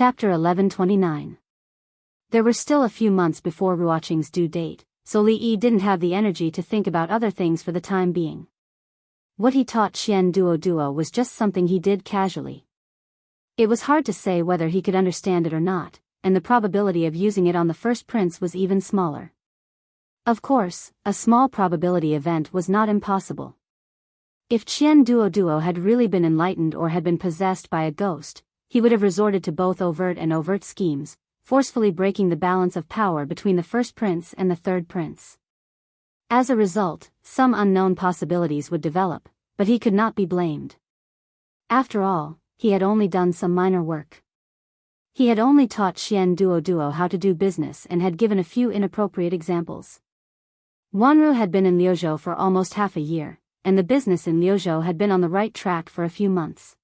Chapter 1129. There were still a few months before Ruoqing's due date, so Li Yi didn't have the energy to think about other things for the time being. What he taught Qian Duo was just something he did casually. It was hard to say whether he could understand it or not, and the probability of using it on the first prince was even smaller. Of course, a small probability event was not impossible. If Qian Duo had really been enlightened or had been possessed by a ghost, he would have resorted to both overt and overt schemes, forcefully breaking the balance of power between the first prince and the third prince. As a result, some unknown possibilities would develop, but he could not be blamed. After all, he had only done some minor work. He had only taught Qian Duo how to do business and had given a few inappropriate examples. Wanru had been in Liuzhou for almost half a year, and the business in Liuzhou had been on the right track for a few months.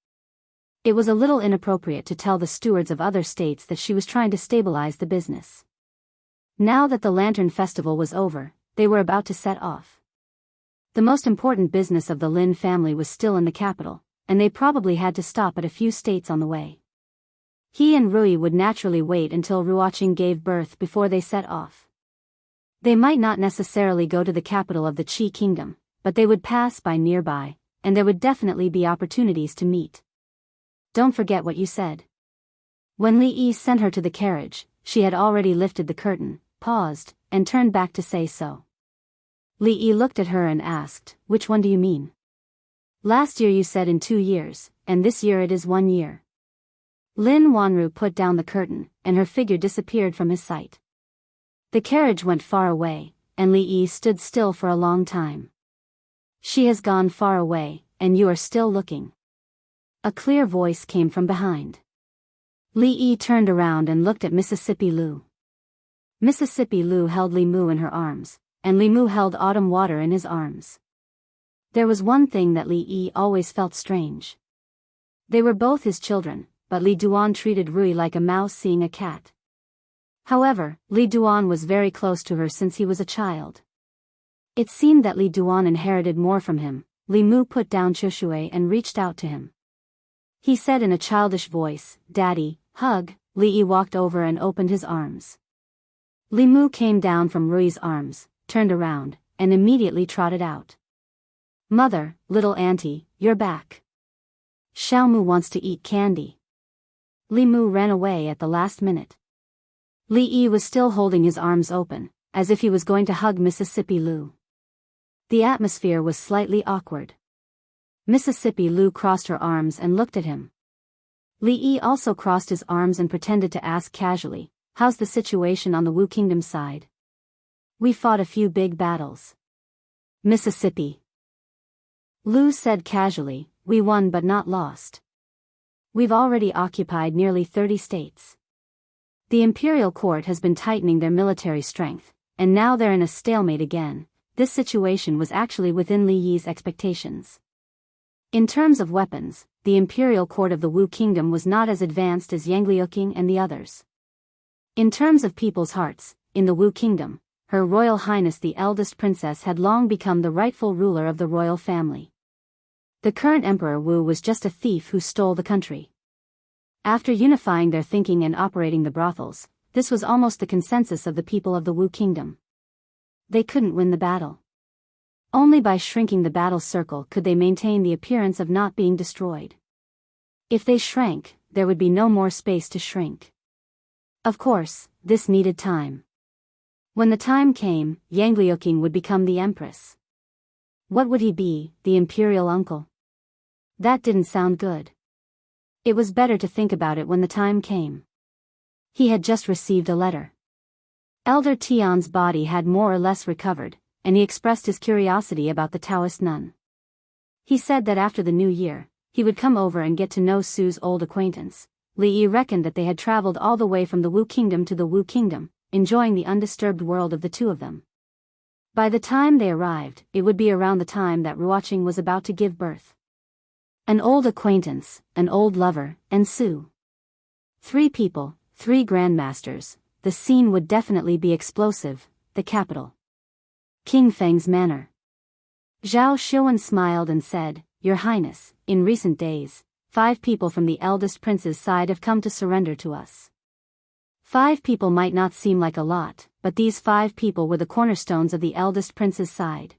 It was a little inappropriate to tell the stewards of other states that she was trying to stabilize the business. Now that the Lantern Festival was over, they were about to set off. The most important business of the Lin family was still in the capital, and they probably had to stop at a few states on the way. He and Rui would naturally wait until Ruoqing gave birth before they set off. They might not necessarily go to the capital of the Qi Kingdom, but they would pass by nearby, and there would definitely be opportunities to meet. Don't forget what you said. When Li Yi sent her to the carriage, she had already lifted the curtain, paused, and turned back to say so. Li Yi looked at her and asked, "Which one do you mean? Last year you said in 2 years, and this year it is 1 year." Lin Wanru put down the curtain, and her figure disappeared from his sight. The carriage went far away, and Li Yi stood still for a long time. "She has gone far away, and you are still looking." A clear voice came from behind. Li Yi turned around and looked at Mississippi Lu. Mississippi Lu held Li Mu in her arms, and Li Mu held Autumn Water in his arms. There was one thing that Li Yi always felt strange. They were both his children, but Li Duan treated Rui like a mouse seeing a cat. However, Li Duan was very close to her since he was a child. It seemed that Li Duan inherited more from him. Li Mu put down Choshui and reached out to him. He said in a childish voice, "Daddy, hug." Li Yi walked over and opened his arms. Li Mu came down from Rui's arms, turned around, and immediately trotted out. "Mother, little auntie, you're back. Xiaomu wants to eat candy." Li Mu ran away at the last minute. Li Yi was still holding his arms open, as if he was going to hug Mississippi Lu. The atmosphere was slightly awkward. Mississippi Lu crossed her arms and looked at him. Li Yi also crossed his arms and pretended to ask casually, "How's the situation on the Wu Kingdom side?" "We fought a few big battles." Mississippi Lu said casually, "We won but not lost. We've already occupied nearly 30 states. The imperial court has been tightening their military strength, and now they're in a stalemate again." This situation was actually within Li Yi's expectations. In terms of weapons, the imperial court of the Wu Kingdom was not as advanced as Yangliuqing and the others. In terms of people's hearts, in the Wu Kingdom, Her Royal Highness the eldest princess had long become the rightful ruler of the royal family. The current Emperor Wu was just a thief who stole the country. After unifying their thinking and operating the brothels, this was almost the consensus of the people of the Wu Kingdom. They couldn't win the battle. Only by shrinking the battle circle could they maintain the appearance of not being destroyed. If they shrank, there would be no more space to shrink. Of course, this needed time. When the time came, Yangliuqing would become the empress. What would he be, the imperial uncle? That didn't sound good. It was better to think about it when the time came. He had just received a letter. Elder Tian's body had more or less recovered, and he expressed his curiosity about the Taoist nun. He said that after the new year, he would come over and get to know Su's old acquaintance. Li Yi reckoned that they had traveled all the way from the Wu Kingdom to the Wu Kingdom, enjoying the undisturbed world of the two of them. By the time they arrived, it would be around the time that Ruoqing was about to give birth. An old acquaintance, an old lover, and Su. 3 people, 3 grandmasters. The scene would definitely be explosive. The capital. King Feng's manor. Zhao Xiuan smiled and said, "Your Highness, in recent days, 5 people from the eldest prince's side have come to surrender to us. 5 people might not seem like a lot, but these 5 people were the cornerstones of the eldest prince's side.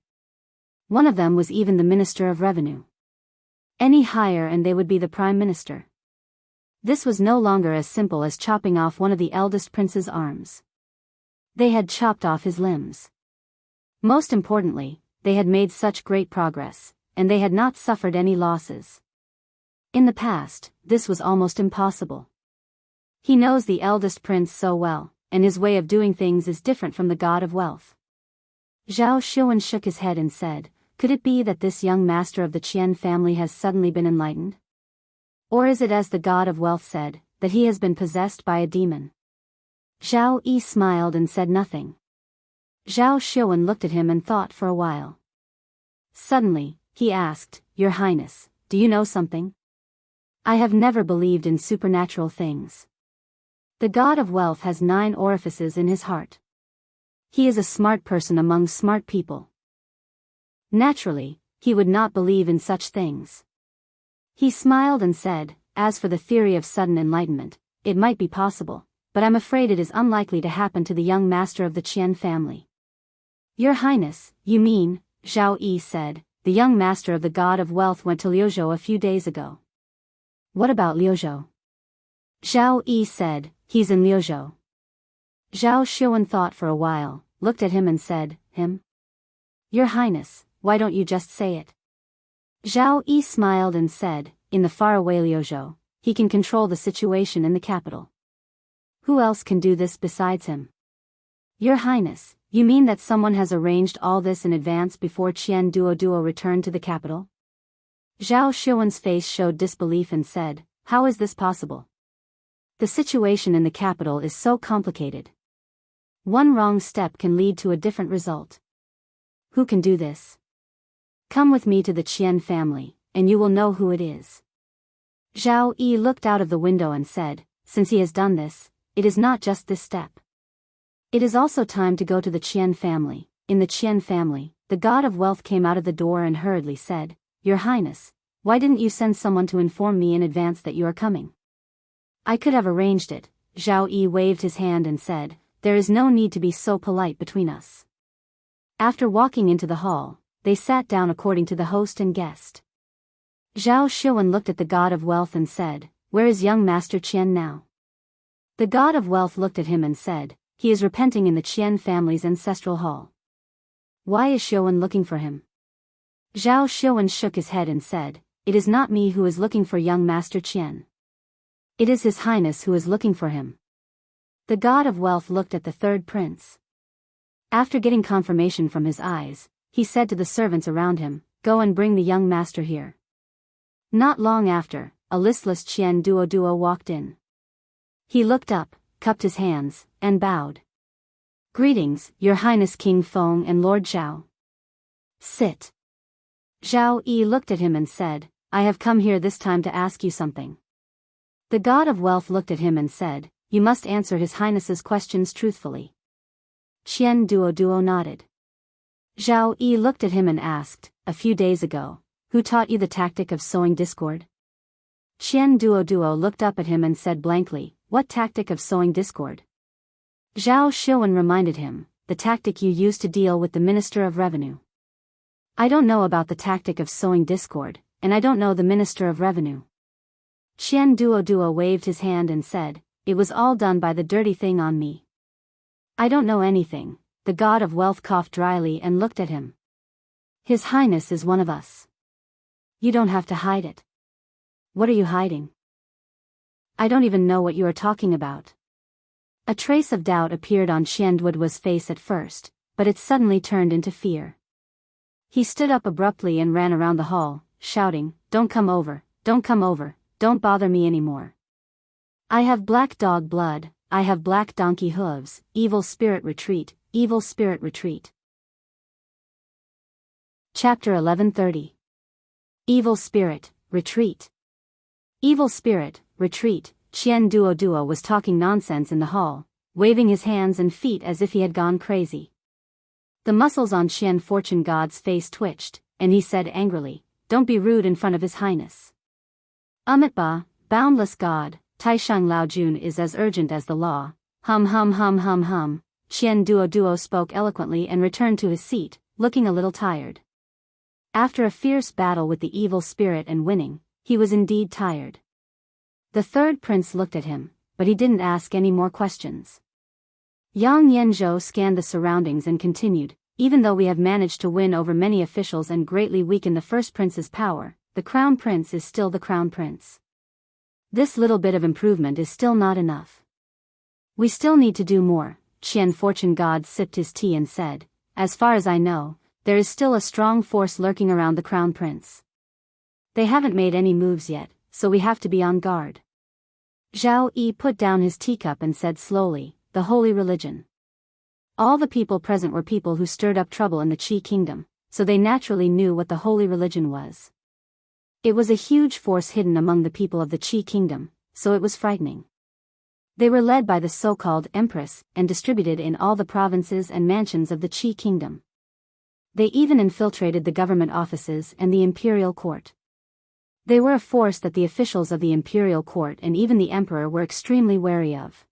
One of them was even the Minister of Revenue. Any higher and they would be the Prime Minister. This was no longer as simple as chopping off one of the eldest prince's arms. They had chopped off his limbs. Most importantly, they had made such great progress, and they had not suffered any losses. In the past, this was almost impossible. He knows the eldest prince so well, and his way of doing things is different from the god of wealth. Zhao Xuan shook his head and said, "Could it be that this young master of the Qian family has suddenly been enlightened? Or is it as the god of wealth said, that he has been possessed by a demon?" Zhao Yi smiled and said nothing. Zhao Xuan looked at him and thought for a while. Suddenly, he asked, "Your Highness, do you know something? I have never believed in supernatural things. The god of wealth has 9 orifices in his heart. He is a smart person among smart people. Naturally, he would not believe in such things." He smiled and said, "As for the theory of sudden enlightenment, it might be possible, but I'm afraid it is unlikely to happen to the young master of the Qian family." "Your Highness, you mean," Zhao Yi said, "the young master of the god of wealth went to Liuzhou a few days ago." "What about Liuzhou?" Zhao Yi said, "He's in Liuzhou." Zhao Xuan thought for a while, looked at him and said, "Him? Your Highness, why don't you just say it?" Zhao Yi smiled and said, "In the faraway Liuzhou, he can control the situation in the capital. Who else can do this besides him?" "Your Highness, you mean that someone has arranged all this in advance before Qian Duoduo returned to the capital?" Zhao Xuan's face showed disbelief and said, "How is this possible? The situation in the capital is so complicated. One wrong step can lead to a different result. Who can do this? Come with me to the Qian family, and you will know who it is." Zhao Yi looked out of the window and said, "Since he has done this, it is not just this step. It is also time to go to the Qian family." In the Qian family, the god of wealth came out of the door and hurriedly said, "Your Highness, why didn't you send someone to inform me in advance that you are coming?" "I could have arranged it," Zhao Yi waved his hand and said, "There is no need to be so polite between us." After walking into the hall, they sat down according to the host and guest. Zhao Xuan looked at the god of wealth and said, "Where is young Master Qian now?" The god of wealth looked at him and said, "He is repenting in the Qian family's ancestral hall." "Why is Xuan looking for him?" Zhao Xuan shook his head and said, "It is not me who is looking for young Master Qian. It is His Highness who is looking for him." The god of wealth looked at the third prince. After getting confirmation from his eyes, he said to the servants around him, "Go and bring the young master here." Not long after, a listless Qian Duoduo walked in. He looked up, cupped his hands, and bowed. "Greetings, Your Highness King Feng and Lord Zhao." "Sit." Zhao Yi looked at him and said, "I have come here this time to ask you something." The god of wealth looked at him and said, "You must answer His Highness's questions truthfully." Qian Duoduo nodded. Zhao Yi looked at him and asked, "A few days ago, who taught you the tactic of sowing discord?" Qian Duoduo looked up at him and said blankly, "What tactic of sowing discord?" Zhao Xuan reminded him, "The tactic you used to deal with the Minister of Revenue." "I don't know about the tactic of sowing discord, and I don't know the Minister of Revenue." Qian Duoduo waved his hand and said, "It was all done by the dirty thing on me. I don't know anything." The god of wealth coughed dryly and looked at him. "His Highness is one of us. You don't have to hide it." "What are you hiding?" "I don't even know what you are talking about." A trace of doubt appeared on Qian Duoduo's face at first, but it suddenly turned into fear. He stood up abruptly and ran around the hall, shouting, "Don't come over, don't come over, don't bother me anymore. I have black dog blood, I have black donkey hooves, evil spirit retreat, evil spirit retreat." Chapter 1130. Evil Spirit, Retreat. Evil Spirit, Retreat. Qian Duoduo was talking nonsense in the hall, waving his hands and feet as if he had gone crazy. The muscles on Qian Fortune God's face twitched, and he said angrily, "Don't be rude in front of His Highness." Ba, boundless God, Taishang Lao Jun is as urgent as the law. Hum hum hum hum hum. Qian Duo spoke eloquently and returned to his seat, looking a little tired. After a fierce battle with the evil spirit and winning, he was indeed tired. The third prince looked at him, but he didn't ask any more questions. Yang Yanzhou scanned the surroundings and continued, even though we have managed to win over many officials and greatly weaken the first prince's power, the crown prince is still the crown prince. This little bit of improvement is still not enough. We still need to do more. Qian Fortune God sipped his tea and said, as far as I know, there is still a strong force lurking around the crown prince. They haven't made any moves yet, so we have to be on guard. Zhao Yi put down his teacup and said slowly, the holy religion. All the people present were people who stirred up trouble in the Qi kingdom, so they naturally knew what the holy religion was. It was a huge force hidden among the people of the Qi kingdom, so it was frightening. They were led by the so-called empress and distributed in all the provinces and mansions of the Qi kingdom. They even infiltrated the government offices and the imperial court. They were a force that the officials of the imperial court and even the emperor were extremely wary of.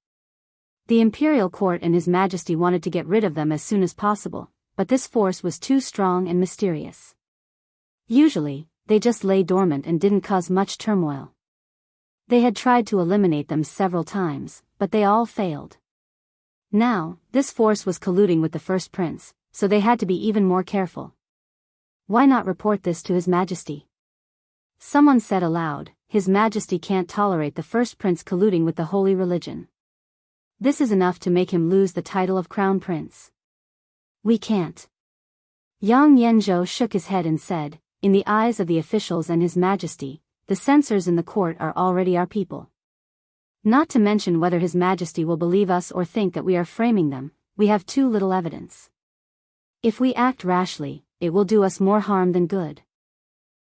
The imperial court and His Majesty wanted to get rid of them as soon as possible, but this force was too strong and mysterious. Usually, they just lay dormant and didn't cause much turmoil. They had tried to eliminate them several times, but they all failed. Now, this force was colluding with the first prince, so they had to be even more careful. Why not report this to His Majesty? Someone said aloud, His Majesty can't tolerate the first prince colluding with the holy religion. This is enough to make him lose the title of crown prince. We can't. Yang Yanzhou shook his head and said, in the eyes of the officials and His Majesty, the censors in the court are already our people. Not to mention whether His Majesty will believe us or think that we are framing them, we have too little evidence. If we act rashly, it will do us more harm than good.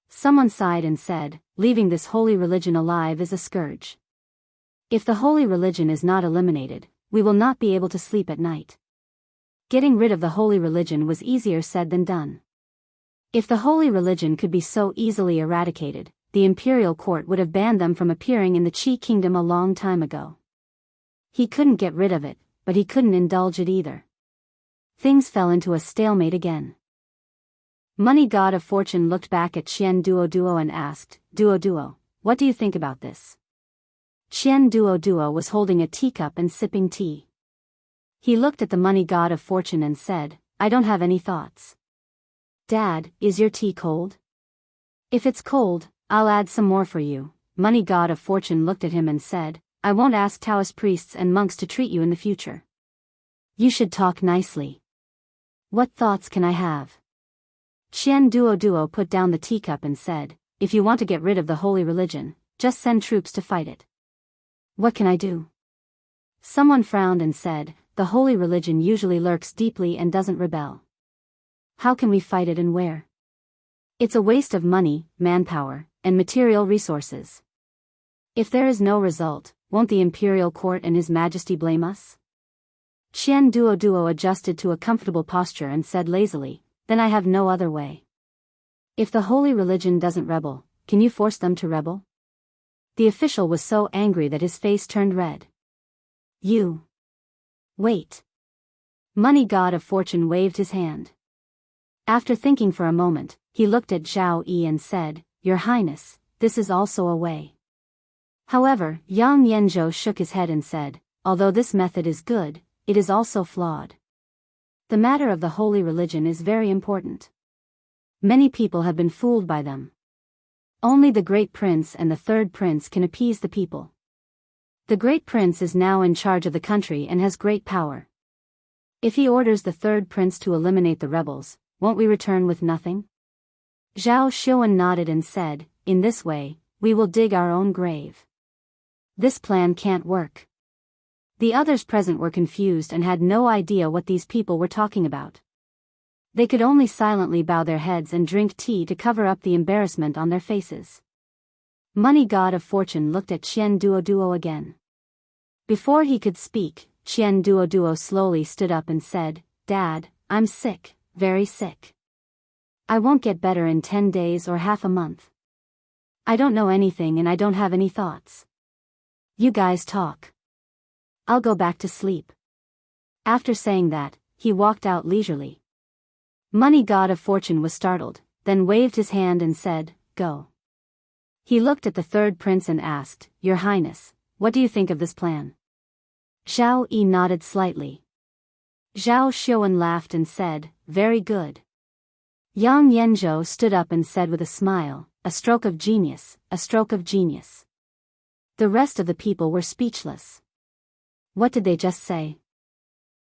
Someone sighed and said, leaving this holy religion alive is a scourge. If the holy religion is not eliminated, we will not be able to sleep at night. Getting rid of the holy religion was easier said than done. If the holy religion could be so easily eradicated, the imperial court would have banned them from appearing in the Qi kingdom a long time ago. He couldn't get rid of it, but he couldn't indulge it either. Things fell into a stalemate again. Money God of Fortune looked back at Qian Duo and asked, Duo, what do you think about this? Qian Duo was holding a teacup and sipping tea. He looked at the Money God of Fortune and said, I don't have any thoughts. Dad, is your tea cold? If it's cold, I'll add some more for you. Money God of Fortune looked at him and said, I won't ask Taoist priests and monks to treat you in the future. You should talk nicely. What thoughts can I have? Qian Duo put down the teacup and said, if you want to get rid of the holy religion, just send troops to fight it. What can I do? Someone frowned and said, the holy religion usually lurks deeply and doesn't rebel. How can we fight it and where? It's a waste of money, manpower, and material resources. If there is no result, won't the imperial court and His Majesty blame us? Qian Duo adjusted to a comfortable posture and said lazily, then I have no other way. If the holy religion doesn't rebel, can you force them to rebel? The official was so angry that his face turned red. You. Wait. Money God of Fortune waved his hand. After thinking for a moment, he looked at Zhao Yi and said, Your Highness, this is also a way. However, Yang Yanzhou shook his head and said, although this method is good, it is also flawed. The matter of the holy religion is very important. Many people have been fooled by them. Only the great prince and the third prince can appease the people. The great prince is now in charge of the country and has great power. If he orders the third prince to eliminate the rebels, won't we return with nothing? Zhao Xiuan nodded and said, in this way, we will dig our own grave. This plan can't work. The others present were confused and had no idea what these people were talking about. They could only silently bow their heads and drink tea to cover up the embarrassment on their faces. Money God of Fortune looked at Qian Duo again. Before he could speak, Qian Duo slowly stood up and said, Dad, I'm sick, very sick. I won't get better in 10 days or half a month. I don't know anything and I don't have any thoughts. You guys talk. I'll go back to sleep. After saying that, he walked out leisurely. Money God of Fortune was startled, then waved his hand and said, "Go." He looked at the third prince and asked, "Your Highness, what do you think of this plan?" Zhao Yi nodded slightly. Zhao Xiuan laughed and said, "Very good." Yang Yanzhou stood up and said with a smile, "A stroke of genius, a stroke of genius." The rest of the people were speechless. What did they just say?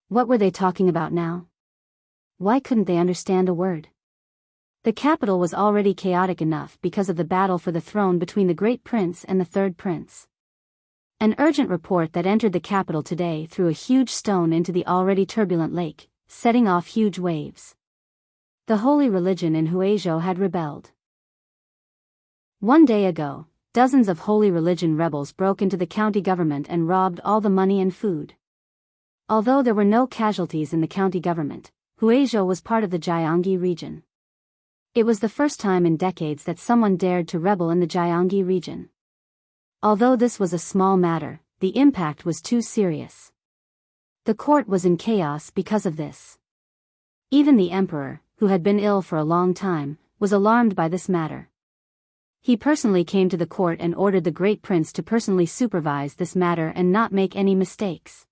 What were they talking about now? Why couldn't they understand a word? The capital was already chaotic enough because of the battle for the throne between the great prince and the third prince. An urgent report that entered the capital today threw a huge stone into the already turbulent lake, setting off huge waves. The holy religion in Huizhou had rebelled. One day ago, dozens of holy religion rebels broke into the county government and robbed all the money and food. Although there were no casualties in the county government, Huizhou was part of the Jiangyi region. It was the first time in decades that someone dared to rebel in the Jiangyi region. Although this was a small matter, the impact was too serious. The court was in chaos because of this. Even the emperor, who had been ill for a long time, was alarmed by this matter. He personally came to the court and ordered the great prince to personally supervise this matter and not make any mistakes.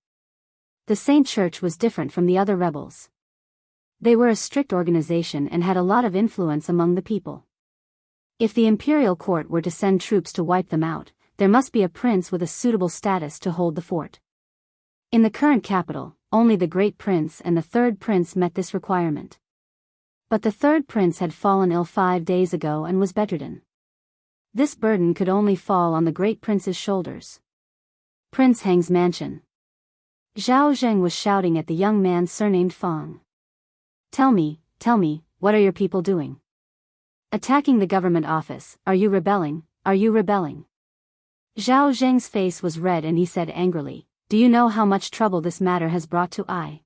The Saint Church was different from the other rebels. They were a strict organization and had a lot of influence among the people. If the imperial court were to send troops to wipe them out, there must be a prince with a suitable status to hold the fort. In the current capital, only the great prince and the third prince met this requirement. But the third prince had fallen ill 5 days ago and was bedridden. This burden could only fall on the great prince's shoulders. Prince Heng's mansion. Zhao Zheng was shouting at the young man surnamed Fang. Tell me, what are your people doing? Attacking the government office, are you rebelling, are you rebelling? Zhao Zheng's face was red and he said angrily, "Do you know how much trouble this matter has brought to I?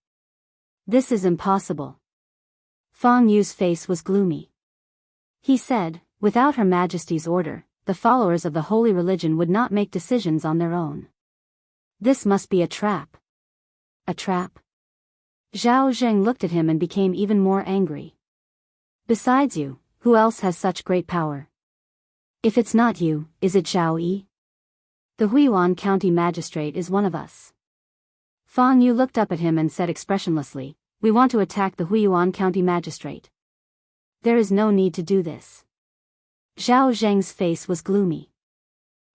This is impossible." Fang Yu's face was gloomy. He said, "Without Her Majesty's order, the followers of the holy religion would not make decisions on their own. This must be a trap." A trap? Zhao Zheng looked at him and became even more angry. "Besides you, who else has such great power? If it's not you, is it Zhao Yi? The Huiyuan County Magistrate is one of us." Fang Yu looked up at him and said expressionlessly, "We want to attack the Huiyuan County Magistrate. There is no need to do this." Zhao Zheng's face was gloomy.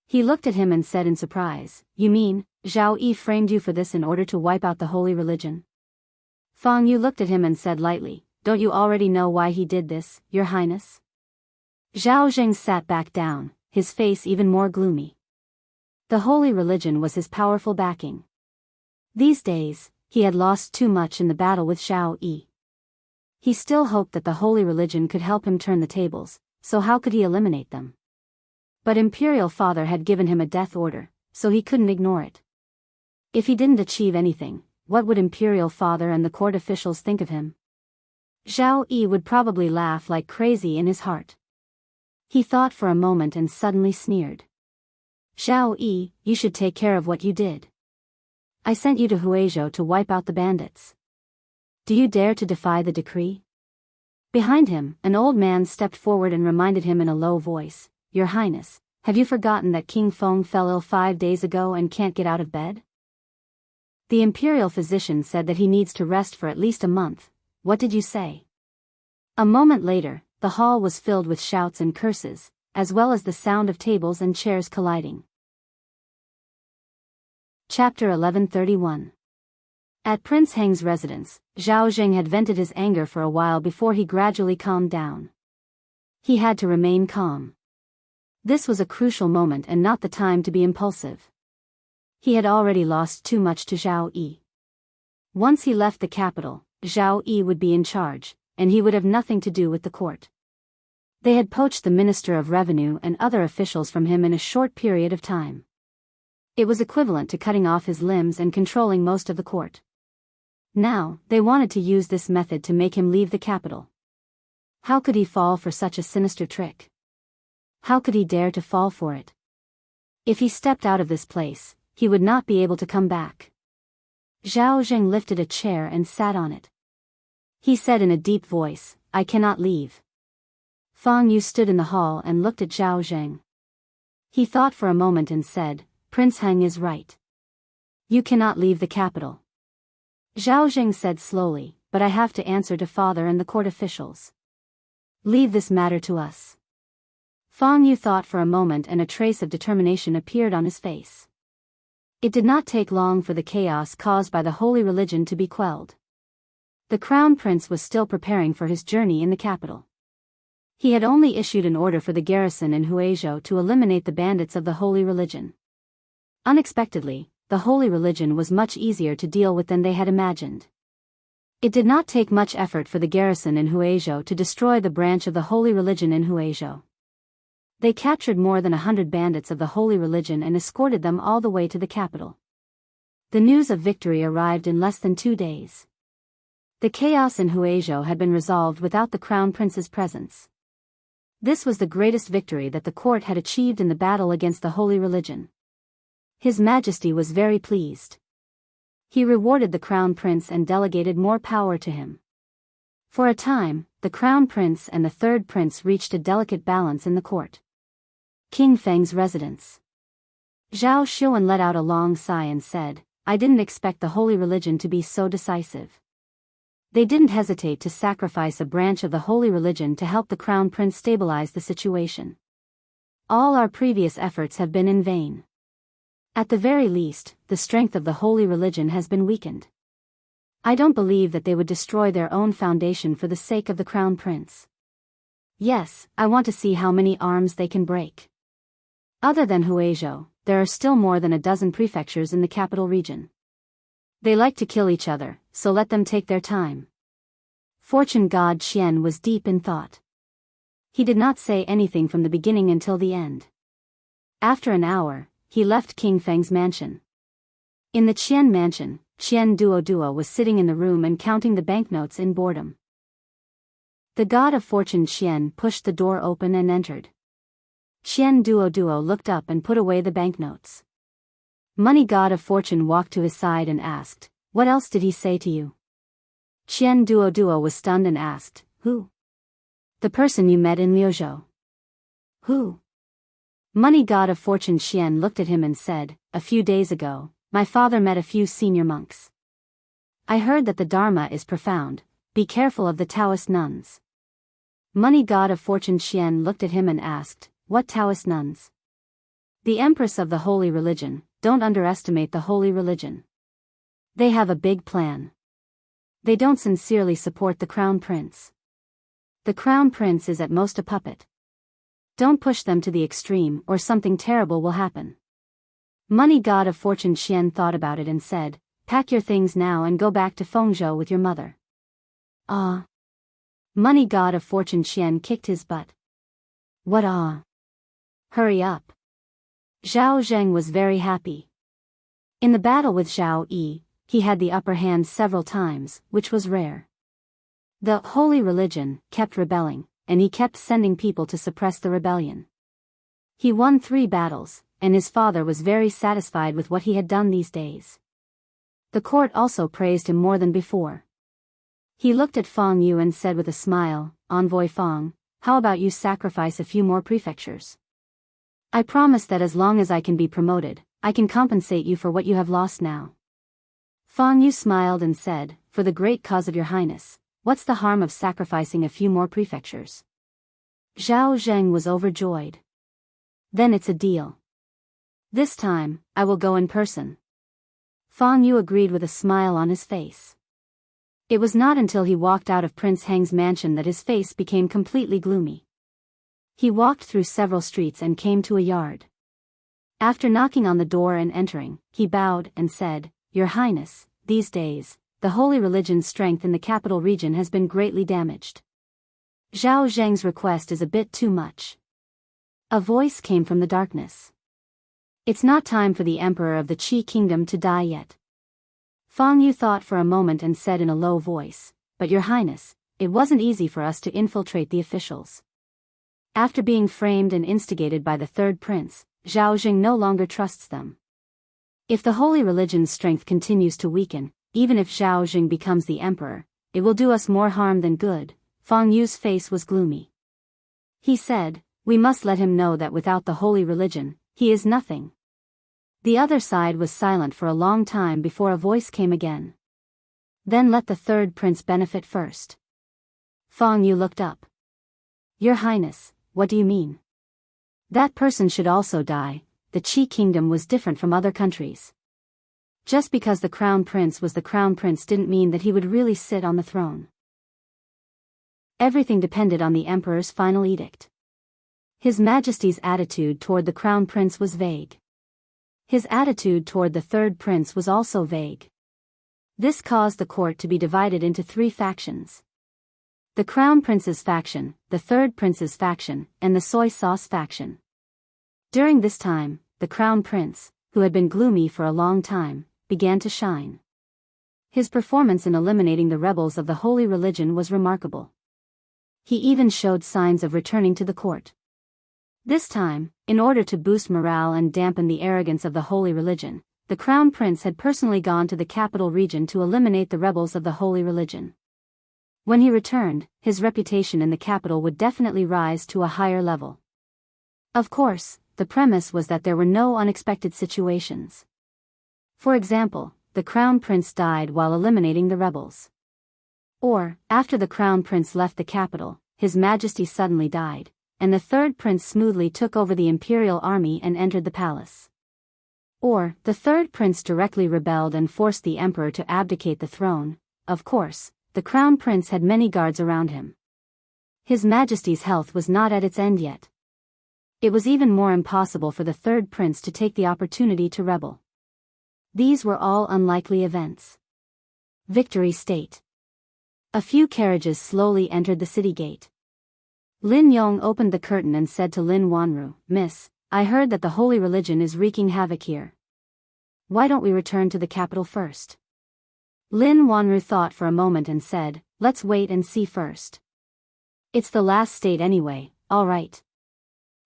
He looked at him and said in surprise, "You mean, Zhao Yi framed you for this in order to wipe out the holy religion?" Fang Yu looked at him and said lightly, "Don't you already know why he did this, Your Highness?" Zhao Zheng sat back down, his face even more gloomy. The holy religion was his powerful backing. These days, he had lost too much in the battle with Zhao Yi. He still hoped that the holy religion could help him turn the tables, so how could he eliminate them? But Imperial Father had given him a death order, so he couldn't ignore it. If he didn't achieve anything, what would Imperial Father and the court officials think of him? Zhao Yi would probably laugh like crazy in his heart. He thought for a moment and suddenly sneered. "Zhao Yi, you should take care of what you did. I sent you to Huizhou to wipe out the bandits. Do you dare to defy the decree?" Behind him, an old man stepped forward and reminded him in a low voice, "Your Highness, have you forgotten that King Feng fell ill 5 days ago and can't get out of bed? The imperial physician said that he needs to rest for at least a month. What did you say?" A moment later, the hall was filled with shouts and curses, as well as the sound of tables and chairs colliding. Chapter 1131. At Prince Heng's residence, Zhao Zheng had vented his anger for a while before he gradually calmed down. He had to remain calm. This was a crucial moment and not the time to be impulsive. He had already lost too much to Zhao Yi. Once he left the capital, Zhao Yi would be in charge, and he would have nothing to do with the court. They had poached the Minister of Revenue and other officials from him in a short period of time. It was equivalent to cutting off his limbs and controlling most of the court. Now, they wanted to use this method to make him leave the capital. How could he fall for such a sinister trick? How could he dare to fall for it? If he stepped out of this place, he would not be able to come back. Zhao Zheng lifted a chair and sat on it. He said in a deep voice, I cannot leave. Fang Yu stood in the hall and looked at Zhao Zheng. He thought for a moment and said, Prince Heng is right. You cannot leave the capital. Zhao Zheng said slowly, but I have to answer to father and the court officials. Leave this matter to us. Fang Yu thought for a moment and a trace of determination appeared on his face. It did not take long for the chaos caused by the holy religion to be quelled. The crown prince was still preparing for his journey in the capital. He had only issued an order for the garrison in Huizhou to eliminate the bandits of the holy religion. Unexpectedly, the holy religion was much easier to deal with than they had imagined. It did not take much effort for the garrison in Huizhou to destroy the branch of the holy religion in Huizhou. They captured more than 100 bandits of the holy religion and escorted them all the way to the capital. The news of victory arrived in less than 2 days. The chaos in Huizhou had been resolved without the crown prince's presence. This was the greatest victory that the court had achieved in the battle against the holy religion. His Majesty was very pleased. He rewarded the crown prince and delegated more power to him. For a time, the crown prince and the third prince reached a delicate balance in the court. King Feng's residence. Zhao Xuan let out a long sigh and said, I didn't expect the holy religion to be so decisive. They didn't hesitate to sacrifice a branch of the holy religion to help the crown prince stabilize the situation. All our previous efforts have been in vain. At the very least, the strength of the holy religion has been weakened. I don't believe that they would destroy their own foundation for the sake of the crown prince. Yes, I want to see how many arms they can break. Other than Huizhou, there are still more than a dozen prefectures in the capital region. They like to kill each other, so let them take their time. Fortune god Qian was deep in thought. He did not say anything from the beginning until the end. After an hour, he left King Feng's mansion. In the Qian mansion, Qian Duo was sitting in the room and counting the banknotes in boredom. The god of fortune Qian pushed the door open and entered. Qian Duo looked up and put away the banknotes. Money god of fortune walked to his side and asked, What else did he say to you? Qian Duo was stunned and asked, Who? The person you met in Liuzhou. Who? Money god of fortune Qian looked at him and said, A few days ago, my father met a few senior monks. I heard that the Dharma is profound, be careful of the Taoist nuns. Money god of fortune Qian looked at him and asked, What Taoist nuns? The empress of the holy religion, don't underestimate the holy religion. They have a big plan. They don't sincerely support the crown prince. The crown prince is at most a puppet. Don't push them to the extreme or something terrible will happen. Money god of fortune Qian thought about it and said, Pack your things now and go back to Fengzhou with your mother. Ah. Money god of fortune Qian kicked his butt. What ah? Hurry up. Zhao Zheng was very happy. In the battle with Zhao Yi, he had the upper hand several times, which was rare. The holy religion kept rebelling, and he kept sending people to suppress the rebellion. He won 3 battles, and his father was very satisfied with what he had done these days. The court also praised him more than before. He looked at Fang Yu and said with a smile, Envoy Fang, how about you sacrifice a few more prefectures? I promise that as long as I can be promoted, I can compensate you for what you have lost now. Fang Yu smiled and said, For the great cause of your highness, what's the harm of sacrificing a few more prefectures? Zhao Zheng was overjoyed. Then it's a deal. This time, I will go in person. Fang Yu agreed with a smile on his face. It was not until he walked out of Prince Heng's mansion that his face became completely gloomy. He walked through several streets and came to a yard. After knocking on the door and entering, he bowed and said, Your Highness, these days, the holy religion's strength in the capital region has been greatly damaged. Zhao Zheng's request is a bit too much. A voice came from the darkness. It's not time for the emperor of the Qi kingdom to die yet. Fang Yu thought for a moment and said in a low voice, But Your Highness, it wasn't easy for us to infiltrate the officials. After being framed and instigated by the third prince, Zhao Jing no longer trusts them. If the holy religion's strength continues to weaken, even if Zhao Jing becomes the emperor, it will do us more harm than good. Feng Yu's face was gloomy. He said, we must let him know that without the holy religion, he is nothing. The other side was silent for a long time before a voice came again. Then let the third prince benefit first. Feng Yu looked up. Your Highness, what do you mean? That person should also die. The Qi kingdom was different from other countries. Just because the crown prince was the crown prince didn't mean that he would really sit on the throne. Everything depended on the emperor's final edict. His Majesty's attitude toward the crown prince was vague. His attitude toward the third prince was also vague. This caused the court to be divided into 3 factions. The crown prince's faction, the third prince's faction, and the soy sauce faction. During this time, the crown prince, who had been gloomy for a long time, began to shine. His performance in eliminating the rebels of the holy religion was remarkable. He even showed signs of returning to the court. This time, in order to boost morale and dampen the arrogance of the holy religion, the crown prince had personally gone to the capital region to eliminate the rebels of the holy religion. When he returned, his reputation in the capital would definitely rise to a higher level. Of course, the premise was that there were no unexpected situations. For example, the crown prince died while eliminating the rebels. Or, after the crown prince left the capital, His Majesty suddenly died, and the third prince smoothly took over the imperial army and entered the palace. Or, the third prince directly rebelled and forced the emperor to abdicate the throne. Of course, the crown prince had many guards around him. His Majesty's health was not at its end yet. It was even more impossible for the third prince to take the opportunity to rebel. These were all unlikely events. Victory State. A few carriages slowly entered the city gate. Lin Yong opened the curtain and said to Lin Wanru, Miss, I heard that the holy religion is wreaking havoc here. Why don't we return to the capital first? Lin Wanru thought for a moment and said, let's wait and see first. It's the last state anyway, all right.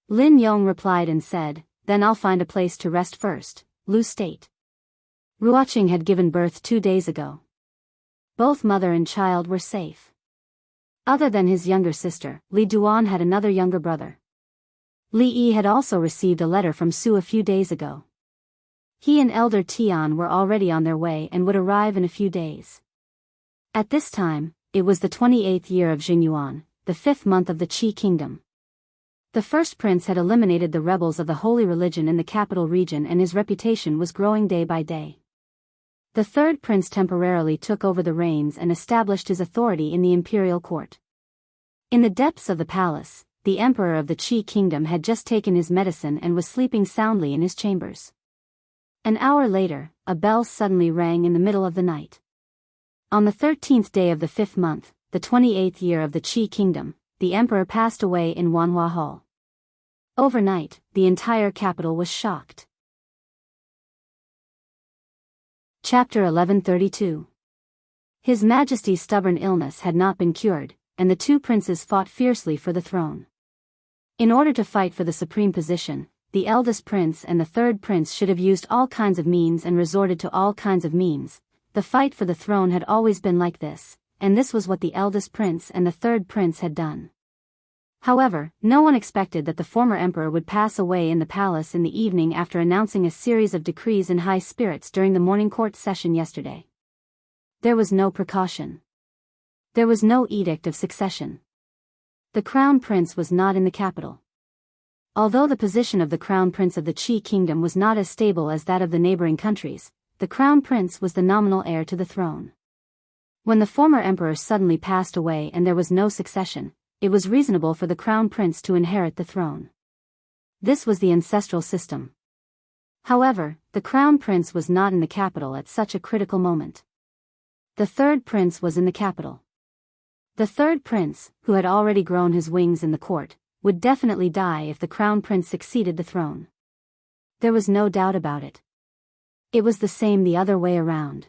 Lin Yong replied and said, then I'll find a place to rest first. Lu State. Ruoqing had given birth 2 days ago. Both mother and child were safe. Other than his younger sister, Li Duan had another younger brother. Li Yi had also received a letter from Su a few days ago. He and elder Tian were already on their way and would arrive in a few days. At this time, it was the 28th year of Jingyuan, the 5th month of the Qi kingdom. The first prince had eliminated the rebels of the holy religion in the capital region and his reputation was growing day by day. The third prince temporarily took over the reins and established his authority in the imperial court. In the depths of the palace, the emperor of the Qi kingdom had just taken his medicine and was sleeping soundly in his chambers. An hour later, a bell suddenly rang in the middle of the night. On the 13th day of the 5th month, the 28th year of the Qi kingdom, the emperor passed away in Wanhua Hall. Overnight, the entire capital was shocked. Chapter 1132. His Majesty's stubborn illness had not been cured, and the 2 princes fought fiercely for the throne. In order to fight for the supreme position, the eldest prince and the third prince should have used all kinds of means and resorted to all kinds of means. The fight for the throne had always been like this, and this was what the eldest prince and the third prince had done. However, no one expected that the former emperor would pass away in the palace in the evening after announcing a series of decrees in high spirits during the morning court session yesterday. There was no precaution. There was no edict of succession. The crown prince was not in the capital. Although the position of the crown prince of the Qi kingdom was not as stable as that of the neighboring countries, the crown prince was the nominal heir to the throne. When the former emperor suddenly passed away and there was no succession, it was reasonable for the crown prince to inherit the throne. This was the ancestral system. However, the crown prince was not in the capital at such a critical moment. The third prince was in the capital. The third prince, who had already grown his wings in the court, would definitely die if the crown prince succeeded the throne. There was no doubt about it. It was the same the other way around.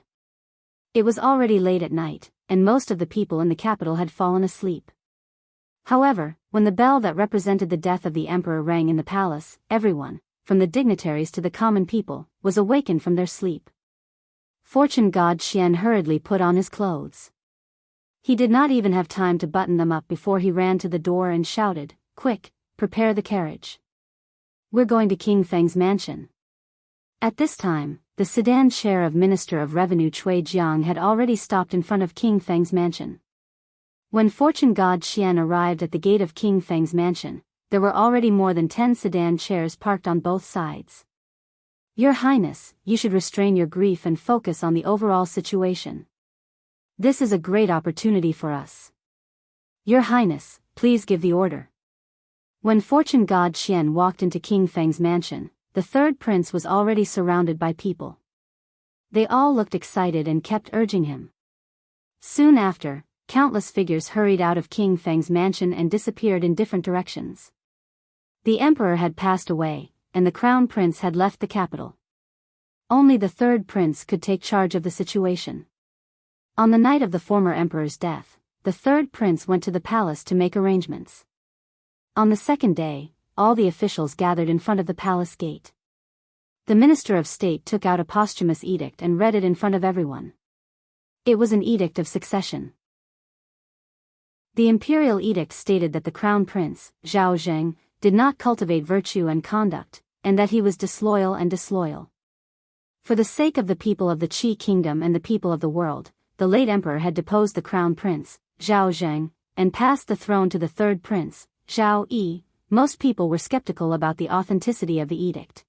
It was already late at night, and most of the people in the capital had fallen asleep. However, when the bell that represented the death of the emperor rang in the palace, everyone, from the dignitaries to the common people, was awakened from their sleep. Fortune god Xian hurriedly put on his clothes. He did not even have time to button them up before he ran to the door and shouted, "Quick, prepare the carriage. We're going to King Feng's mansion." At this time, the sedan chair of Minister of Revenue Cui Jiang had already stopped in front of King Feng's mansion. When fortune god Xian arrived at the gate of King Feng's mansion, there were already more than 10 sedan chairs parked on both sides. "Your Highness, you should restrain your grief and focus on the overall situation. This is a great opportunity for us. Your Highness, please give the order." When fortune god Xian walked into King Feng's mansion, the third prince was already surrounded by people. They all looked excited and kept urging him. Soon after, countless figures hurried out of King Feng's mansion and disappeared in different directions. The emperor had passed away, and the crown prince had left the capital. Only the third prince could take charge of the situation. On the night of the former emperor's death, the third prince went to the palace to make arrangements. On the second day, all the officials gathered in front of the palace gate. The Minister of State took out a posthumous edict and read it in front of everyone. It was an edict of succession. The imperial edict stated that the crown prince, Zhao Zheng, did not cultivate virtue and conduct, and that he was disloyal and disloyal. For the sake of the people of the Qi kingdom and the people of the world, the late emperor had deposed the crown prince, Zhao Zheng, and passed the throne to the third prince, Zhao Yi. Most people were skeptical about the authenticity of the edict.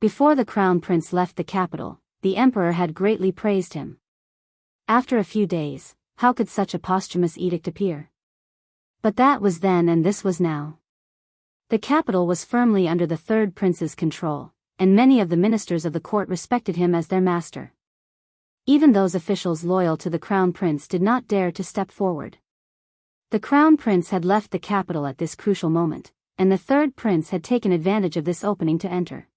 Before the crown prince left the capital, the emperor had greatly praised him. After a few days, how could such a posthumous edict appear? But that was then and this was now. The capital was firmly under the third prince's control, and many of the ministers of the court respected him as their master. Even those officials loyal to the crown prince did not dare to step forward. The crown prince had left the capital at this crucial moment, and the third prince had taken advantage of this opening to enter.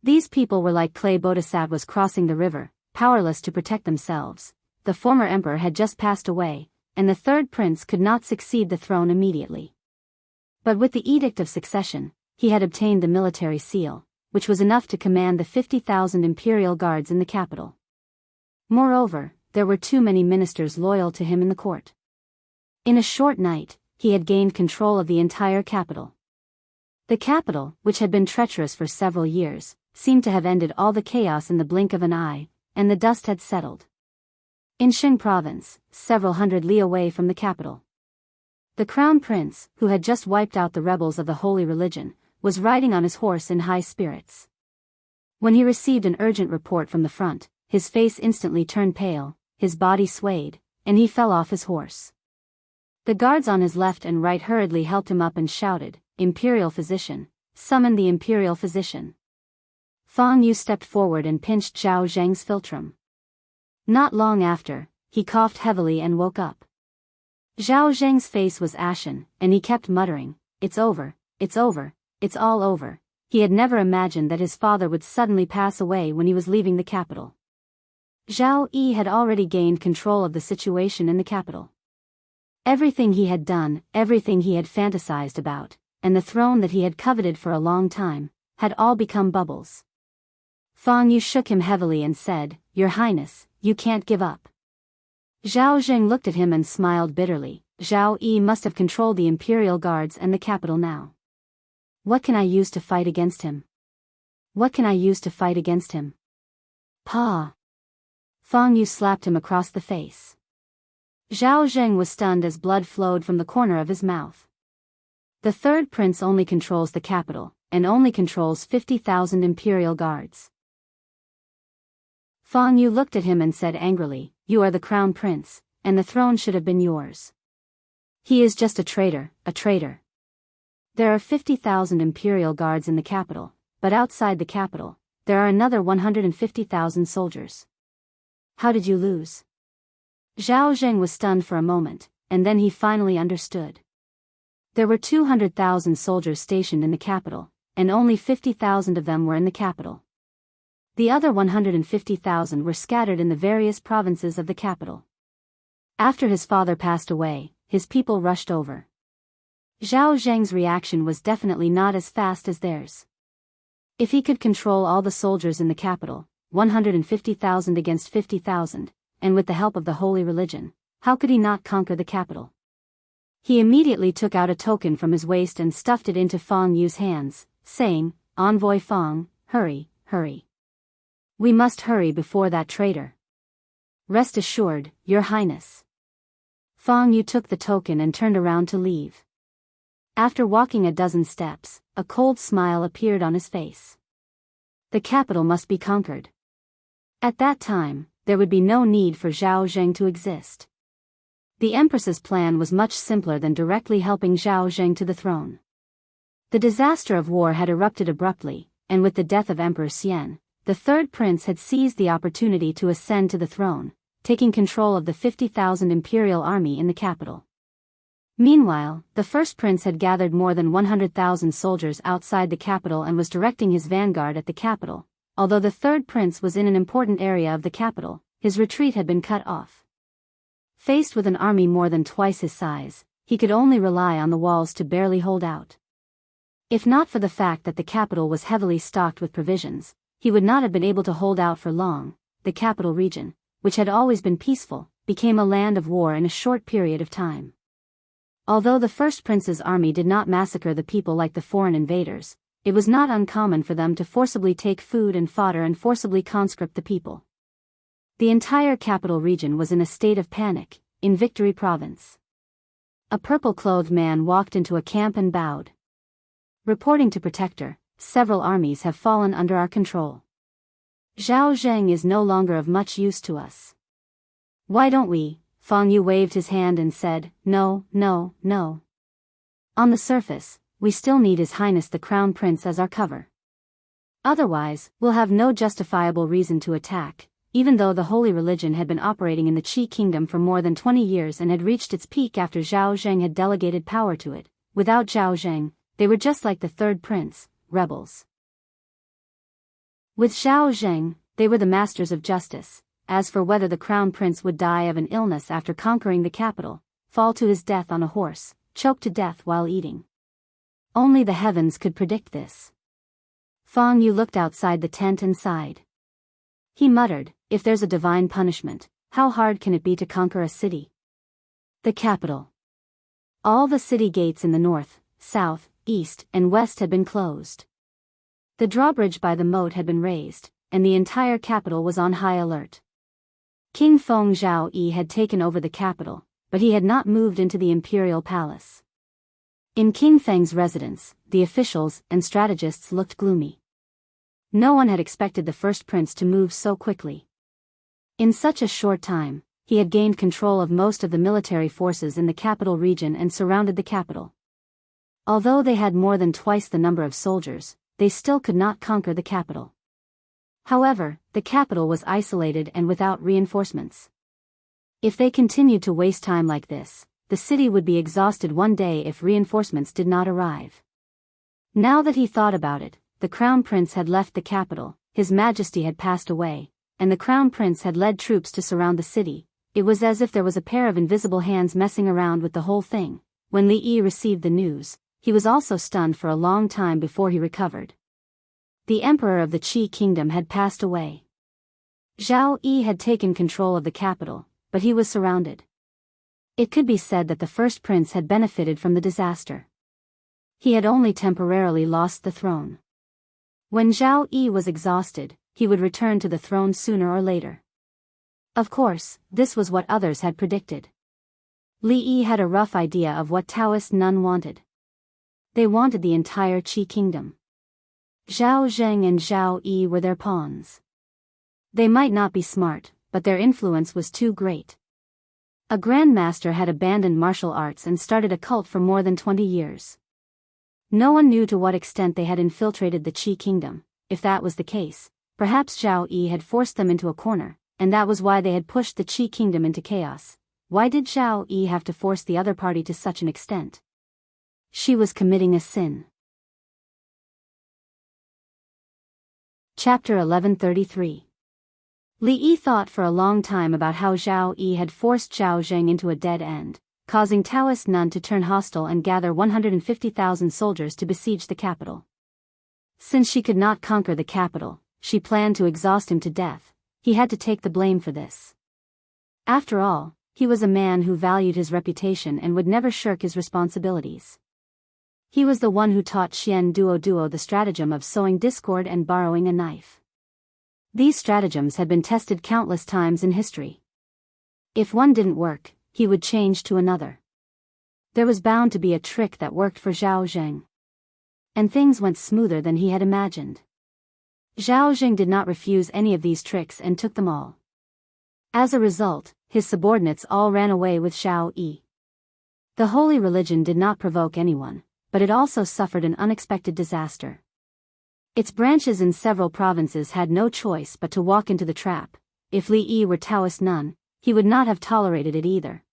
These people were like clay bodhisattvas crossing the river, powerless to protect themselves. The former emperor had just passed away, and the third prince could not succeed the throne immediately. But with the edict of succession, he had obtained the military seal, which was enough to command the 50,000 imperial guards in the capital. Moreover, there were too many ministers loyal to him in the court. In a short night, he had gained control of the entire capital. The capital, which had been treacherous for several years, seemed to have ended all the chaos in the blink of an eye, and the dust had settled. In Xing province, several hundred li away from the capital, the crown prince, who had just wiped out the rebels of the holy religion, was riding on his horse in high spirits. When he received an urgent report from the front, his face instantly turned pale, his body swayed, and he fell off his horse. The guards on his left and right hurriedly helped him up and shouted, "Imperial physician, summon the imperial physician." Fang Yu stepped forward and pinched Zhao Zheng's philtrum. Not long after, he coughed heavily and woke up. Zhao Zheng's face was ashen, and he kept muttering, "It's over, it's over, it's all over." He had never imagined that his father would suddenly pass away when he was leaving the capital. Zhao Yi had already gained control of the situation in the capital. Everything he had done, everything he had fantasized about, and the throne that he had coveted for a long time, had all become bubbles. Fang Yu shook him heavily and said, "Your Highness, you can't give up." Zhao Zheng looked at him and smiled bitterly. Zhao Yi must have controlled the imperial guards and the capital now. What can I use to fight against him? What can I use to fight against him? Pa! Fang Yu slapped him across the face. Zhao Zheng was stunned as blood flowed from the corner of his mouth. The third prince only controls the capital, and only controls 50,000 imperial guards. Fang Yu looked at him and said angrily, "You are the crown prince, and the throne should have been yours. He is just a traitor, a traitor. There are 50,000 imperial guards in the capital, but outside the capital, there are another 150,000 soldiers. How did you lose?" Zhao Zheng was stunned for a moment, and then he finally understood. There were 200,000 soldiers stationed in the capital, and only 50,000 of them were in the capital. The other 150,000 were scattered in the various provinces of the capital. After his father passed away, his people rushed over. Zhao Zheng's reaction was definitely not as fast as theirs. If he could control all the soldiers in the capital, 150,000 against 50,000, and with the help of the holy religion, how could he not conquer the capital? He immediately took out a token from his waist and stuffed it into Feng Yu's hands, saying, "Envoy Feng, hurry, hurry. We must hurry before that traitor." "Rest assured, Your Highness." Feng Yu took the token and turned around to leave. After walking a dozen steps, a cold smile appeared on his face. The capital must be conquered. At that time, there would be no need for Zhao Zheng to exist. The Empress's plan was much simpler than directly helping Zhao Zheng to the throne. The disaster of war had erupted abruptly, and with the death of Emperor Xian, the third prince had seized the opportunity to ascend to the throne, taking control of the 50,000 imperial army in the capital. Meanwhile, the first prince had gathered more than 100,000 soldiers outside the capital and was directing his vanguard at the capital. Although the third prince was in an important area of the capital, his retreat had been cut off. Faced with an army more than twice his size, he could only rely on the walls to barely hold out. If not for the fact that the capital was heavily stocked with provisions, he would not have been able to hold out for long. The capital region, which had always been peaceful, became a land of war in a short period of time. Although the first prince's army did not massacre the people like the foreign invaders, it was not uncommon for them to forcibly take food and fodder and forcibly conscript the people. The entire capital region was in a state of panic. In Victory Province, a purple-clothed man walked into a camp and bowed. "Reporting to Protector, several armies have fallen under our control. Zhao Zheng is no longer of much use to us. Why don't we?" Feng Yu waved his hand and said, "No, no, no. On the surface, we still need His Highness the Crown Prince as our cover. Otherwise, we'll have no justifiable reason to attack." Even though the holy religion had been operating in the Qi kingdom for more than 20 years and had reached its peak after Zhao Zheng had delegated power to it, without Zhao Zheng, they were just like the third prince, rebels. With Zhao Zheng, they were the masters of justice. As for whether the crown prince would die of an illness after conquering the capital, fall to his death on a horse, choke to death while eating, only the heavens could predict this. Feng Yu looked outside the tent and sighed. He muttered, "If there's a divine punishment, how hard can it be to conquer a city?" The capital. All the city gates in the north, south, east, and west had been closed. The drawbridge by the moat had been raised, and the entire capital was on high alert. King Feng Zhao Yi had taken over the capital, but he had not moved into the imperial palace. In King Feng's residence, the officials and strategists looked gloomy. No one had expected the first prince to move so quickly. In such a short time, he had gained control of most of the military forces in the capital region and surrounded the capital. Although they had more than twice the number of soldiers, they still could not conquer the capital. However, the capital was isolated and without reinforcements. If they continued to waste time like this, the city would be exhausted one day if reinforcements did not arrive. Now that he thought about it, the crown prince had left the capital, His Majesty had passed away, and the crown prince had led troops to surround the city. It was as if there was a pair of invisible hands messing around with the whole thing. When Li Yi received the news, he was also stunned for a long time before he recovered. The emperor of the Qi kingdom had passed away. Zhao Yi had taken control of the capital, but he was surrounded. It could be said that the first prince had benefited from the disaster. He had only temporarily lost the throne. When Zhao Yi was exhausted, he would return to the throne sooner or later. Of course, this was what others had predicted. Li Yi had a rough idea of what Taoist nun wanted. They wanted the entire Qi kingdom. Zhao Zheng and Zhao Yi were their pawns. They might not be smart, but their influence was too great. A grandmaster had abandoned martial arts and started a cult for more than 20 years. No one knew to what extent they had infiltrated the Qi kingdom. If that was the case, perhaps Zhao Yi had forced them into a corner, and that was why they had pushed the Qi kingdom into chaos. Why did Zhao Yi have to force the other party to such an extent? She was committing a sin. Chapter 1133. Li Yi thought for a long time about how Zhao Yi had forced Zhao Zheng into a dead end, causing Taoist Nun to turn hostile and gather 150,000 soldiers to besiege the capital. Since she could not conquer the capital, she planned to exhaust him to death. He had to take the blame for this. After all, he was a man who valued his reputation and would never shirk his responsibilities. He was the one who taught Xian Duo the stratagem of sowing discord and borrowing a knife. These stratagems had been tested countless times in history. If one didn't work, he would change to another. There was bound to be a trick that worked for Zhao Zheng. And things went smoother than he had imagined. Zhao Zheng did not refuse any of these tricks and took them all. As a result, his subordinates all ran away with Zhao Yi. The holy religion did not provoke anyone, but it also suffered an unexpected disaster. Its branches in several provinces had no choice but to walk into the trap. If Li Yi were Taoist Nun, he would not have tolerated it either.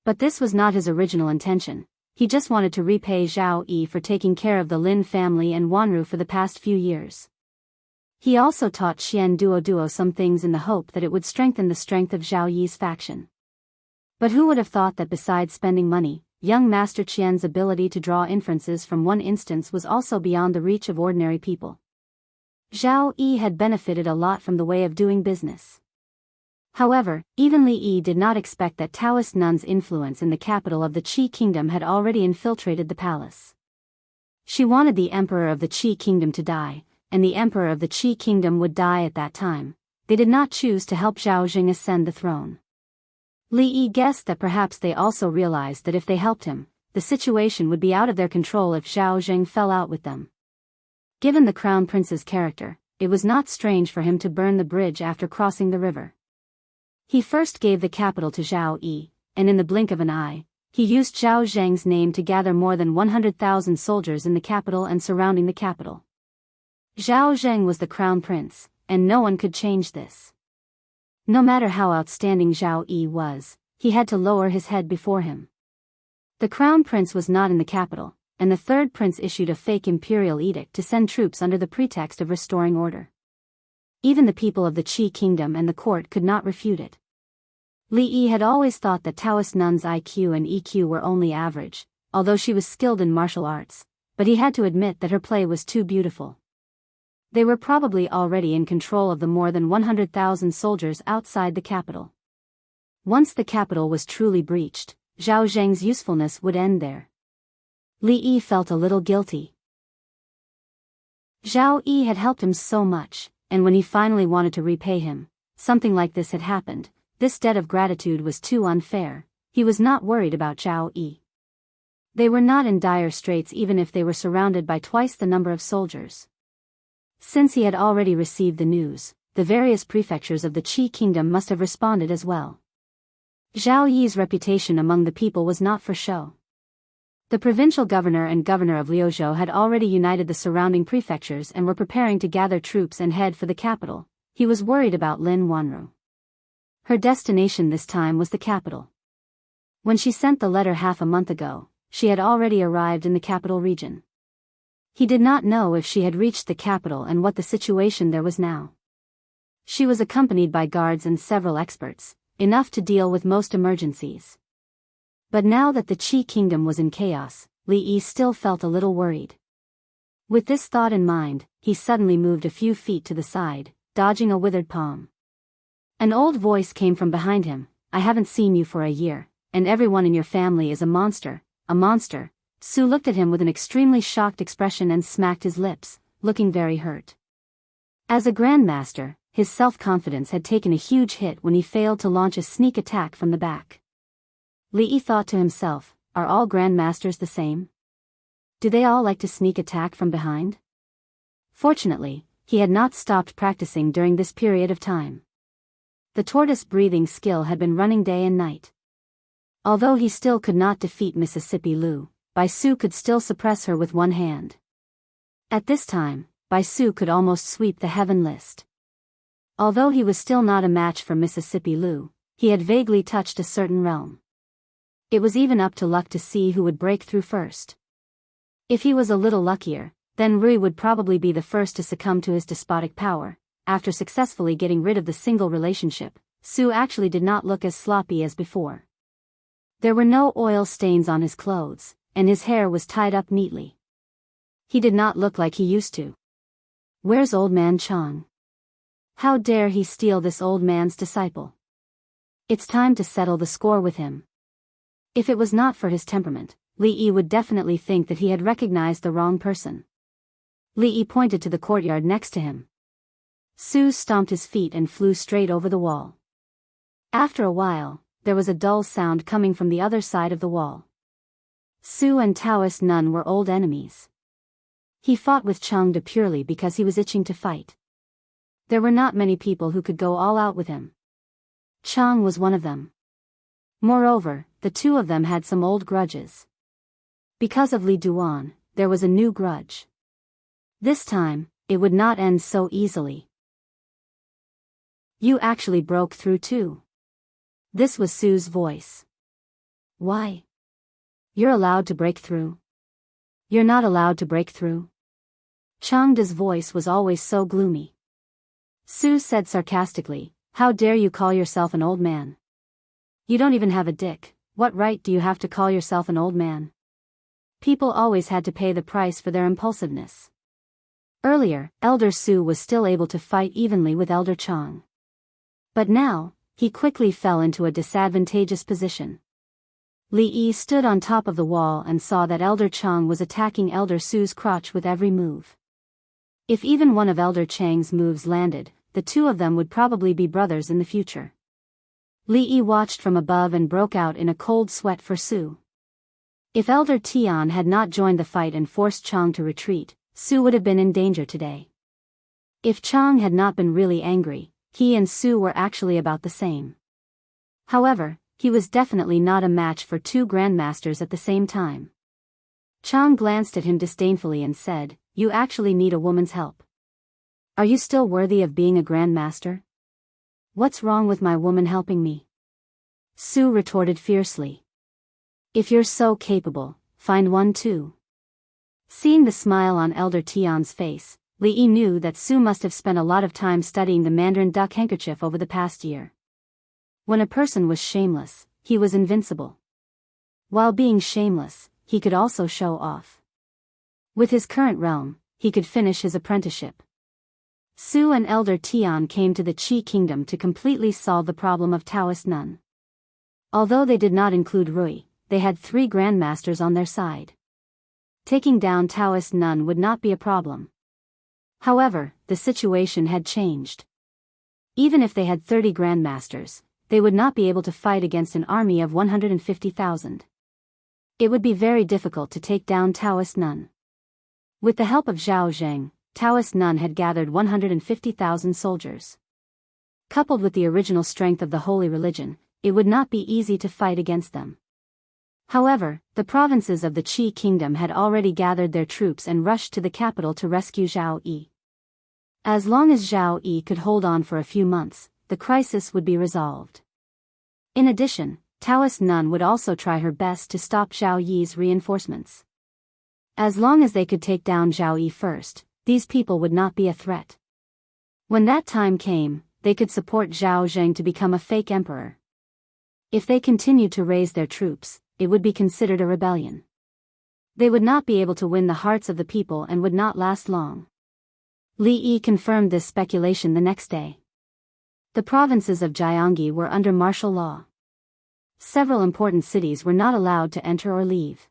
But this was not his original intention. He just wanted to repay Zhao Yi for taking care of the Lin family and Wanru for the past few years. He also taught Xian Duo some things in the hope that it would strengthen the strength of Zhao Yi's faction. But who would have thought that besides spending money, young Master Qian's ability to draw inferences from one instance was also beyond the reach of ordinary people. Zhao Yi had benefited a lot from the way of doing business. However, even Li Yi did not expect that Taoist Nun's influence in the capital of the Qi kingdom had already infiltrated the palace. She wanted the emperor of the Qi kingdom to die, and the emperor of the Qi kingdom would die at that time. They did not choose to help Zhao Zheng ascend the throne. Li Yi guessed that perhaps they also realized that if they helped him, the situation would be out of their control if Zhao Zheng fell out with them. Given the crown prince's character, it was not strange for him to burn the bridge after crossing the river. He first gave the capital to Zhao Yi, and in the blink of an eye, he used Zhao Zheng's name to gather more than 100,000 soldiers in the capital and surrounding the capital. Zhao Zheng was the crown prince, and no one could change this. No matter how outstanding Zhao Yi was, he had to lower his head before him. The crown prince was not in the capital, and the third prince issued a fake imperial edict to send troops under the pretext of restoring order. Even the people of the Qi kingdom and the court could not refute it. Li Yi had always thought that Taoist Nun's IQ and EQ were only average, although she was skilled in martial arts, but he had to admit that her play was too beautiful. They were probably already in control of the more than 100,000 soldiers outside the capital. Once the capital was truly breached, Zhao Zheng's usefulness would end there. Li Yi felt a little guilty. Zhao Yi had helped him so much, and when he finally wanted to repay him, something like this had happened. This debt of gratitude was too unfair. He was not worried about Zhao Yi. They were not in dire straits even if they were surrounded by twice the number of soldiers. Since he had already received the news, the various prefectures of the Qi kingdom must have responded as well. Zhao Yi's reputation among the people was not for show. The provincial governor and governor of Liuzhou had already united the surrounding prefectures and were preparing to gather troops and head for the capital. He was worried about Lin Wanru. Her destination this time was the capital. When she sent the letter half a month ago, she had already arrived in the capital region. He did not know if she had reached the capital and what the situation there was now. She was accompanied by guards and several experts, enough to deal with most emergencies. But now that the Qi kingdom was in chaos, Li Yi still felt a little worried. With this thought in mind, he suddenly moved a few feet to the side, dodging a withered palm. An old voice came from behind him. "I haven't seen you for a year, and everyone in your family is a monster, a monster." Su looked at him with an extremely shocked expression and smacked his lips, looking very hurt. As a grandmaster, his self-confidence had taken a huge hit when he failed to launch a sneak attack from the back. Li Yi thought to himself, are all grandmasters the same? Do they all like to sneak attack from behind? Fortunately, he had not stopped practicing during this period of time. The tortoise breathing skill had been running day and night. Although he still could not defeat Mississippi Lu, Bai Su could still suppress her with one hand. At this time, Bai Su could almost sweep the heaven list. Although he was still not a match for Mississippi Lu, he had vaguely touched a certain realm. It was even up to luck to see who would break through first. If he was a little luckier, then Rui would probably be the first to succumb to his despotic power. After successfully getting rid of the single relationship, Su actually did not look as sloppy as before. There were no oil stains on his clothes, and his hair was tied up neatly. He did not look like he used to. Where's old man Chang? How dare he steal this old man's disciple? It's time to settle the score with him. If it was not for his temperament, Li Yi would definitely think that he had recognized the wrong person. Li Yi pointed to the courtyard next to him. Su stomped his feet and flew straight over the wall. After a while, there was a dull sound coming from the other side of the wall. Su and Taoist Nun were old enemies. He fought with Changde purely because he was itching to fight. There were not many people who could go all out with him. Chang was one of them. Moreover, the two of them had some old grudges. Because of Li Duan, there was a new grudge. This time, it would not end so easily. You actually broke through too. This was Su's voice. Why? You're allowed to break through. You're not allowed to break through. Changde's voice was always so gloomy. Su said sarcastically, how dare you call yourself an old man? You don't even have a dick, what right do you have to call yourself an old man? People always had to pay the price for their impulsiveness. Earlier, Elder Su was still able to fight evenly with Elder Chang. But now, he quickly fell into a disadvantageous position. Li Yi stood on top of the wall and saw that Elder Chang was attacking Elder Su's crotch with every move. If even one of Elder Chang's moves landed, the two of them would probably be brothers in the future. Li Yi watched from above and broke out in a cold sweat for Su. If Elder Tian had not joined the fight and forced Chang to retreat, Su would have been in danger today. If Chang had not been really angry, he and Su were actually about the same. However, he was definitely not a match for two grandmasters at the same time. Chang glanced at him disdainfully and said, you actually need a woman's help. Are you still worthy of being a grandmaster? What's wrong with my woman helping me? Su retorted fiercely. If you're so capable, find one too. Seeing the smile on Elder Tian's face, Li Yi knew that Su must have spent a lot of time studying the Mandarin duck handkerchief over the past year. When a person was shameless, he was invincible. While being shameless, he could also show off. With his current realm, he could finish his apprenticeship. Su and Elder Tian came to the Qi Kingdom to completely solve the problem of Taoist Nun. Although they did not include Rui, they had 3 grandmasters on their side. Taking down Taoist Nun would not be a problem. However, the situation had changed. Even if they had 30 grandmasters, they would not be able to fight against an army of 150,000. It would be very difficult to take down Taoist Nun. With the help of Zhao Zheng, Taoist Nun had gathered 150,000 soldiers. Coupled with the original strength of the holy religion, it would not be easy to fight against them. However, the provinces of the Qi Kingdom had already gathered their troops and rushed to the capital to rescue Zhao Yi. As long as Zhao Yi could hold on for a few months, the crisis would be resolved. In addition, Taoist Nun would also try her best to stop Zhao Yi's reinforcements. As long as they could take down Zhao Yi first, these people would not be a threat. When that time came, they could support Zhao Zheng to become a fake emperor. If they continued to raise their troops, it would be considered a rebellion. They would not be able to win the hearts of the people and would not last long. Li Yi confirmed this speculation the next day. The provinces of Jiangyi were under martial law. Several important cities were not allowed to enter or leave.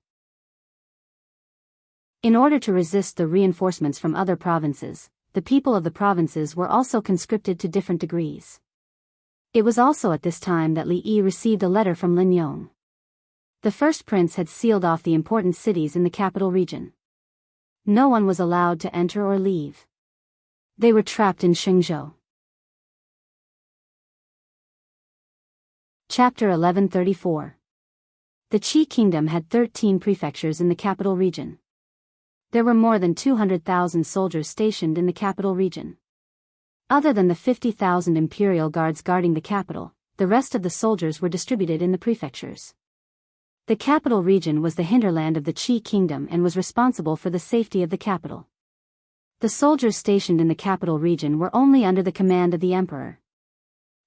In order to resist the reinforcements from other provinces, the people of the provinces were also conscripted to different degrees. It was also at this time that Li Yi received a letter from Lin Yong. The first prince had sealed off the important cities in the capital region. No one was allowed to enter or leave. They were trapped in Shenzhou. Chapter 1134. The Qi Kingdom had 13 prefectures in the capital region. There were more than 200,000 soldiers stationed in the capital region. Other than the 50,000 imperial guards guarding the capital, the rest of the soldiers were distributed in the prefectures. The capital region was the hinterland of the Qi Kingdom and was responsible for the safety of the capital. The soldiers stationed in the capital region were only under the command of the emperor.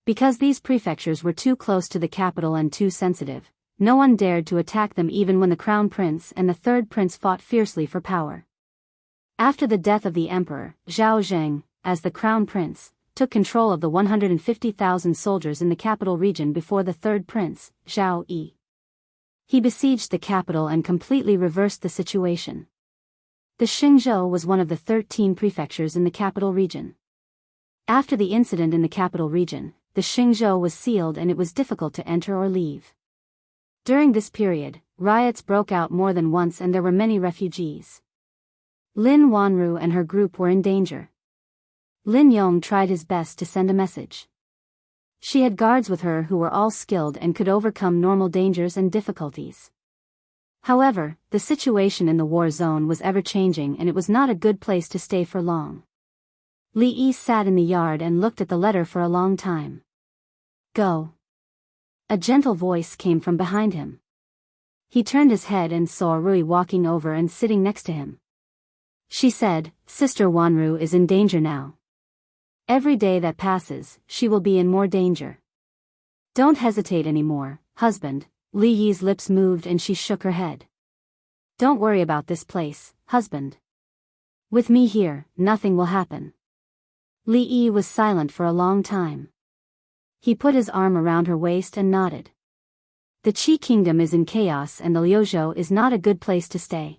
Because these prefectures were too close to the capital and too sensitive, no one dared to attack them even when the crown prince and the third prince fought fiercely for power. After the death of the emperor, Zhao Zheng, as the crown prince, took control of the 150,000 soldiers in the capital region before the third prince, Zhao Yi. He besieged the capital and completely reversed the situation. The Xingzhou was one of the 13 prefectures in the capital region. After the incident in the capital region, the Xingzhou was sealed and it was difficult to enter or leave. During this period, riots broke out more than once and there were many refugees. Lin Wanru and her group were in danger. Lin Yong tried his best to send a message. She had guards with her who were all skilled and could overcome normal dangers and difficulties. However, the situation in the war zone was ever-changing and it was not a good place to stay for long. Li Yi sat in the yard and looked at the letter for a long time. Go. A gentle voice came from behind him. He turned his head and saw Rui walking over and sitting next to him. She said, Sister Wanru is in danger now. Every day that passes, she will be in more danger. Don't hesitate anymore, husband. Li Yi's lips moved and she shook her head. Don't worry about this place, husband. With me here, nothing will happen. Li Yi was silent for a long time. He put his arm around her waist and nodded. The Qi kingdom is in chaos and the Liuzhou is not a good place to stay.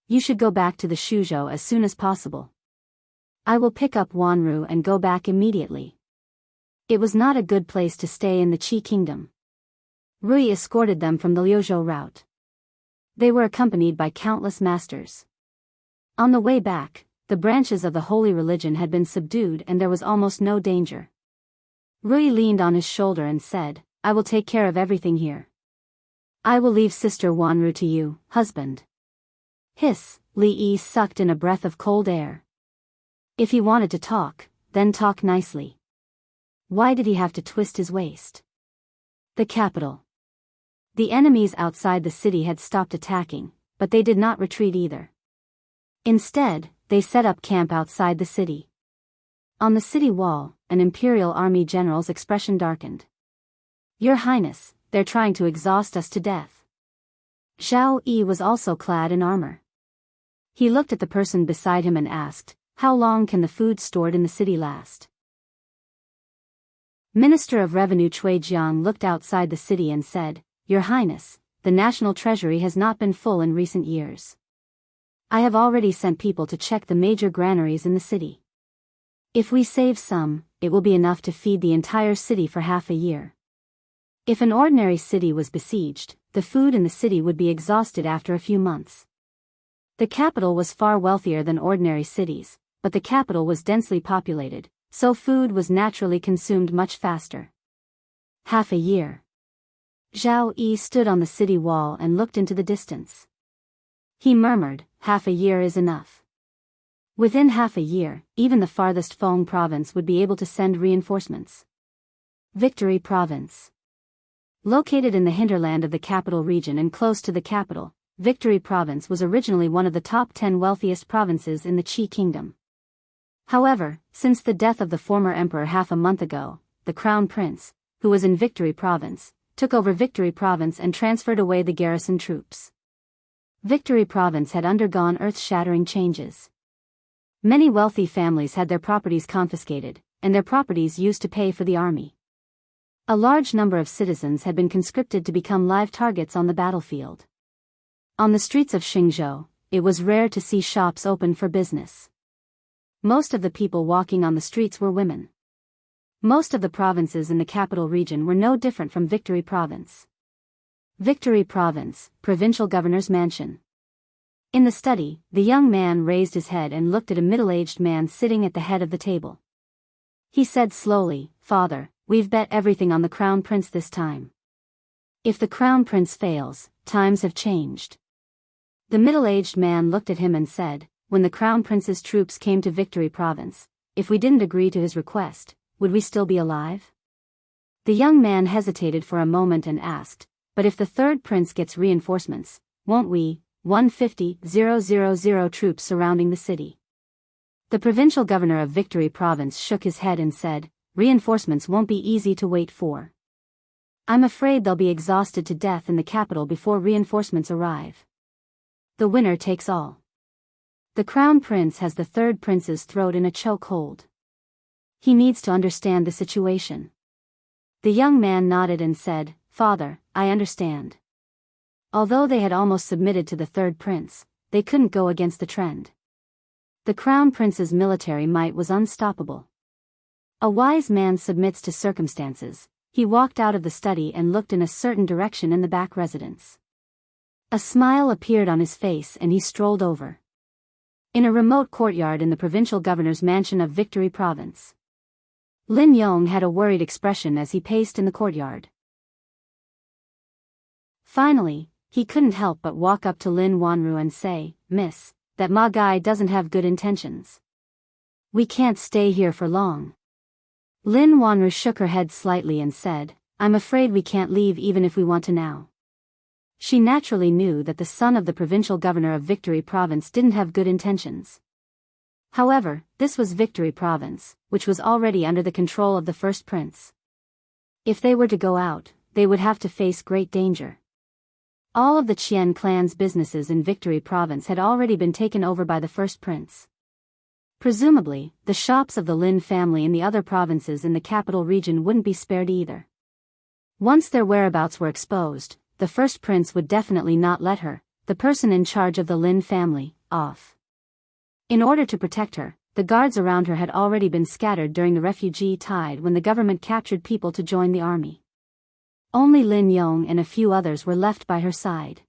You should go back to the Shuzhou as soon as possible. I will pick up Wanru and go back immediately. It was not a good place to stay in the Qi kingdom. Rui escorted them from the Liuzhou route. They were accompanied by countless masters. On the way back, the branches of the holy religion had been subdued and there was almost no danger. Rui leaned on his shoulder and said, I will take care of everything here. I will leave Sister Wanru to you, husband. Hiss, Li Yi sucked in a breath of cold air. If he wanted to talk, then talk nicely. Why did he have to twist his waist? The capital. The enemies outside the city had stopped attacking, but they did not retreat either. Instead, they set up camp outside the city. On the city wall, an imperial army general's expression darkened. Your Highness, they're trying to exhaust us to death. Zhao Yi was also clad in armor. He looked at the person beside him and asked, how long can the food stored in the city last? Minister of Revenue Cui Jiang looked outside the city and said, Your Highness, the national treasury has not been full in recent years. I have already sent people to check the major granaries in the city. If we save some, it will be enough to feed the entire city for half a year. If an ordinary city was besieged, the food in the city would be exhausted after a few months. The capital was far wealthier than ordinary cities, but the capital was densely populated, so food was naturally consumed much faster. Half a year. Zhao Yi stood on the city wall and looked into the distance. He murmured, half a year is enough. Within half a year, even the farthest Feng province would be able to send reinforcements. Victory Province. Located in the hinterland of the capital region and close to the capital, Victory Province was originally one of the top 10 wealthiest provinces in the Qi Kingdom. However, since the death of the former emperor half a month ago, the crown prince, who was in Victory Province, took over Victory Province and transferred away the garrison troops. Victory Province had undergone earth-shattering changes. Many wealthy families had their properties confiscated, and their properties used to pay for the army. A large number of citizens had been conscripted to become live targets on the battlefield. On the streets of Xingzhou, it was rare to see shops open for business. Most of the people walking on the streets were women. Most of the provinces in the capital region were no different from Victory Province. Victory Province, Provincial Governor's Mansion. In the study, the young man raised his head and looked at a middle-aged man sitting at the head of the table. He said slowly, Father, we've bet everything on the Crown Prince this time. If the Crown Prince fails, times have changed. The middle-aged man looked at him and said, when the Crown Prince's troops came to Victory Province, if we didn't agree to his request, would we still be alive? The young man hesitated for a moment and asked, but if the third prince gets reinforcements, won't we? 150,000 troops surrounding the city. The provincial governor of Victory Province shook his head and said, reinforcements won't be easy to wait for. I'm afraid they'll be exhausted to death in the capital before reinforcements arrive. The winner takes all. The crown prince has the third prince's throat in a chokehold. He needs to understand the situation. The young man nodded and said, Father, I understand. Although they had almost submitted to the third prince, they couldn't go against the trend. The crown prince's military might was unstoppable. A wise man submits to circumstances. He walked out of the study and looked in a certain direction in the back residence. A smile appeared on his face and he strolled over. In a remote courtyard in the provincial governor's mansion of Victory Province. Lin Yong had a worried expression as he paced in the courtyard. Finally, he couldn't help but walk up to Lin Wanru and say, Miss, that Ma guy doesn't have good intentions. We can't stay here for long. Lin Wanru shook her head slightly and said, I'm afraid we can't leave even if we want to now. She naturally knew that the son of the provincial governor of Victory Province didn't have good intentions. However, this was Victory Province, which was already under the control of the first prince. If they were to go out, they would have to face great danger. All of the Qian clan's businesses in Victory Province had already been taken over by the first prince. Presumably, the shops of the Lin family in the other provinces in the capital region wouldn't be spared either. Once their whereabouts were exposed, the first prince would definitely not let her, the person in charge of the Lin family, off. In order to protect her, the guards around her had already been scattered during the refugee tide when the government captured people to join the army. Only Lin Yong and a few others were left by her side.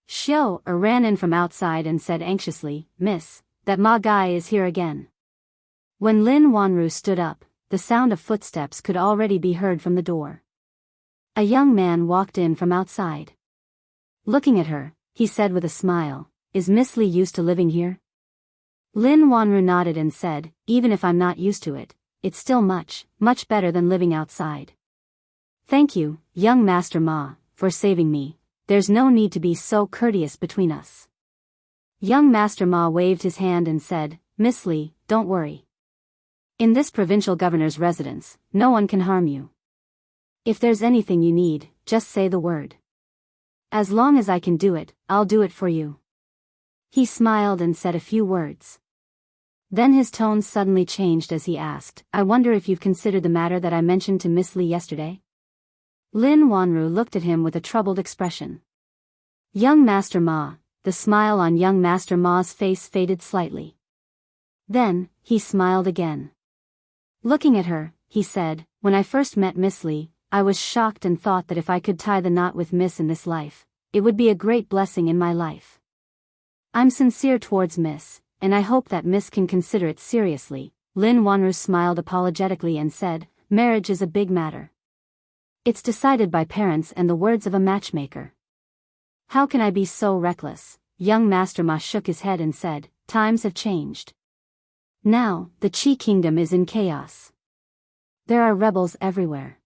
Xiao ran in from outside and said anxiously, Miss, that Ma guy is here again. When Lin Wanru stood up, the sound of footsteps could already be heard from the door. A young man walked in from outside. Looking at her, he said with a smile, Is Miss Li used to living here? Lin Wanru nodded and said, Even if I'm not used to it, it's still much, much better than living outside. Thank you, young Master Ma, for saving me. There's no need to be so courteous between us. Young Master Ma waved his hand and said, Miss Li, don't worry. In this provincial governor's residence, no one can harm you. If there's anything you need, just say the word. As long as I can do it, I'll do it for you. He smiled and said a few words. Then his tone suddenly changed as he asked, I wonder if you've considered the matter that I mentioned to Miss Li yesterday? Lin Wanru looked at him with a troubled expression. Young Master Ma, the smile on young Master Ma's face faded slightly. Then, he smiled again. Looking at her, he said, When I first met Miss Li, I was shocked and thought that if I could tie the knot with Miss in this life, it would be a great blessing in my life. I'm sincere towards Miss, and I hope that Miss can consider it seriously. Lin Wanru smiled apologetically and said, Marriage is a big matter. It's decided by parents and the words of a matchmaker. How can I be so reckless? Young Master Ma shook his head and said, Times have changed. Now, the Qi kingdom is in chaos. There are rebels everywhere.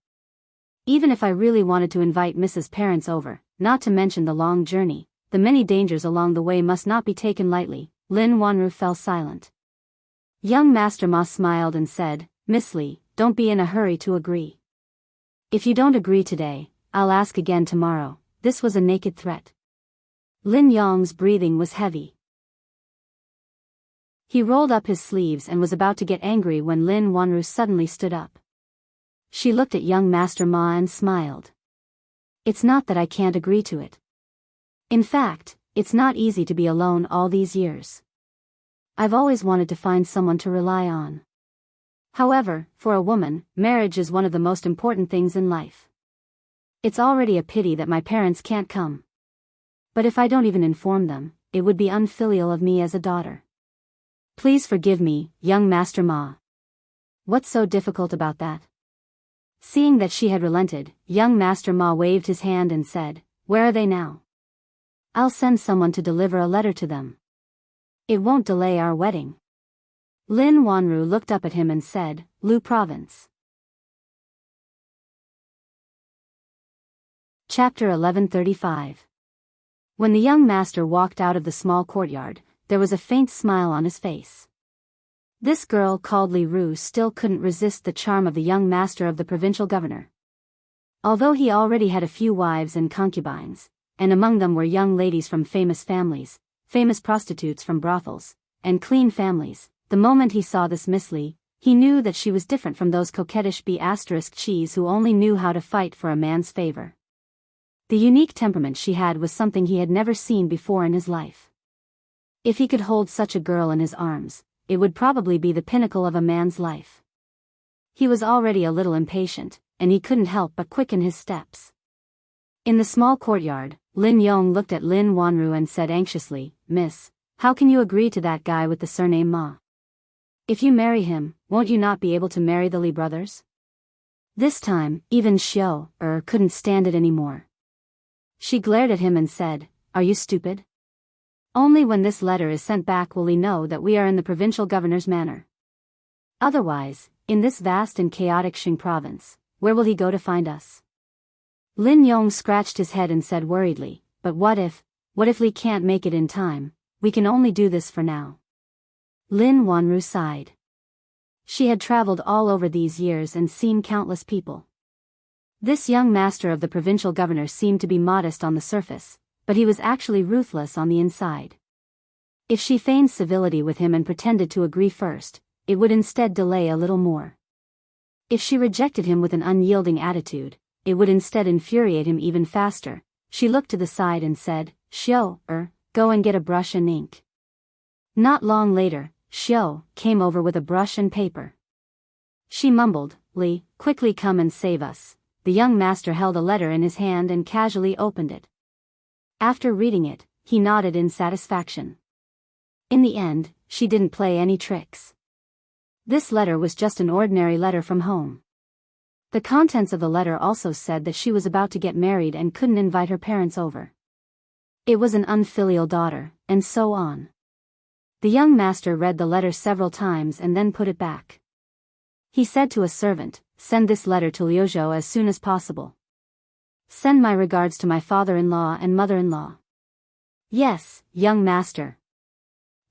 Even if I really wanted to invite Mrs. Parents over, not to mention the long journey, the many dangers along the way must not be taken lightly. Lin Wanru fell silent. Young Master Ma smiled and said, Miss Li, don't be in a hurry to agree. If you don't agree today, I'll ask again tomorrow. This was a naked threat. Lin Yong's breathing was heavy. He rolled up his sleeves and was about to get angry when Lin Wanru suddenly stood up. She looked at young Master Ma and smiled. It's not that I can't agree to it. In fact, it's not easy to be alone all these years. I've always wanted to find someone to rely on. However, for a woman, marriage is one of the most important things in life. It's already a pity that my parents can't come. But if I don't even inform them, it would be unfilial of me as a daughter. Please forgive me, young Master Ma. What's so difficult about that? Seeing that she had relented, young Master Ma waved his hand and said, Where are they now? I'll send someone to deliver a letter to them. It won't delay our wedding. Lin Wanru looked up at him and said, Lu Province. Chapter 1135. When the young master walked out of the small courtyard, there was a faint smile on his face. This girl called Li Ru still couldn't resist the charm of the young master of the provincial governor. Although he already had a few wives and concubines, and among them were young ladies from famous families, famous prostitutes from brothels, and clean families, the moment he saw this Miss Li, he knew that she was different from those coquettish cheese who only knew how to fight for a man's favor. The unique temperament she had was something he had never seen before in his life. If he could hold such a girl in his arms, it would probably be the pinnacle of a man's life. He was already a little impatient, and he couldn't help but quicken his steps. In the small courtyard, Lin Yong looked at Lin Wanru and said anxiously, "Miss, how can you agree to that guy with the surname Ma? If you marry him, won't you not be able to marry the Li brothers?" This time, even Xiao couldn't stand it anymore. She glared at him and said, "Are you stupid? Only when this letter is sent back will he know that we are in the provincial governor's manor. Otherwise, in this vast and chaotic Xing province, where will he go to find us?" Lin Yong scratched his head and said worriedly, "But what if Li can't make it in time? We can only do this for now." Lin Wanru sighed. She had traveled all over these years and seen countless people. This young master of the provincial governor seemed to be modest on the surface, but he was actually ruthless on the inside. If she feigned civility with him and pretended to agree first, it would instead delay a little more. If she rejected him with an unyielding attitude, it would instead infuriate him even faster. She looked to the side and said, "Xiao, go and get a brush and ink." Not long later, Xiao came over with a brush and paper. She mumbled, "Li, quickly come and save us." The young master held a letter in his hand and casually opened it. After reading it, he nodded in satisfaction. In the end, she didn't play any tricks. This letter was just an ordinary letter from home. The contents of the letter also said that she was about to get married and couldn't invite her parents over. It was an unfilial daughter, and so on. The young master read the letter several times and then put it back. He said to a servant, "Send this letter to Liuzhou as soon as possible. Send my regards to my father-in-law and mother-in-law." "Yes, young master."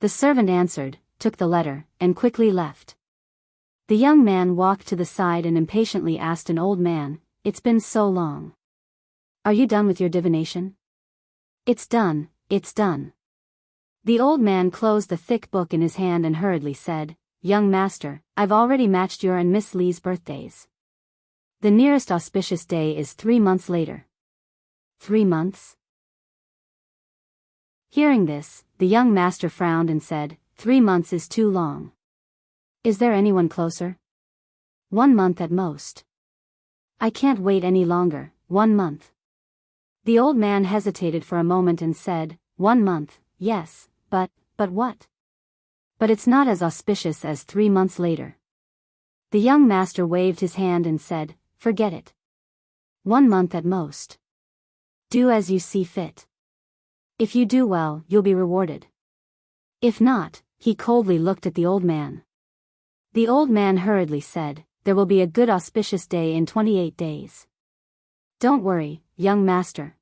The servant answered, took the letter, and quickly left. The young man walked to the side and impatiently asked an old man, "It's been so long. Are you done with your divination?" It's done. The old man closed the thick book in his hand and hurriedly said, "Young master, I've already matched your and Miss Li's birthdays. The nearest auspicious day is 3 months later." 3 months? Hearing this, the young master frowned and said, 3 months is too long. Is there anyone closer? 1 month at most. I can't wait any longer. 1 month. The old man hesitated for a moment and said, 1 month, yes, but what? But it's not as auspicious as 3 months later. The young master waved his hand and said, "Forget it. 1 month at most. Do as you see fit. If you do well, you'll be rewarded. If not," he coldly looked at the old man. The old man hurriedly said, "There will be a good auspicious day in 28 days. Don't worry, young master.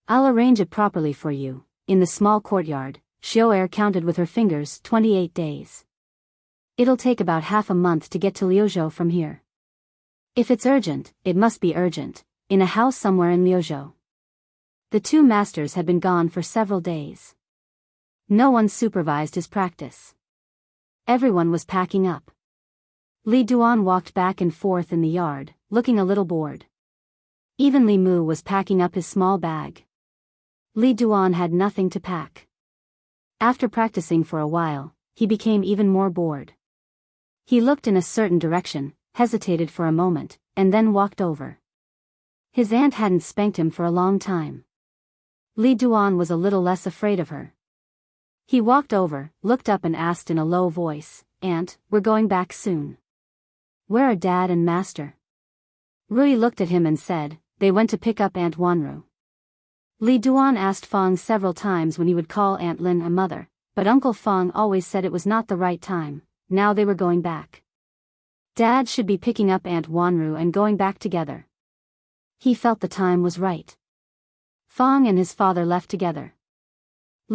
I'll arrange it properly for you." In the small courtyard, Xiao counted with her fingers 28 days. "It'll take about half a month to get to Liuzhou from here. If it's urgent, it must be urgent, in a house somewhere in Liuzhou." The 2 masters had been gone for several days. No one supervised his practice. Everyone was packing up. Li Duan walked back and forth in the yard, looking a little bored. Even Li Mu was packing up his small bag. Li Duan had nothing to pack. After practicing for a while, he became even more bored. He looked in a certain direction, hesitated for a moment, and then walked over. His aunt hadn't spanked him for a long time. Li Duan was a little less afraid of her. He walked over, looked up and asked in a low voice, "Aunt, we're going back soon. Where are Dad and Master?" Rui looked at him and said, "They went to pick up Aunt Wanru." Li Duan asked Fang several times when he would call Aunt Lin a mother, but Uncle Fang always said it was not the right time. Now they were going back. Dad should be picking up Aunt Wanru and going back together. He felt the time was right. Fang and his father left together.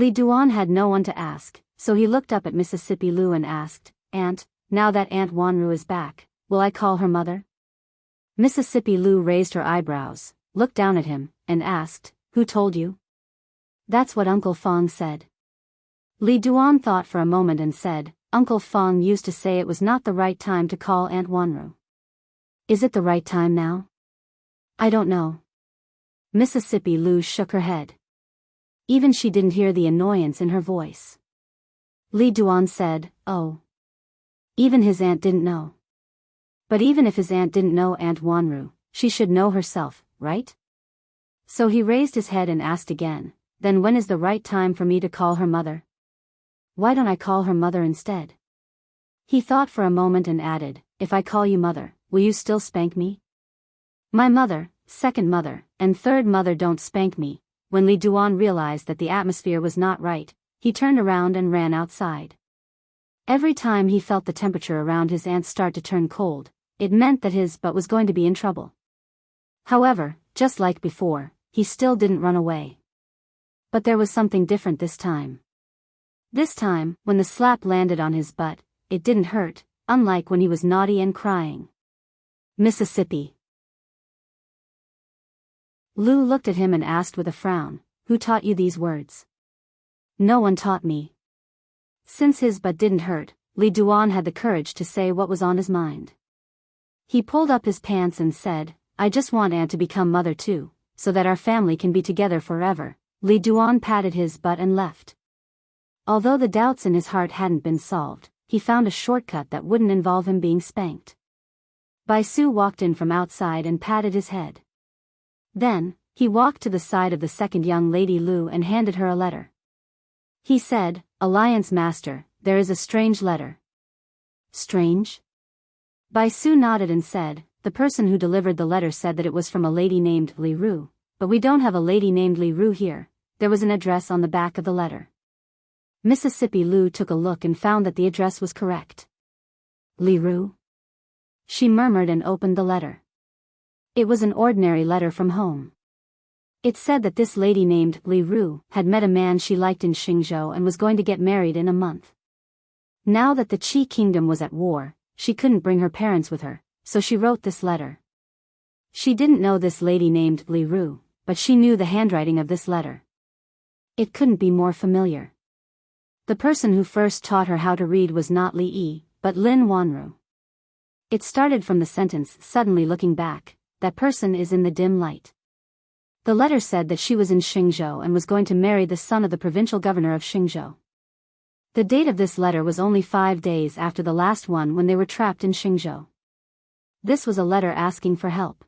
Li Duan had no one to ask, so he looked up at Mississippi Lu and asked, "Aunt, now that Aunt Wanru is back, will I call her mother?" Mississippi Lou raised her eyebrows, looked down at him, and asked, "Who told you?" "That's what Uncle Fong said." Li Duan thought for a moment and said, "Uncle Fong used to say it was not the right time to call Aunt Wanru. Is it the right time now?" "I don't know." Mississippi Lou shook her head. Even she didn't hear the annoyance in her voice. Li Duan said, "Oh. Even his aunt didn't know." "But even if his aunt didn't know Aunt Wanru, she should know herself, right?" So he raised his head and asked again, "Then when is the right time for me to call her mother? Why don't I call her mother instead?" He thought for a moment and added, "If I call you mother, will you still spank me?" "My mother, second mother, and third mother don't spank me." When Li Duan realized that the atmosphere was not right, he turned around and ran outside. Every time he felt the temperature around his aunt start to turn cold, it meant that his butt was going to be in trouble. However, just like before, he still didn't run away. But there was something different this time. This time, when the slap landed on his butt, it didn't hurt, unlike when he was naughty and crying. Mississippi. Lou looked at him and asked with a frown, "Who taught you these words?" "No one taught me." Since his butt didn't hurt, Li Duan had the courage to say what was on his mind. He pulled up his pants and said, "I just want Aunt to become mother too, so that our family can be together forever." Li Duan patted his butt and left. Although the doubts in his heart hadn't been solved, he found a shortcut that wouldn't involve him being spanked. Bai Su walked in from outside and patted his head. Then, he walked to the side of the second young lady Lu and handed her a letter. He said, "Alliance Master, there is a strange letter." "Strange?" Bai Su nodded and said, "The person who delivered the letter said that it was from a lady named Li Ru, but we don't have a lady named Li Ru here." There was an address on the back of the letter. Mississippi Lou took a look and found that the address was correct. "Li Ru?" She murmured and opened the letter. It was an ordinary letter from home. It said that this lady named Li Ru had met a man she liked in Xingzhou and was going to get married in a month. Now that the Qi kingdom was at war, she couldn't bring her parents with her, so she wrote this letter. She didn't know this lady named Li Ru, but she knew the handwriting of this letter. It couldn't be more familiar. The person who first taught her how to read was not Li Yi, but Lin Wanru. It started from the sentence, "Suddenly looking back, that person is in the dim light." The letter said that she was in Xingzhou and was going to marry the son of the provincial governor of Xingzhou. The date of this letter was only 5 days after the last one when they were trapped in Xingzhou. This was a letter asking for help.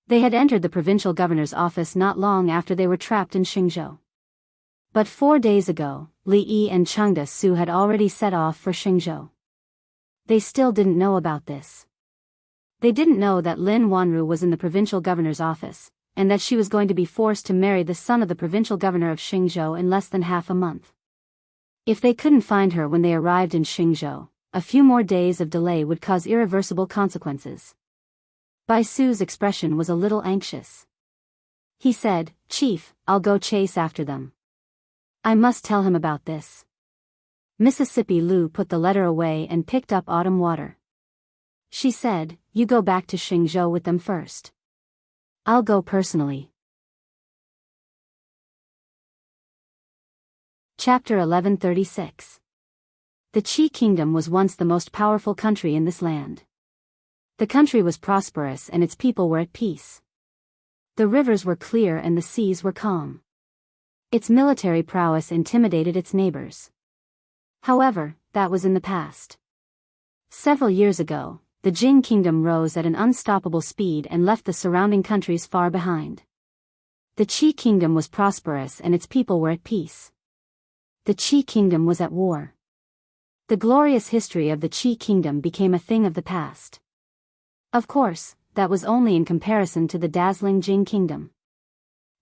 They had entered the provincial governor's office not long after they were trapped in Xingzhou. But 4 days ago, Li Yi and Chengda Su had already set off for Xingzhou. They still didn't know about this. They didn't know that Lin Wanru was in the provincial governor's office, and that she was going to be forced to marry the son of the provincial governor of Xingzhou in less than half a month. If they couldn't find her when they arrived in Xingzhou, a few more days of delay would cause irreversible consequences. Bai Su's expression was a little anxious. He said, "Chief, I'll go chase after them. I must tell him about this." Mississippi Lou put the letter away and picked up autumn water. She said, "You go back to Xingzhou with them first. I'll go personally." Chapter 1136. The Qi Kingdom was once the most powerful country in this land. The country was prosperous and its people were at peace. The rivers were clear and the seas were calm. Its military prowess intimidated its neighbors. However, that was in the past. Several years ago, the Jing Kingdom rose at an unstoppable speed and left the surrounding countries far behind. The Qi Kingdom was prosperous and its people were at peace. The Qi Kingdom was at war. The glorious history of the Qi Kingdom became a thing of the past. Of course, that was only in comparison to the dazzling Jing Kingdom.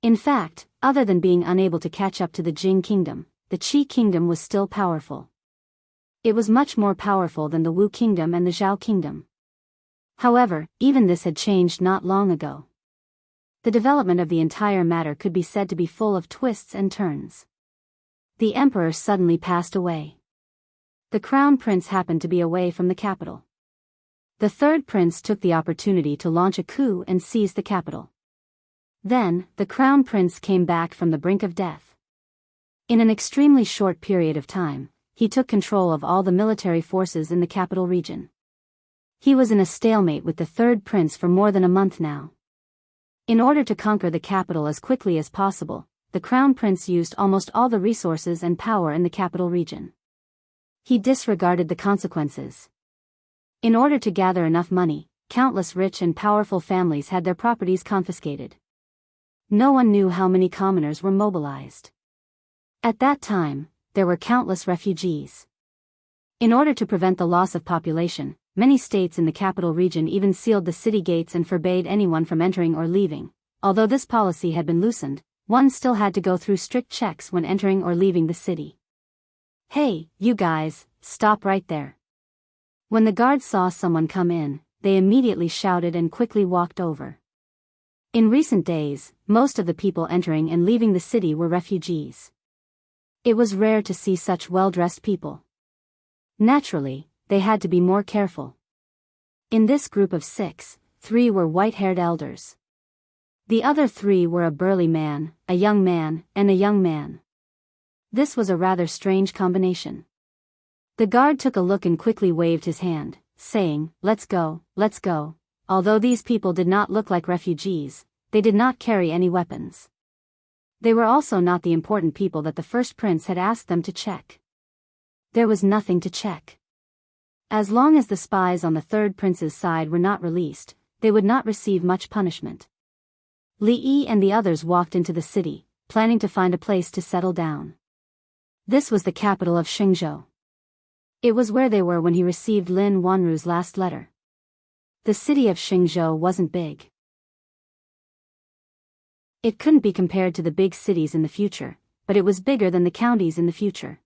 In fact, other than being unable to catch up to the Jing Kingdom, the Qi Kingdom was still powerful. It was much more powerful than the Wu Kingdom and the Zhao Kingdom. However, even this had changed not long ago. The development of the entire matter could be said to be full of twists and turns. The emperor suddenly passed away. The crown prince happened to be away from the capital. The third prince took the opportunity to launch a coup and seize the capital. Then, the crown prince came back from the brink of death. In an extremely short period of time, he took control of all the military forces in the capital region. He was in a stalemate with the third prince for more than a month now. In order to conquer the capital as quickly as possible, the crown prince used almost all the resources and power in the capital region. He disregarded the consequences. In order to gather enough money, countless rich and powerful families had their properties confiscated. No one knew how many commoners were mobilized. At that time, there were countless refugees. In order to prevent the loss of population, many states in the capital region even sealed the city gates and forbade anyone from entering or leaving. Although this policy had been loosened, one still had to go through strict checks when entering or leaving the city. "Hey, you guys, stop right there." When the guards saw someone come in, they immediately shouted and quickly walked over. In recent days, most of the people entering and leaving the city were refugees. It was rare to see such well-dressed people. Naturally, they had to be more careful. In this group of 6, 3 were white-haired elders. The other 3 were a burly man, a young man, and a young man. This was a rather strange combination. The guard took a look and quickly waved his hand, saying, let's go, let's go." Although these people did not look like refugees, they did not carry any weapons. They were also not the important people that the first prince had asked them to check. There was nothing to check. As long as the spies on the third prince's side were not released, they would not receive much punishment. Li Yi and the others walked into the city, planning to find a place to settle down. This was the capital of Xingzhou. It was where they were when he received Lin Wanru's last letter. The city of Xingzhou wasn't big. It couldn't be compared to the big cities in the future, but it was bigger than the counties in the future.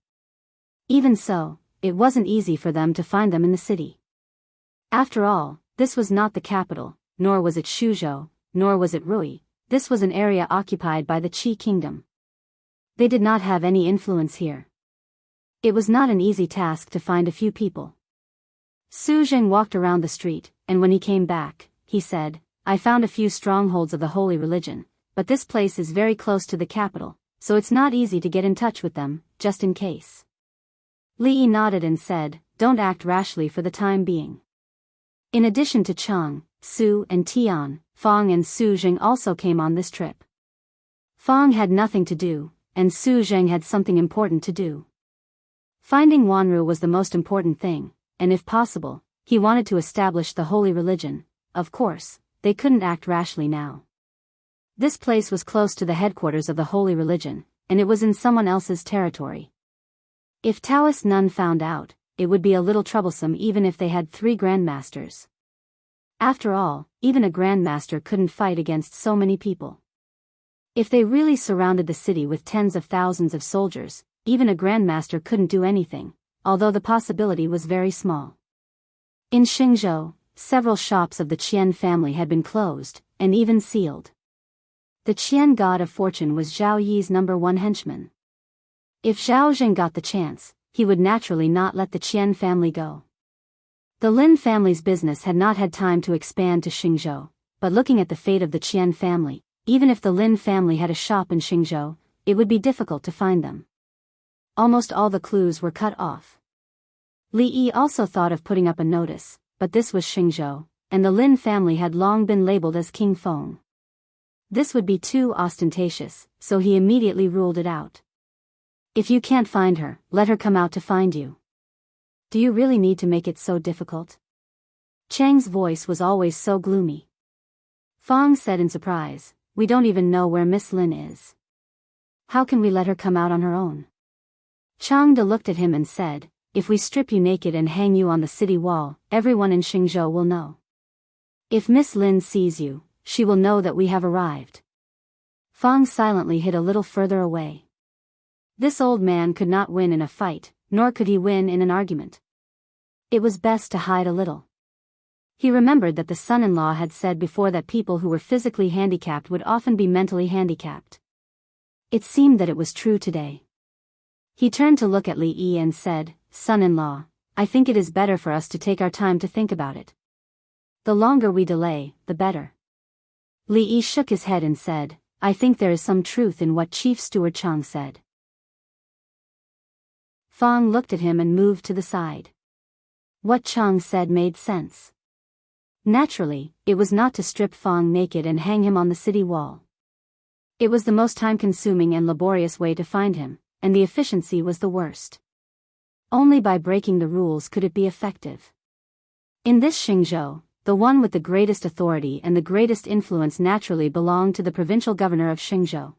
Even so, it wasn't easy for them to find them in the city. After all, this was not the capital, nor was it Shuzhou, nor was it Rui. This was an area occupied by the Qi kingdom. They did not have any influence here. It was not an easy task to find a few people. Su Zheng walked around the street, and when he came back, he said, "I found a few strongholds of the holy religion, but this place is very close to the capital, so it's not easy to get in touch with them, just in case." Li Yi nodded and said, "Don't act rashly for the time being." In addition to Chang, Su and Tian, Fang and Su Zheng also came on this trip. Fang had nothing to do, and Su Zheng had something important to do. Finding Wanru was the most important thing, and if possible, he wanted to establish the holy religion. Of course, they couldn't act rashly now. This place was close to the headquarters of the holy religion, and it was in someone else's territory. If Taoist Nun found out, it would be a little troublesome even if they had 3 grandmasters. After all, even a grandmaster couldn't fight against so many people. If they really surrounded the city with tens of thousands of soldiers, even a grandmaster couldn't do anything, although the possibility was very small. In Xingzhou, several shops of the Qian family had been closed, and even sealed. The Qian god of fortune was Zhao Yi's #1 henchman. If Zhao Zheng got the chance, he would naturally not let the Qian family go. The Lin family's business had not had time to expand to Xingzhou, but looking at the fate of the Qian family, even if the Lin family had a shop in Xingzhou, it would be difficult to find them. Almost all the clues were cut off. Li Yi also thought of putting up a notice, but this was Xingzhou, and the Lin family had long been labeled as King Feng. This would be too ostentatious, so he immediately ruled it out. "If you can't find her, let her come out to find you." "Do you really need to make it so difficult?" Chang's voice was always so gloomy. Fang said in surprise, "We don't even know where Miss Lin is. How can we let her come out on her own?" Chang De looked at him and said, "If we strip you naked and hang you on the city wall, everyone in Xingzhou will know. If Miss Lin sees you, she will know that we have arrived." Fang silently hid a little further away. This old man could not win in a fight, nor could he win in an argument. It was best to hide a little. He remembered that the son-in-law had said before that people who were physically handicapped would often be mentally handicapped. It seemed that it was true today. He turned to look at Li Yi and said, "Son-in-law, I think it is better for us to take our time to think about it. The longer we delay, the better. Li Yi shook his head and said, I think there is some truth in what Chief Steward Chang said. Fang looked at him and moved to the side. What Chang said made sense. Naturally, it was not to strip Fang naked and hang him on the city wall. It was the most time-consuming and laborious way to find him, and the efficiency was the worst. Only by breaking the rules could it be effective. In this Xingzhou, the one with the greatest authority and the greatest influence naturally belonged to the provincial governor of Xingzhou.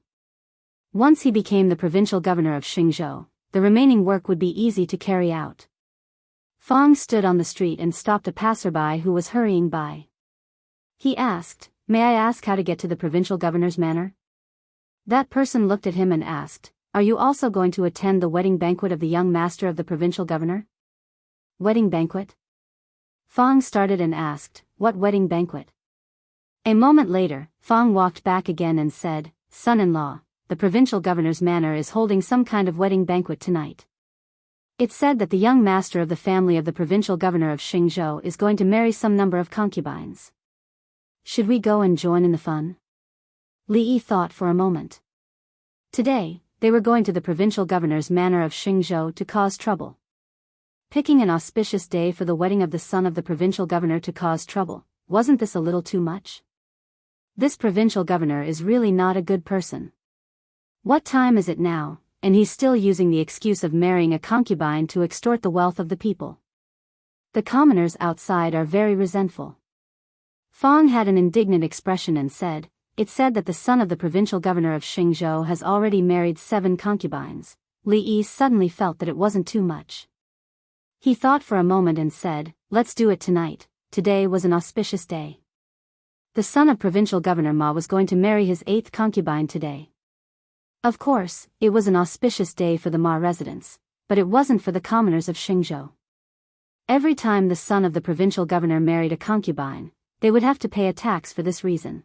Once he became the provincial governor of Xingzhou, the remaining work would be easy to carry out. Fang stood on the street and stopped a passerby who was hurrying by. He asked, May I ask how to get to the provincial governor's manor? That person looked at him and asked, Are you also going to attend the wedding banquet of the young master of the provincial governor? Wedding banquet? Fang started and asked, What wedding banquet? A moment later, Fang walked back again and said, Son-in-law, the provincial governor's manor is holding some kind of wedding banquet tonight. It's said that the young master of the family of the provincial governor of Xingzhou is going to marry some number of concubines. Should we go and join in the fun? Li Yi thought for a moment. Today, they were going to the provincial governor's manor of Xingzhou to cause trouble. Picking an auspicious day for the wedding of the son of the provincial governor to cause trouble, wasn't this a little too much? This provincial governor is really not a good person. What time is it now, and he's still using the excuse of marrying a concubine to extort the wealth of the people. The commoners outside are very resentful. Fang had an indignant expression and said, It's said that the son of the provincial governor of Xingzhou has already married 7 concubines. Li Yi suddenly felt that it wasn't too much. He thought for a moment and said, Let's do it tonight. Today was an auspicious day. The son of provincial governor Ma was going to marry his 8th concubine today. Of course, it was an auspicious day for the Ma residents, but it wasn't for the commoners of Xingzhou. Every time the son of the provincial governor married a concubine, they would have to pay a tax for this reason.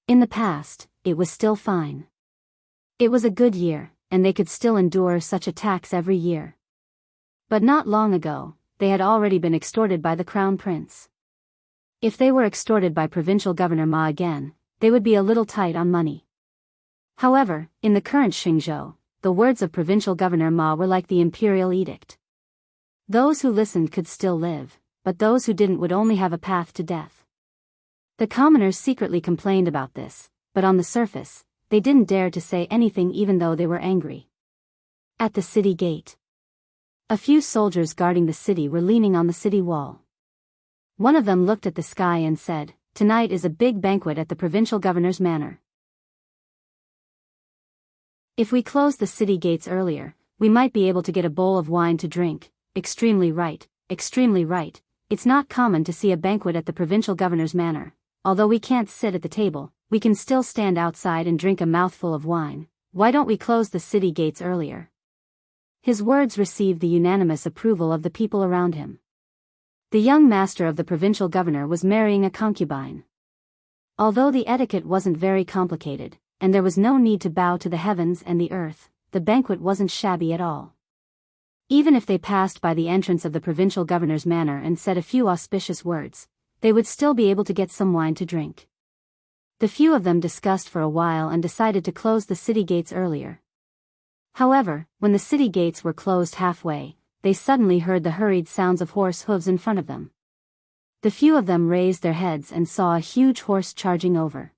In the past, it was still fine. It was a good year, and they could still endure such a tax every year. But not long ago, they had already been extorted by the crown prince. If they were extorted by provincial governor Ma again, they would be a little tight on money. However, in the current Xingzhou, the words of provincial governor Ma were like the imperial edict. Those who listened could still live, but those who didn't would only have a path to death. The commoners secretly complained about this, but on the surface, they didn't dare to say anything even though they were angry. At the city gate, a few soldiers guarding the city were leaning on the city wall. One of them looked at the sky and said, Tonight is a big banquet at the provincial governor's manor. If we close the city gates earlier, we might be able to get a bowl of wine to drink. Extremely right, extremely right. It's not common to see a banquet at the provincial governor's manor. Although we can't sit at the table, we can still stand outside and drink a mouthful of wine. Why don't we close the city gates earlier? His words received the unanimous approval of the people around him. The young master of the provincial governor was marrying a concubine. Although the etiquette wasn't very complicated, and there was no need to bow to the heavens and the earth, the banquet wasn't shabby at all. Even if they passed by the entrance of the provincial governor's manor and said a few auspicious words, they would still be able to get some wine to drink. The few of them discussed for a while and decided to close the city gates earlier. However, when the city gates were closed halfway, they suddenly heard the hurried sounds of horse hooves in front of them. The few of them raised their heads and saw a huge horse charging over.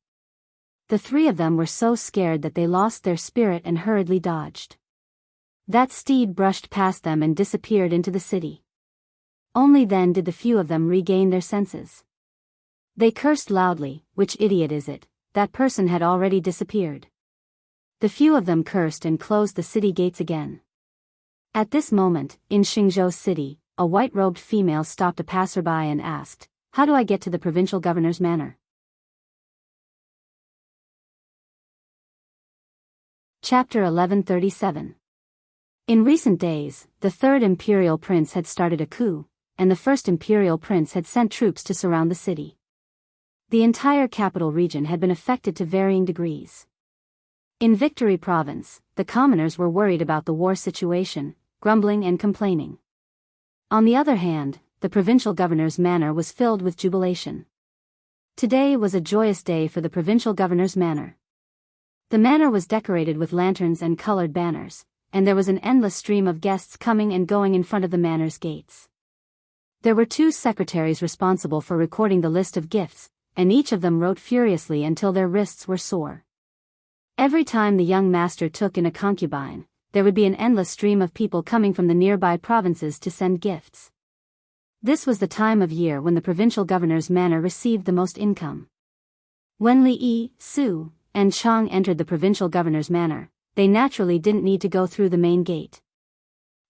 The 3 of them were so scared that they lost their spirit and hurriedly dodged. That steed brushed past them and disappeared into the city. Only then did the few of them regain their senses. They cursed loudly, Which idiot is it? That person had already disappeared. The few of them cursed and closed the city gates again. At this moment, in Xingzhou City, a white-robed female stopped a passerby and asked, How do I get to the provincial governor's manor? Chapter 1137. In recent days, the 3rd imperial prince had started a coup, and the 1st imperial prince had sent troops to surround the city. The entire capital region had been affected to varying degrees. In Victory Province, the commoners were worried about the war situation, grumbling and complaining. On the other hand, the provincial governor's manor was filled with jubilation. Today was a joyous day for the provincial governor's manor. The manor was decorated with lanterns and colored banners, and there was an endless stream of guests coming and going in front of the manor's gates. There were 2 secretaries responsible for recording the list of gifts, and each of them wrote furiously until their wrists were sore. Every time the young master took in a concubine, there would be an endless stream of people coming from the nearby provinces to send gifts. This was the time of year when the provincial governor's manor received the most income. When Li, Su, and Chang entered the provincial governor's manor, they naturally didn't need to go through the main gate.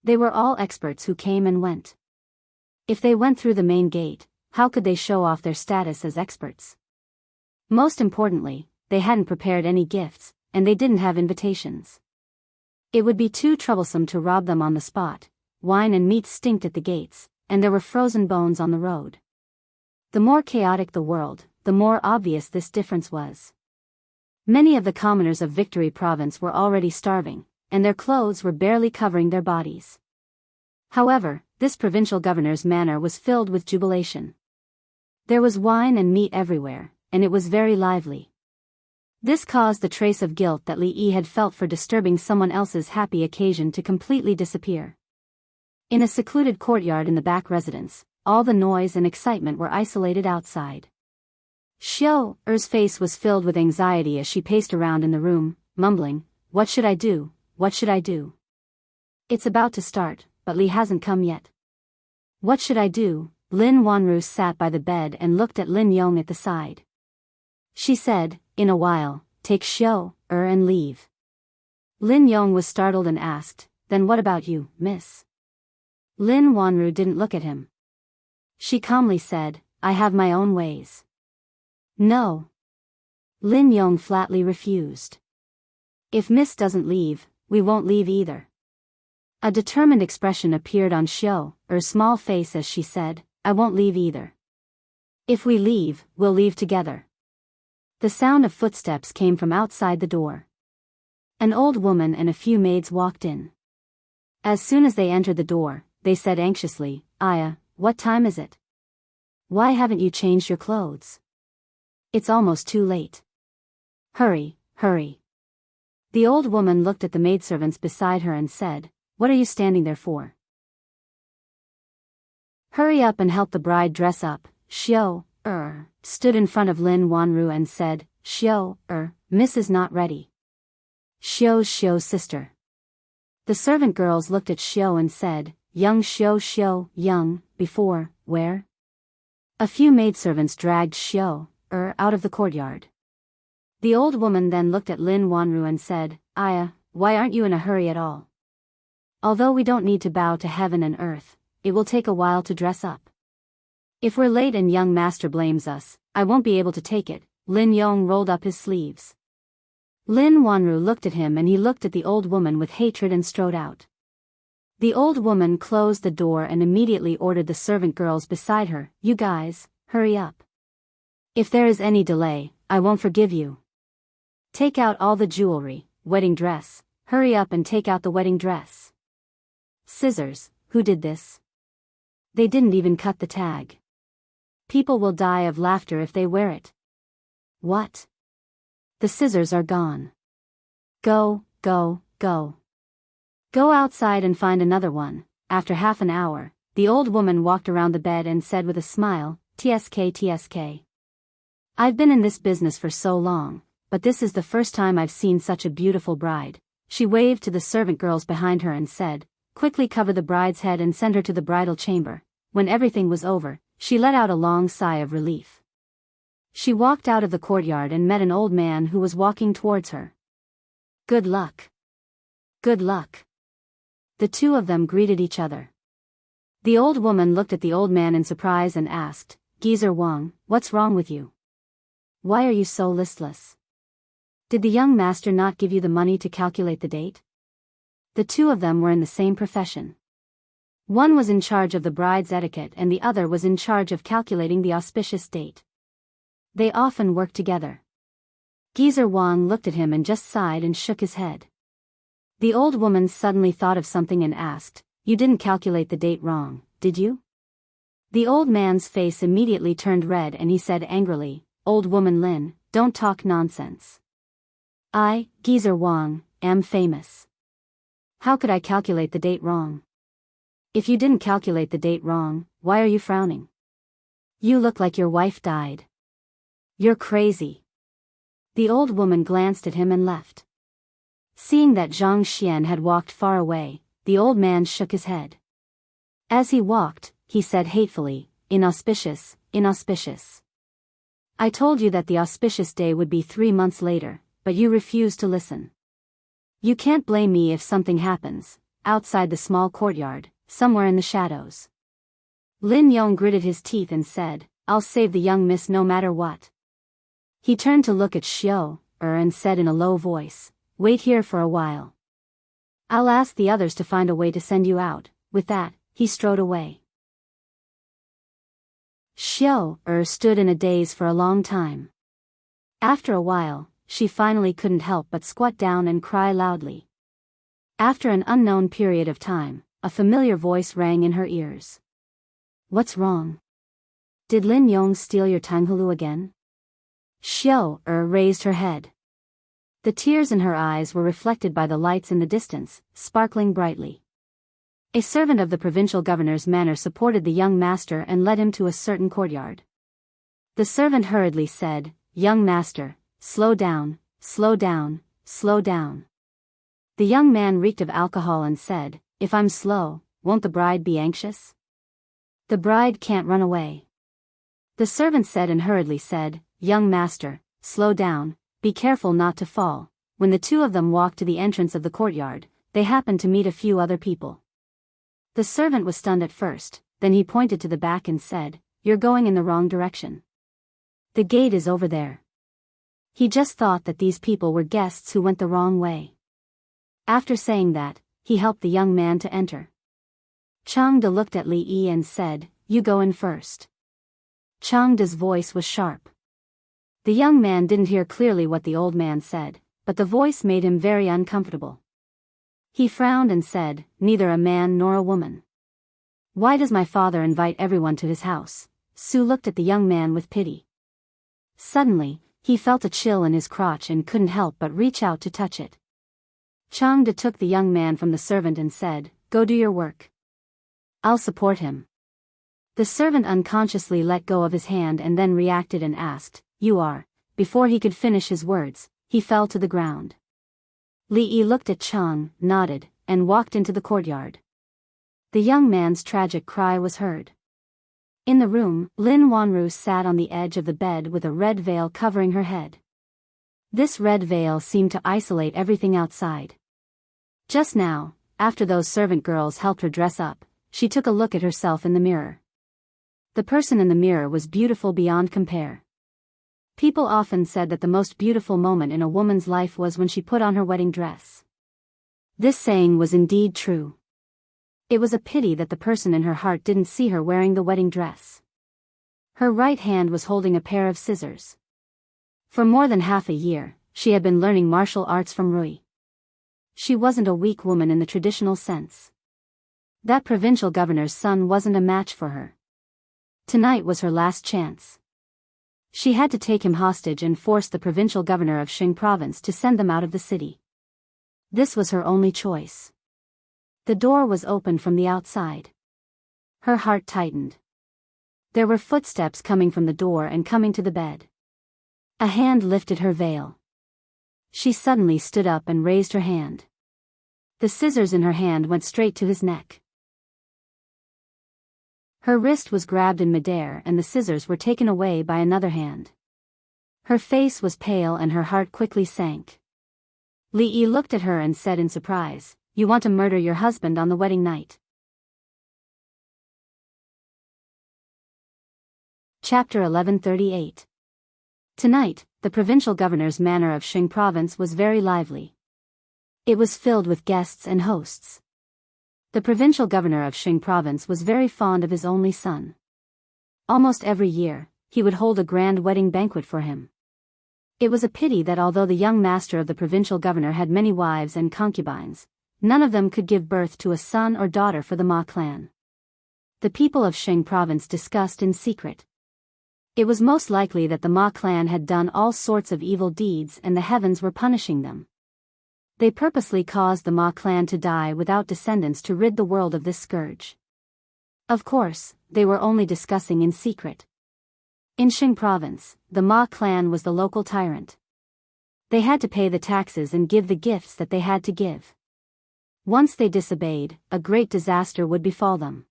They were all experts who came and went. If they went through the main gate, how could they show off their status as experts? Most importantly, they hadn't prepared any gifts, and they didn't have invitations. It would be too troublesome to rob them on the spot. Wine and meat stinked at the gates, and there were frozen bones on the road. The more chaotic the world, the more obvious this difference was. Many of the commoners of Victory Province were already starving, and their clothes were barely covering their bodies. However, this provincial governor's manor was filled with jubilation. There was wine and meat everywhere, and it was very lively. This caused the trace of guilt that Li Yi had felt for disturbing someone else's happy occasion to completely disappear. In a secluded courtyard in the back residence, all the noise and excitement were isolated outside. Xiao Er's face was filled with anxiety as she paced around in the room, mumbling, "What should I do? What should I do? It's about to start, but Li hasn't come yet. What should I do?" Lin Wanru sat by the bed and looked at Lin Yong at the side. She said, "In a while, take Xiao Er and leave." Lin Yong was startled and asked, "Then what about you, miss?" Lin Wanru didn't look at him. She calmly said, "I have my own ways." "No." Lin Yong flatly refused. "If miss doesn't leave, we won't leave either." A determined expression appeared on Xiao Er's small face as she said, "I won't leave either. If we leave, we'll leave together." The sound of footsteps came from outside the door. An old woman and a few maids walked in. As soon as they entered the door, they said anxiously, "Aya, what time is it? Why haven't you changed your clothes? It's almost too late. Hurry, hurry." The old woman looked at the maidservants beside her and said, "What are you standing there for? Hurry up and help the bride dress up." Xiao Er stood in front of Lin Wanru and said, "Xiao Er, miss is not ready." Xiao's sister. The servant girls looked at Xiao and said, "Young Xiao, young, before, where?" A few maidservants dragged Xiao Er out of the courtyard. The old woman then looked at Lin Wanru and said, "Aya, why aren't you in a hurry at all? Although we don't need to bow to heaven and earth, it will take a while to dress up. If we're late and young master blames us, I won't be able to take it." Lin Yong rolled up his sleeves. Lin Wanru looked at him and he looked at the old woman with hatred and strode out. The old woman closed the door and immediately ordered the servant girls beside her, "You guys, hurry up. If there is any delay, I won't forgive you. Take out all the jewelry, wedding dress, hurry up and take out the wedding dress." Scissors, who did this? They didn't even cut the tag. People will die of laughter if they wear it. What? The scissors are gone. Go, go, go. Go outside and find another one. After half an hour, the old woman walked around the bed and said with a smile, "TSK, TSK. I've been in this business for so long, but this is the first time I've seen such a beautiful bride." She waved to the servant girls behind her and said, "Quickly cover the bride's head and send her to the bridal chamber." When everything was over, she let out a long sigh of relief. She walked out of the courtyard and met an old man who was walking towards her. "Good luck. Good luck." The two of them greeted each other. The old woman looked at the old man in surprise and asked, "Geezer Wang, what's wrong with you? Why are you so listless? Did the young master not give you the money to calculate the date?" The two of them were in the same profession. One was in charge of the bride's etiquette and the other was in charge of calculating the auspicious date. They often worked together. Geezer Wang looked at him and just sighed and shook his head. The old woman suddenly thought of something and asked, "You didn't calculate the date wrong, did you?" The old man's face immediately turned red and he said angrily, "Old woman Lin, don't talk nonsense. I, Geezer Wang, am famous. How could I calculate the date wrong? If you didn't calculate the date wrong, why are you frowning? You look like your wife died. You're crazy." The old woman glanced at him and left. Seeing that Zhang Xian had walked far away, the old man shook his head. As he walked, he said hatefully, "Inauspicious, inauspicious. I told you that the auspicious day would be 3 months later, but you refused to listen. You can't blame me if something happens, outside the small courtyard, somewhere in the shadows." Lin Yong gritted his teeth and said, "I'll save the young miss no matter what." He turned to look at Xiao and said in a low voice, "Wait here for a while. I'll ask the others to find a way to send you out." With that, he strode away. Xiao stood in a daze for a long time. After a while, she finally couldn't help but squat down and cry loudly. After an unknown period of time, a familiar voice rang in her ears. "What's wrong? Did Lin Yong steal your tanghulu again?" Xiao raised her head. The tears in her eyes were reflected by the lights in the distance, sparkling brightly. A servant of the provincial governor's manor supported the young master and led him to a certain courtyard. The servant hurriedly said, "Young master, slow down, slow down, slow down." The young man reeked of alcohol and said, "If I'm slow, won't the bride be anxious? The bride can't run away." The servant said and hurriedly said, "Young master, slow down, be careful not to fall." When the two of them walked to the entrance of the courtyard, they happened to meet a few other people. The servant was stunned at first, then he pointed to the back and said, "You're going in the wrong direction. The gate is over there." He just thought that these people were guests who went the wrong way. After saying that, he helped the young man to enter. Chang De looked at Li Yi and said, "You go in first." Chang De's voice was sharp. The young man didn't hear clearly what the old man said, but the voice made him very uncomfortable. He frowned and said, "Neither a man nor a woman. Why does my father invite everyone to his house?" Su looked at the young man with pity. Suddenly, he felt a chill in his crotch and couldn't help but reach out to touch it. Chang De took the young man from the servant and said, "Go do your work. I'll support him." The servant unconsciously let go of his hand and then reacted and asked, "You are?" Before he could finish his words, he fell to the ground. Li Yi looked at Chang, nodded, and walked into the courtyard. The young man's tragic cry was heard. In the room, Lin Wanru sat on the edge of the bed with a red veil covering her head. This red veil seemed to isolate everything outside. Just now, after those servant girls helped her dress up, she took a look at herself in the mirror. The person in the mirror was beautiful beyond compare. People often said that the most beautiful moment in a woman's life was when she put on her wedding dress. This saying was indeed true. It was a pity that the person in her heart didn't see her wearing the wedding dress. Her right hand was holding a pair of scissors. For more than half a year, she had been learning martial arts from Rui. She wasn't a weak woman in the traditional sense. That provincial governor's son wasn't a match for her. Tonight was her last chance. She had to take him hostage and force the provincial governor of Xing province to send them out of the city. This was her only choice. The door was opened from the outside. Her heart tightened. There were footsteps coming from the door and coming to the bed. A hand lifted her veil. She suddenly stood up and raised her hand. The scissors in her hand went straight to his neck. Her wrist was grabbed in midair and the scissors were taken away by another hand. Her face was pale and her heart quickly sank. Li Yi looked at her and said in surprise, "You want to murder your husband on the wedding night?" Chapter 1138. Tonight, the provincial governor's manor of Xing province was very lively. It was filled with guests and hosts. The provincial governor of Xing province was very fond of his only son. Almost every year, he would hold a grand wedding banquet for him. It was a pity that although the young master of the provincial governor had many wives and concubines, none of them could give birth to a son or daughter for the Ma clan. the people of Xing province discussed in secret. It was most likely that the Ma clan had done all sorts of evil deeds and the heavens were punishing them. They purposely caused the Ma clan to die without descendants to rid the world of this scourge. Of course, they were only discussing in secret. In Xing province, the Ma clan was the local tyrant. They had to pay the taxes and give the gifts that they had to give. Once they disobeyed, a great disaster would befall them.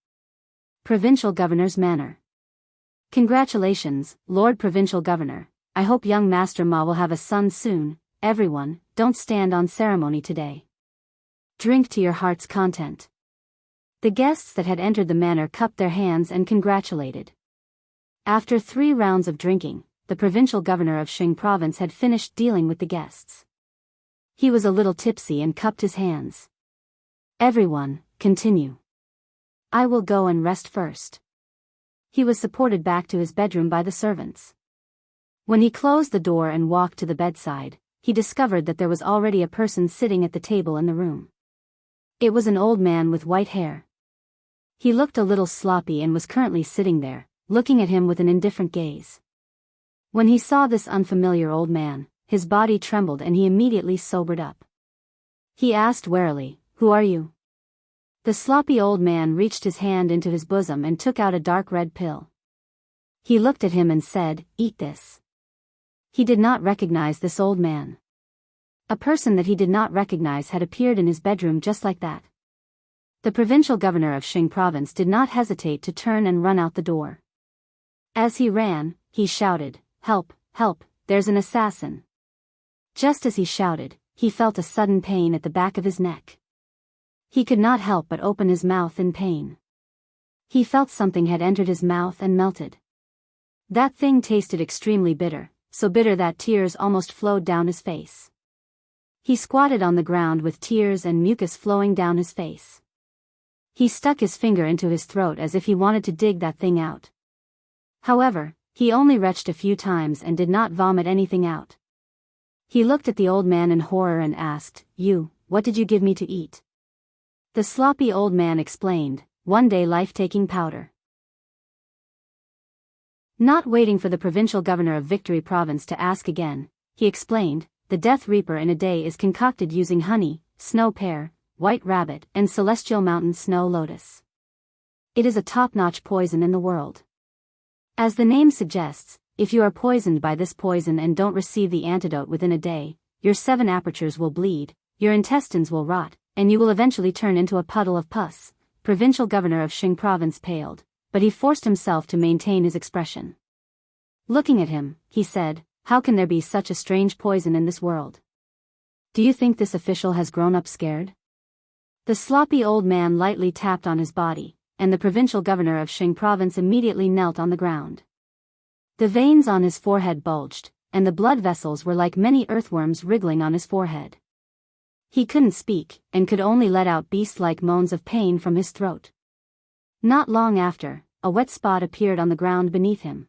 Provincial Governor's Manor. Congratulations, Lord Provincial Governor. I hope young Master Ma will have a son soon. Everyone, don't stand on ceremony today. Drink to your heart's content. The guests that had entered the manor cupped their hands and congratulated. After 3 rounds of drinking, the provincial governor of Xing province had finished dealing with the guests. He was a little tipsy and cupped his hands. Everyone, continue. I will go and rest first. He was supported back to his bedroom by the servants. When he closed the door and walked to the bedside, he discovered that there was already a person sitting at the table in the room. It was an old man with white hair. He looked a little sloppy and was currently sitting there, looking at him with an indifferent gaze. When he saw this unfamiliar old man, his body trembled and he immediately sobered up. He asked warily, "Who are you?" The sloppy old man reached his hand into his bosom and took out a dark red pill. He looked at him and said, "Eat this." He did not recognize this old man. A person that he did not recognize had appeared in his bedroom just like that. The provincial governor of Xing province did not hesitate to turn and run out the door. As he ran, he shouted, "Help, help, there's an assassin." Just as he shouted, he felt a sudden pain at the back of his neck. He could not help but open his mouth in pain. He felt something had entered his mouth and melted. That thing tasted extremely bitter, so bitter that tears almost flowed down his face. He squatted on the ground with tears and mucus flowing down his face. He stuck his finger into his throat as if he wanted to dig that thing out. However, he only retched a few times and did not vomit anything out. He looked at the old man in horror and asked, "You, what did you give me to eat?" The sloppy old man explained, "One day life-taking powder." Not waiting for the provincial governor of Victory Province to ask again, he explained, "The Death Reaper in a day is concocted using honey, snow pear, white rabbit, and celestial mountain snow lotus. It is a top-notch poison in the world. As the name suggests, if you are poisoned by this poison and don't receive the antidote within a day, your 7 apertures will bleed, your intestines will rot, and you will eventually turn into a puddle of pus." Provincial governor of Xing province paled, but he forced himself to maintain his expression. Looking at him, he said, "How can there be such a strange poison in this world? Do you think this official has grown up scared?" The sloppy old man lightly tapped on his body, and the provincial governor of Xing province immediately knelt on the ground. The veins on his forehead bulged, and the blood vessels were like many earthworms wriggling on his forehead. He couldn't speak, and could only let out beast-like moans of pain from his throat. Not long after, a wet spot appeared on the ground beneath him.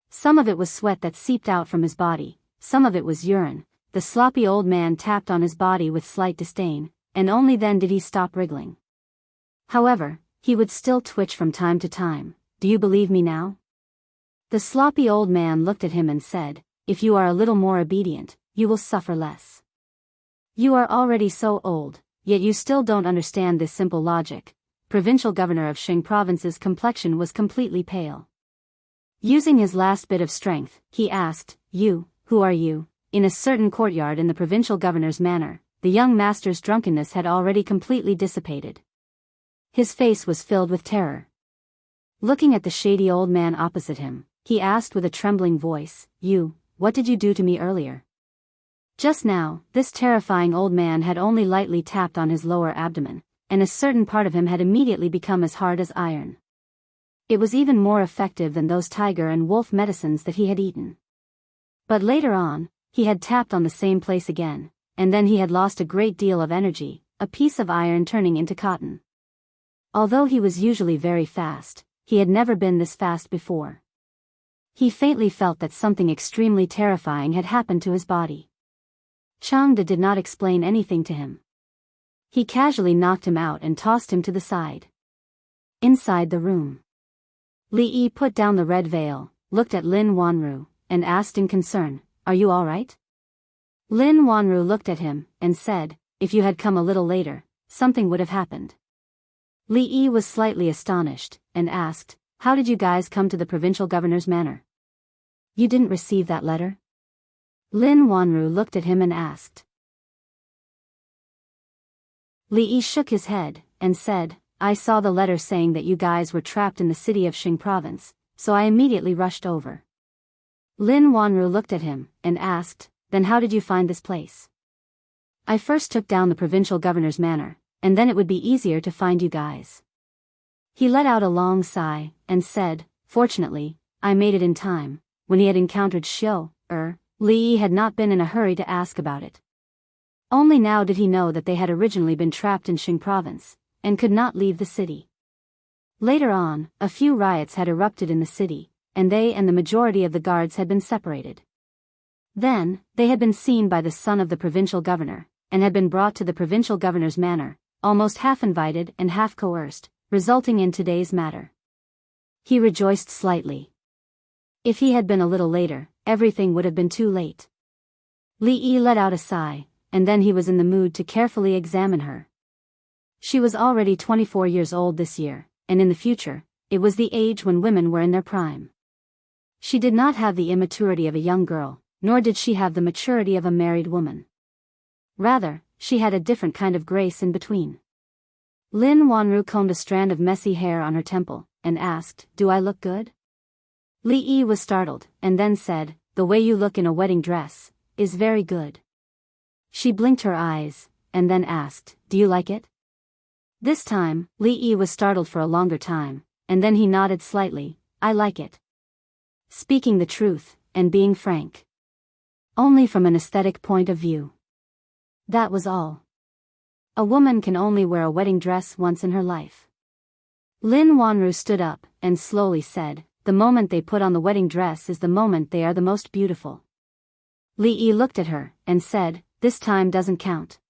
Some of it was sweat that seeped out from his body, some of it was urine. The sloppy old man tapped on his body with slight disdain, and only then did he stop wriggling. However, he would still twitch from time to time. "Do you believe me now?" The sloppy old man looked at him and said, "If you are a little more obedient, you will suffer less. You are already so old, yet you still don't understand this simple logic." Provincial governor of Xing province's complexion was completely pale. Using his last bit of strength, he asked, "You, who are you?" In a certain courtyard in the provincial governor's manor, the young master's drunkenness had already completely dissipated. His face was filled with terror. Looking at the shady old man opposite him, he asked with a trembling voice, "You, what did you do to me earlier?" Just now, this terrifying old man had only lightly tapped on his lower abdomen, and a certain part of him had immediately become as hard as iron. It was even more effective than those tiger and wolf medicines that he had eaten. But later on, he had tapped on the same place again, and then he had lost a great deal of energy, a piece of iron turning into cotton. Although he was usually very fast, he had never been this fast before. He faintly felt that something extremely terrifying had happened to his body. Changde did not explain anything to him. He casually knocked him out and tossed him to the side. Inside the room, Li Yi put down the red veil, looked at Lin Wanru, and asked in concern, "Are you all right?" Lin Wanru looked at him, and said, "If you had come a little later, something would have happened." Li Yi was slightly astonished, and asked, "How did you guys come to the provincial governor's manor? You didn't receive that letter?" Lin Wanru looked at him and asked. Li Yi shook his head, and said, "I saw the letter saying that you guys were trapped in the city of Xing province, so I immediately rushed over." Lin Wanru looked at him, and asked, "Then how did you find this place?" "I first took down the provincial governor's manor, and then it would be easier to find you guys." He let out a long sigh, and said, "Fortunately, I made it in time." When he had encountered Li Yi had not been in a hurry to ask about it. Only now did he know that they had originally been trapped in Xing province, and could not leave the city. Later on, a few riots had erupted in the city, and they and the majority of the guards had been separated. Then, they had been seen by the son of the provincial governor, and had been brought to the provincial governor's manor, almost half invited and half coerced, resulting in today's matter. He rejoiced slightly. If he had been a little later, everything would have been too late. Li Yi let out a sigh, and then he was in the mood to carefully examine her. She was already 24 years old this year, and in the future, it was the age when women were in their prime. She did not have the immaturity of a young girl, nor did she have the maturity of a married woman. Rather, she had a different kind of grace in between. Lin Wanru combed a strand of messy hair on her temple, and asked, "Do I look good?" Li Yi was startled, and then said, "The way you look in a wedding dress is very good." She blinked her eyes, and then asked, "Do you like it?" This time, Li Yi was startled for a longer time, and then he nodded slightly, "I like it." Speaking the truth, and being frank. Only from an aesthetic point of view. That was all. A woman can only wear a wedding dress once in her life. Lin Wanru stood up, and slowly said, "The moment they put on the wedding dress is the moment they are the most beautiful." Li Yi looked at her, and said, "This time doesn't count.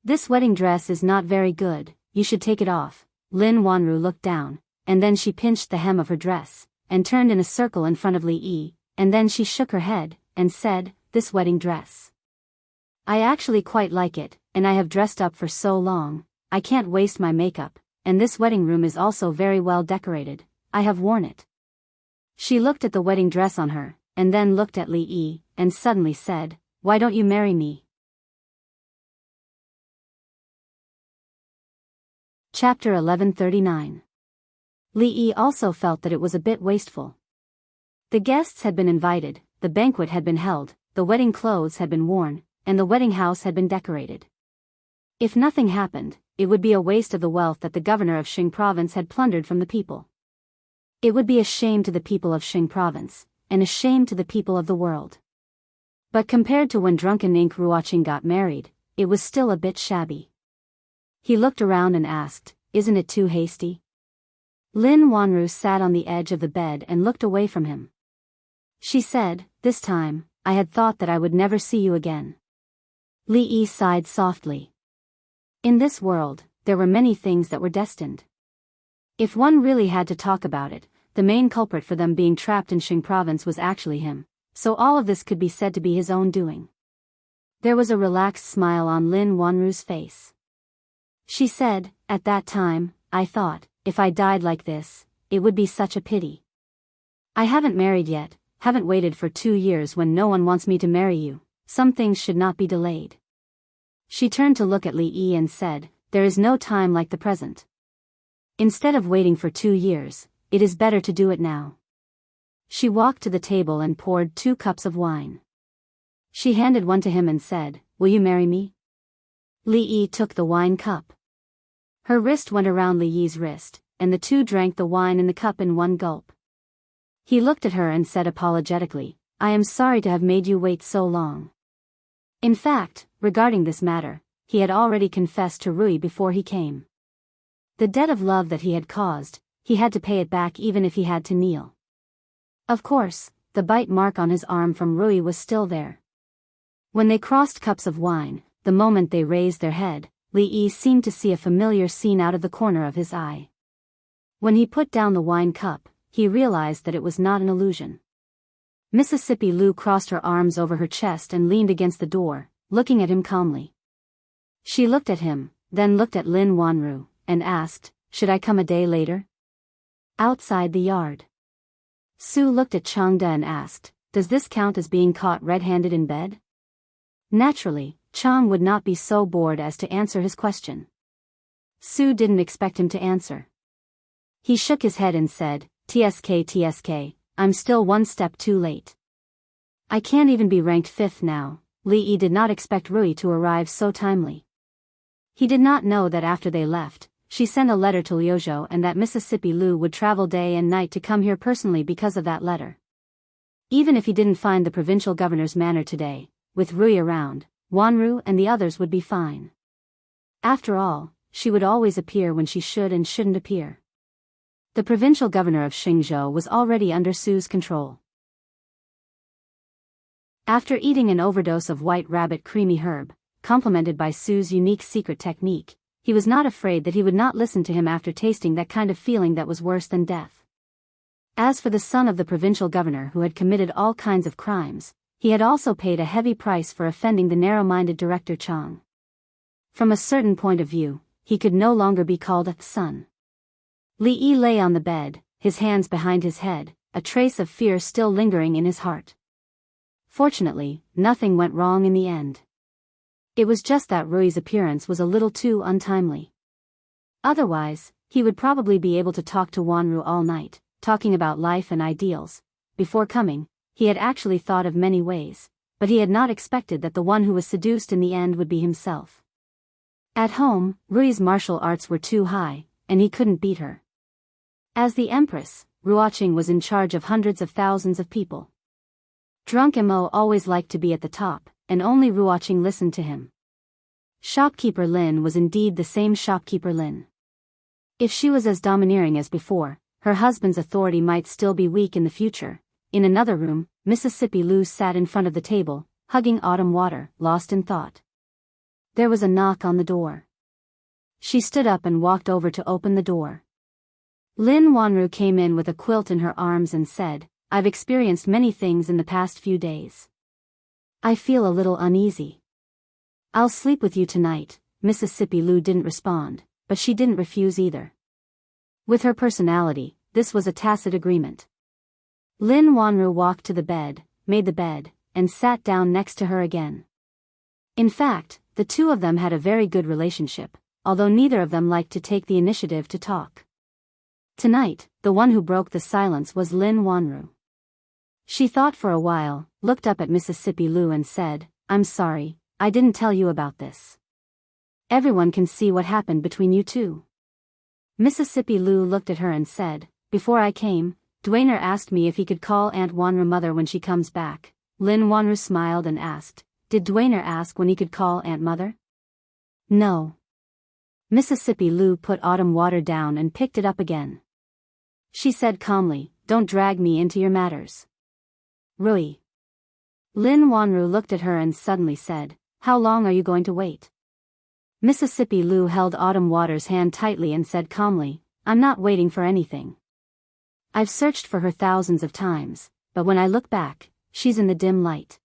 This wedding dress is not very good, you should take it off." Lin Wanru looked down, and then she pinched the hem of her dress, and turned in a circle in front of Li Yi, and then she shook her head, and said, "This wedding dress. I actually quite like it, and I have dressed up for so long, I can't waste my makeup, and this wedding room is also very well decorated, I have worn it." She looked at the wedding dress on her, and then looked at Li Yi, and suddenly said, "Why don't you marry me?" Chapter 1139. Li Yi also felt that it was a bit wasteful. The guests had been invited, the banquet had been held, the wedding clothes had been worn, and the wedding house had been decorated. If nothing happened, it would be a waste of the wealth that the governor of Xing province had plundered from the people. It would be a shame to the people of Xing province, and a shame to the people of the world. But compared to when drunken Ink Ruoqing got married, it was still a bit shabby. He looked around and asked, "Isn't it too hasty?" Lin Wanru sat on the edge of the bed and looked away from him. She said, "This time, I had thought that I would never see you again." Li Yi sighed softly. In this world, there were many things that were destined. If one really had to talk about it, the main culprit for them being trapped in Xing province was actually him, so all of this could be said to be his own doing. There was a relaxed smile on Lin Wanru's face. She said, "At that time, I thought, if I died like this, it would be such a pity. I haven't married yet, haven't waited for 2 years when no one wants me to marry you, some things should not be delayed." She turned to look at Li Yi and said, "There is no time like the present. Instead of waiting for 2 years, it is better to do it now." She walked to the table and poured 2 cups of wine. She handed one to him and said, "Will you marry me?" Li Yi took the wine cup. Her wrist went around Li Yi's wrist, and the two drank the wine in the cup in one gulp. He looked at her and said apologetically, "I am sorry to have made you wait so long." In fact, regarding this matter, he had already confessed to Rui before he came. The debt of love that he had caused, he had to pay it back even if he had to kneel. Of course, the bite mark on his arm from Rui was still there. When they crossed cups of wine, the moment they raised their head, Li Yi seemed to see a familiar scene out of the corner of his eye. When he put down the wine cup, he realized that it was not an illusion. Mississippi Lou crossed her arms over her chest and leaned against the door, looking at him calmly. She looked at him, then looked at Lin Wanru, and asked, "Should I come a day later?" Outside the yard, Sue looked at Changda and asked, "Does this count as being caught red-handed in bed?" Naturally, Chang would not be so bored as to answer his question. Sue didn't expect him to answer. He shook his head and said, TSK, I'm still one step too late. I can't even be ranked 5th now." Li Yi did not expect Rui to arrive so timely. He did not know that after they left, she sent a letter to Liuzhou and that Mississippi Lou would travel day and night to come here personally because of that letter. Even if he didn't find the provincial governor's manor today, with Rui around, Wanru and the others would be fine. After all, she would always appear when she should and shouldn't appear. The provincial governor of Xingzhou was already under Sue's control. After eating an overdose of white rabbit creamy herb, complemented by Sue's unique secret technique, he was not afraid that he would not listen to him after tasting that kind of feeling that was worse than death. As for the son of the provincial governor who had committed all kinds of crimes, he had also paid a heavy price for offending the narrow-minded director Chang. From a certain point of view, he could no longer be called a son. Li Yi lay on the bed, his hands behind his head, a trace of fear still lingering in his heart. Fortunately, nothing went wrong in the end. It was just that Rui's appearance was a little too untimely. Otherwise, he would probably be able to talk to Wanru all night, talking about life and ideals. Before coming, he had actually thought of many ways, but he had not expected that the one who was seduced in the end would be himself. At home, Rui's martial arts were too high, and he couldn't beat her. As the Empress, Ruoqing was in charge of hundreds of thousands of people. Drunk Mo always liked to be at the top, and only Ruoqing listened to him. Shopkeeper Lin was indeed the same shopkeeper Lin. If she was as domineering as before, her husband's authority might still be weak in the future. In another room, Mississippi Lou sat in front of the table, hugging autumn water, lost in thought. There was a knock on the door. She stood up and walked over to open the door. Lin Wanru came in with a quilt in her arms and said, "I've experienced many things in the past few days. I feel a little uneasy. I'll sleep with you tonight." Mississippi Lou didn't respond, but she didn't refuse either. With her personality, this was a tacit agreement. Lin Wanru walked to the bed, made the bed, and sat down next to her again. In fact, the two of them had a very good relationship, although neither of them liked to take the initiative to talk. Tonight, the one who broke the silence was Lin Wanru. She thought for a while, looked up at Mississippi Lou and said, "I'm sorry, I didn't tell you about this. Everyone can see what happened between you two." Mississippi Lou looked at her and said, "Before I came, Dwayner asked me if he could call Aunt Wanru mother when she comes back." Lin Wanru smiled and asked, "Did Dwayner ask when he could call Aunt Mother?" "No." Mississippi Lou put autumn water down and picked it up again. She said calmly, "Don't drag me into your matters. Rui." Lin Wanru looked at her and suddenly said, "How long are you going to wait?" Mississippi Lou held Autumn Water's hand tightly and said calmly, "I'm not waiting for anything. I've searched for her thousands of times, but when I look back, she's in the dim light."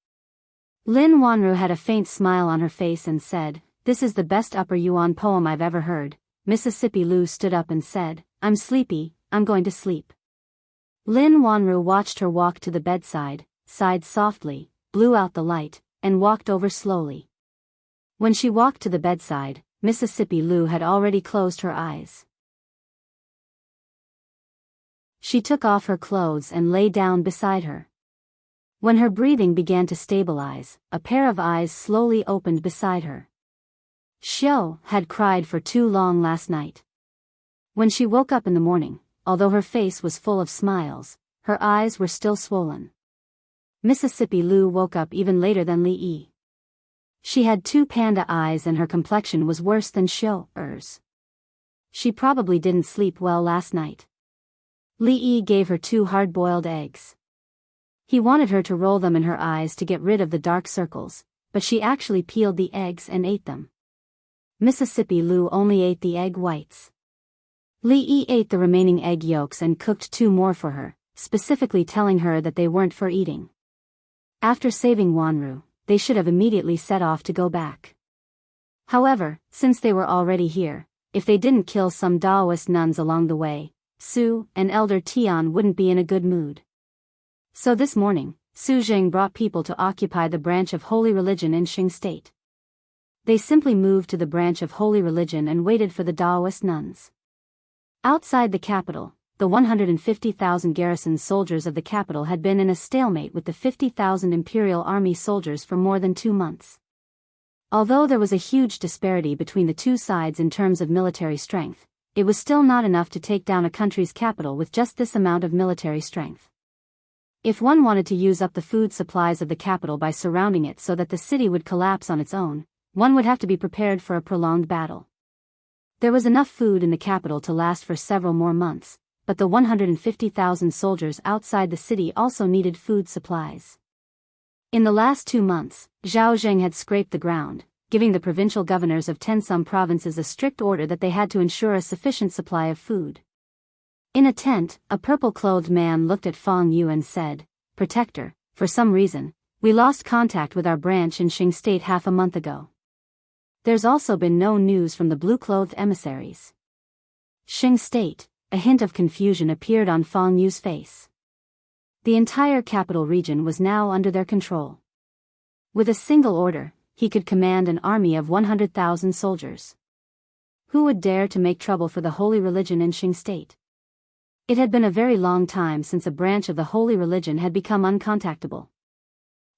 Lin Wanru had a faint smile on her face and said, "This is the best Upper Yuan poem I've ever heard." Mississippi Lou stood up and said, "I'm sleepy, I'm going to sleep." Lin Wanru watched her walk to the bedside, sighed softly, blew out the light, and walked over slowly. When she walked to the bedside, Mississippi Lou had already closed her eyes. She took off her clothes and lay down beside her. When her breathing began to stabilize, a pair of eyes slowly opened beside her. Xiao had cried for too long last night. When she woke up in the morning, although her face was full of smiles, her eyes were still swollen. Mississippi Lou woke up even later than Li Yi. She had two panda eyes and her complexion was worse than Xiao's. She probably didn't sleep well last night. Li Yi gave her 2 hard-boiled eggs. He wanted her to roll them in her eyes to get rid of the dark circles, but she actually peeled the eggs and ate them. Mississippi Lou only ate the egg whites. Li Yi ate the remaining egg yolks and cooked 2 more for her, specifically telling her that they weren't for eating. After saving Wanru, they should have immediately set off to go back. However, since they were already here, if they didn't kill some Taoist nuns along the way, Su and Elder Tian wouldn't be in a good mood. So this morning, Su Jing brought people to occupy the branch of holy religion in Qing State. They simply moved to the branch of holy religion and waited for the Taoist nuns. Outside the capital, the 150,000 garrison soldiers of the capital had been in a stalemate with the 50,000 Imperial Army soldiers for more than 2 months. Although there was a huge disparity between the two sides in terms of military strength, it was still not enough to take down a country's capital with just this amount of military strength. If one wanted to use up the food supplies of the capital by surrounding it so that the city would collapse on its own, one would have to be prepared for a prolonged battle. There was enough food in the capital to last for several more months, but the 150,000 soldiers outside the city also needed food supplies. In the last 2 months, Zhao Zheng had scraped the ground, giving the provincial governors of 10 some provinces a strict order that they had to ensure a sufficient supply of food. In a tent, a purple-clothed man looked at Fang Yu and said, "Protector, for some reason, we lost contact with our branch in Qing State half a month ago. There's also been no news from the blue-clothed emissaries." Qing State, a hint of confusion appeared on Fang Yu's face. The entire capital region was now under their control. With a single order, he could command an army of 100,000 soldiers. Who would dare to make trouble for the holy religion in Qing State? It had been a very long time since a branch of the holy religion had become uncontactable.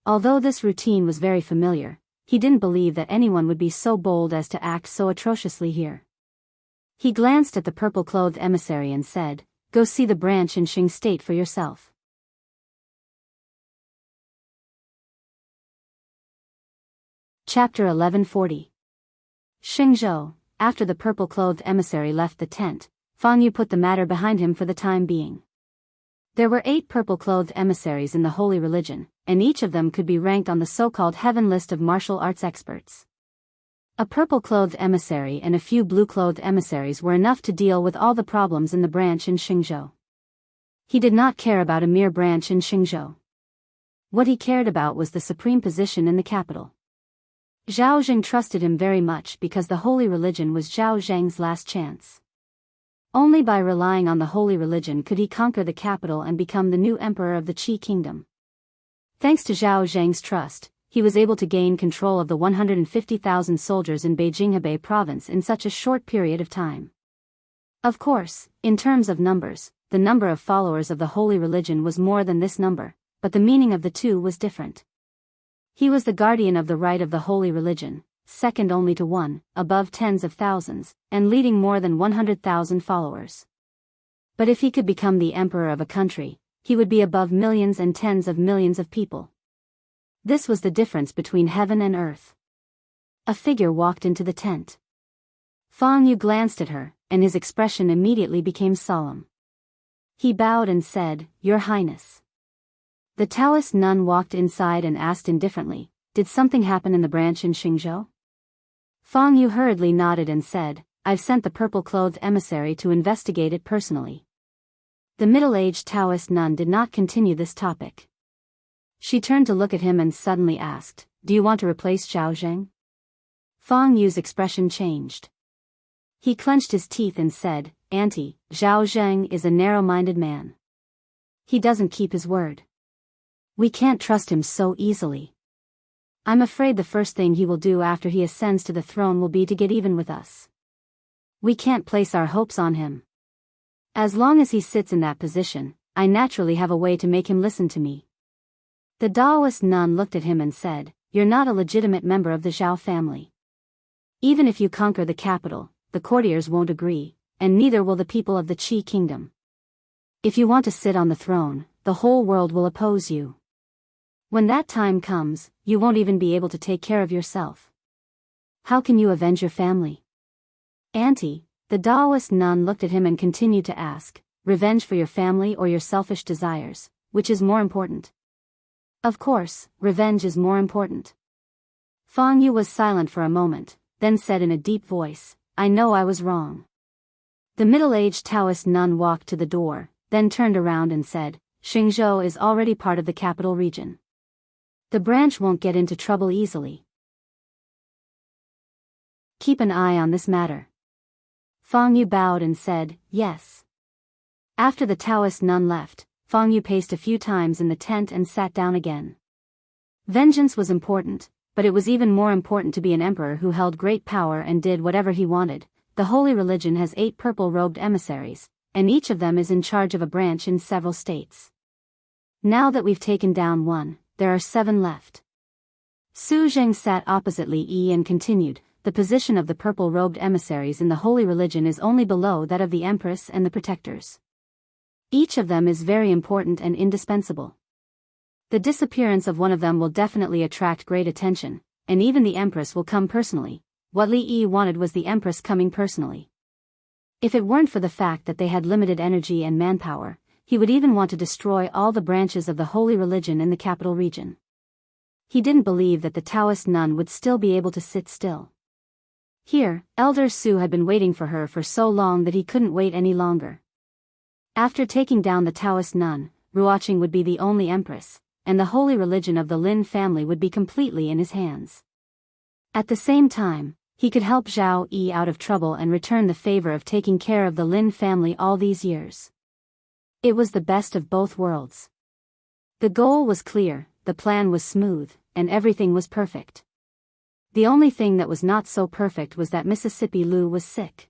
Although this routine was very familiar, he didn't believe that anyone would be so bold as to act so atrociously here. He glanced at the purple-clothed emissary and said, "Go see the branch in Qing State for yourself." Chapter 1140. Xingzhou. After the purple-clothed emissary left the tent, Fang Yu put the matter behind him for the time being. There were 8 purple-clothed emissaries in the holy religion, and each of them could be ranked on the so-called heaven list of martial arts experts. A purple-clothed emissary and a few blue-clothed emissaries were enough to deal with all the problems in the branch in Xingzhou. He did not care about a mere branch in Xingzhou. What he cared about was the supreme position in the capital. Zhao Zheng trusted him very much because the holy religion was Zhao Zheng's last chance. Only by relying on the holy religion could he conquer the capital and become the new emperor of the Qi kingdom. Thanks to Zhao Zheng's trust, he was able to gain control of the 150,000 soldiers in Beijing-Hebei province in such a short period of time. Of course, in terms of numbers, the number of followers of the holy religion was more than this number, but the meaning of the two was different. He was the guardian of the right of the holy religion, second only to one, above tens of thousands, and leading more than 100,000 followers. But if he could become the emperor of a country, he would be above millions and tens of millions of people. This was the difference between heaven and earth. A figure walked into the tent. Fang Yu glanced at her, and his expression immediately became solemn. He bowed and said, "Your Highness." The Taoist nun walked inside and asked indifferently, "Did something happen in the branch in Xingzhou?" Fang Yu hurriedly nodded and said, "I've sent the purple-clothed emissary to investigate it personally." The middle-aged Taoist nun did not continue this topic. She turned to look at him and suddenly asked, "Do you want to replace Zhao Zheng?" Fang Yu's expression changed. He clenched his teeth and said, "Auntie, Zhao Zheng is a narrow-minded man. He doesn't keep his word. We can't trust him so easily. I'm afraid the first thing he will do after he ascends to the throne will be to get even with us. We can't place our hopes on him. As long as he sits in that position, I naturally have a way to make him listen to me." The Taoist nun looked at him and said, "You're not a legitimate member of the Zhao family. Even if you conquer the capital, the courtiers won't agree, and neither will the people of the Qi kingdom. If you want to sit on the throne, the whole world will oppose you. When that time comes, you won't even be able to take care of yourself. How can you avenge your family?" "Auntie," the Taoist nun looked at him and continued to ask, "Revenge for your family or your selfish desires, which is more important?" "Of course, revenge is more important." Fang Yu was silent for a moment, then said in a deep voice, "I know I was wrong. The middle-aged Taoist nun walked to the door, then turned around and said, Xingzhou is already part of the capital region. The branch won't get into trouble easily. Keep an eye on this matter. Fang Yu bowed and said, yes. After the Taoist nun left, Fang Yu paced a few times in the tent and sat down again. Vengeance was important, but it was even more important to be an emperor who held great power and did whatever he wanted. The holy religion has 8 purple-robed emissaries, and each of them is in charge of a branch in several states. Now that we've taken down one, there are 7 left. Su Zheng sat opposite Li Yi and continued, the position of the purple-robed emissaries in the holy religion is only below that of the empress and the protectors. Each of them is very important and indispensable. The disappearance of one of them will definitely attract great attention, and even the empress will come personally. What Li Yi wanted was the empress coming personally. If it weren't for the fact that they had limited energy and manpower, he would even want to destroy all the branches of the holy religion in the capital region. He didn't believe that the Taoist nun would still be able to sit still. Here, Elder Su had been waiting for her for so long that he couldn't wait any longer. After taking down the Taoist nun, Ruoqing would be the only empress, and the holy religion of the Lin family would be completely in his hands. At the same time, he could help Zhao Yi out of trouble and return the favor of taking care of the Lin family all these years. It was the best of both worlds. The goal was clear, the plan was smooth, and everything was perfect. The only thing that was not so perfect was that Mississippi Lu was sick.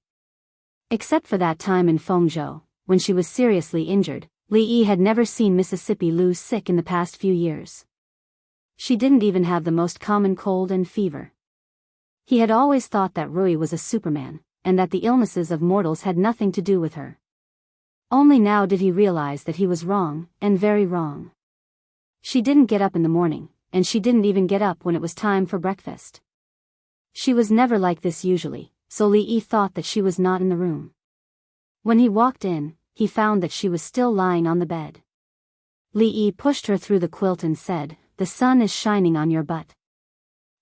Except for that time in Fengzhou, when she was seriously injured, Li Yi had never seen Mississippi Lu sick in the past few years. She didn't even have the most common cold and fever. He had always thought that Rui was a superman, and that the illnesses of mortals had nothing to do with her. Only now did he realize that he was wrong, and very wrong. She didn't get up in the morning, and she didn't even get up when it was time for breakfast. She was never like this usually, so Li Yi thought that she was not in the room. When he walked in, he found that she was still lying on the bed. Li Yi pushed her through the quilt and said, "The sun is shining on your butt.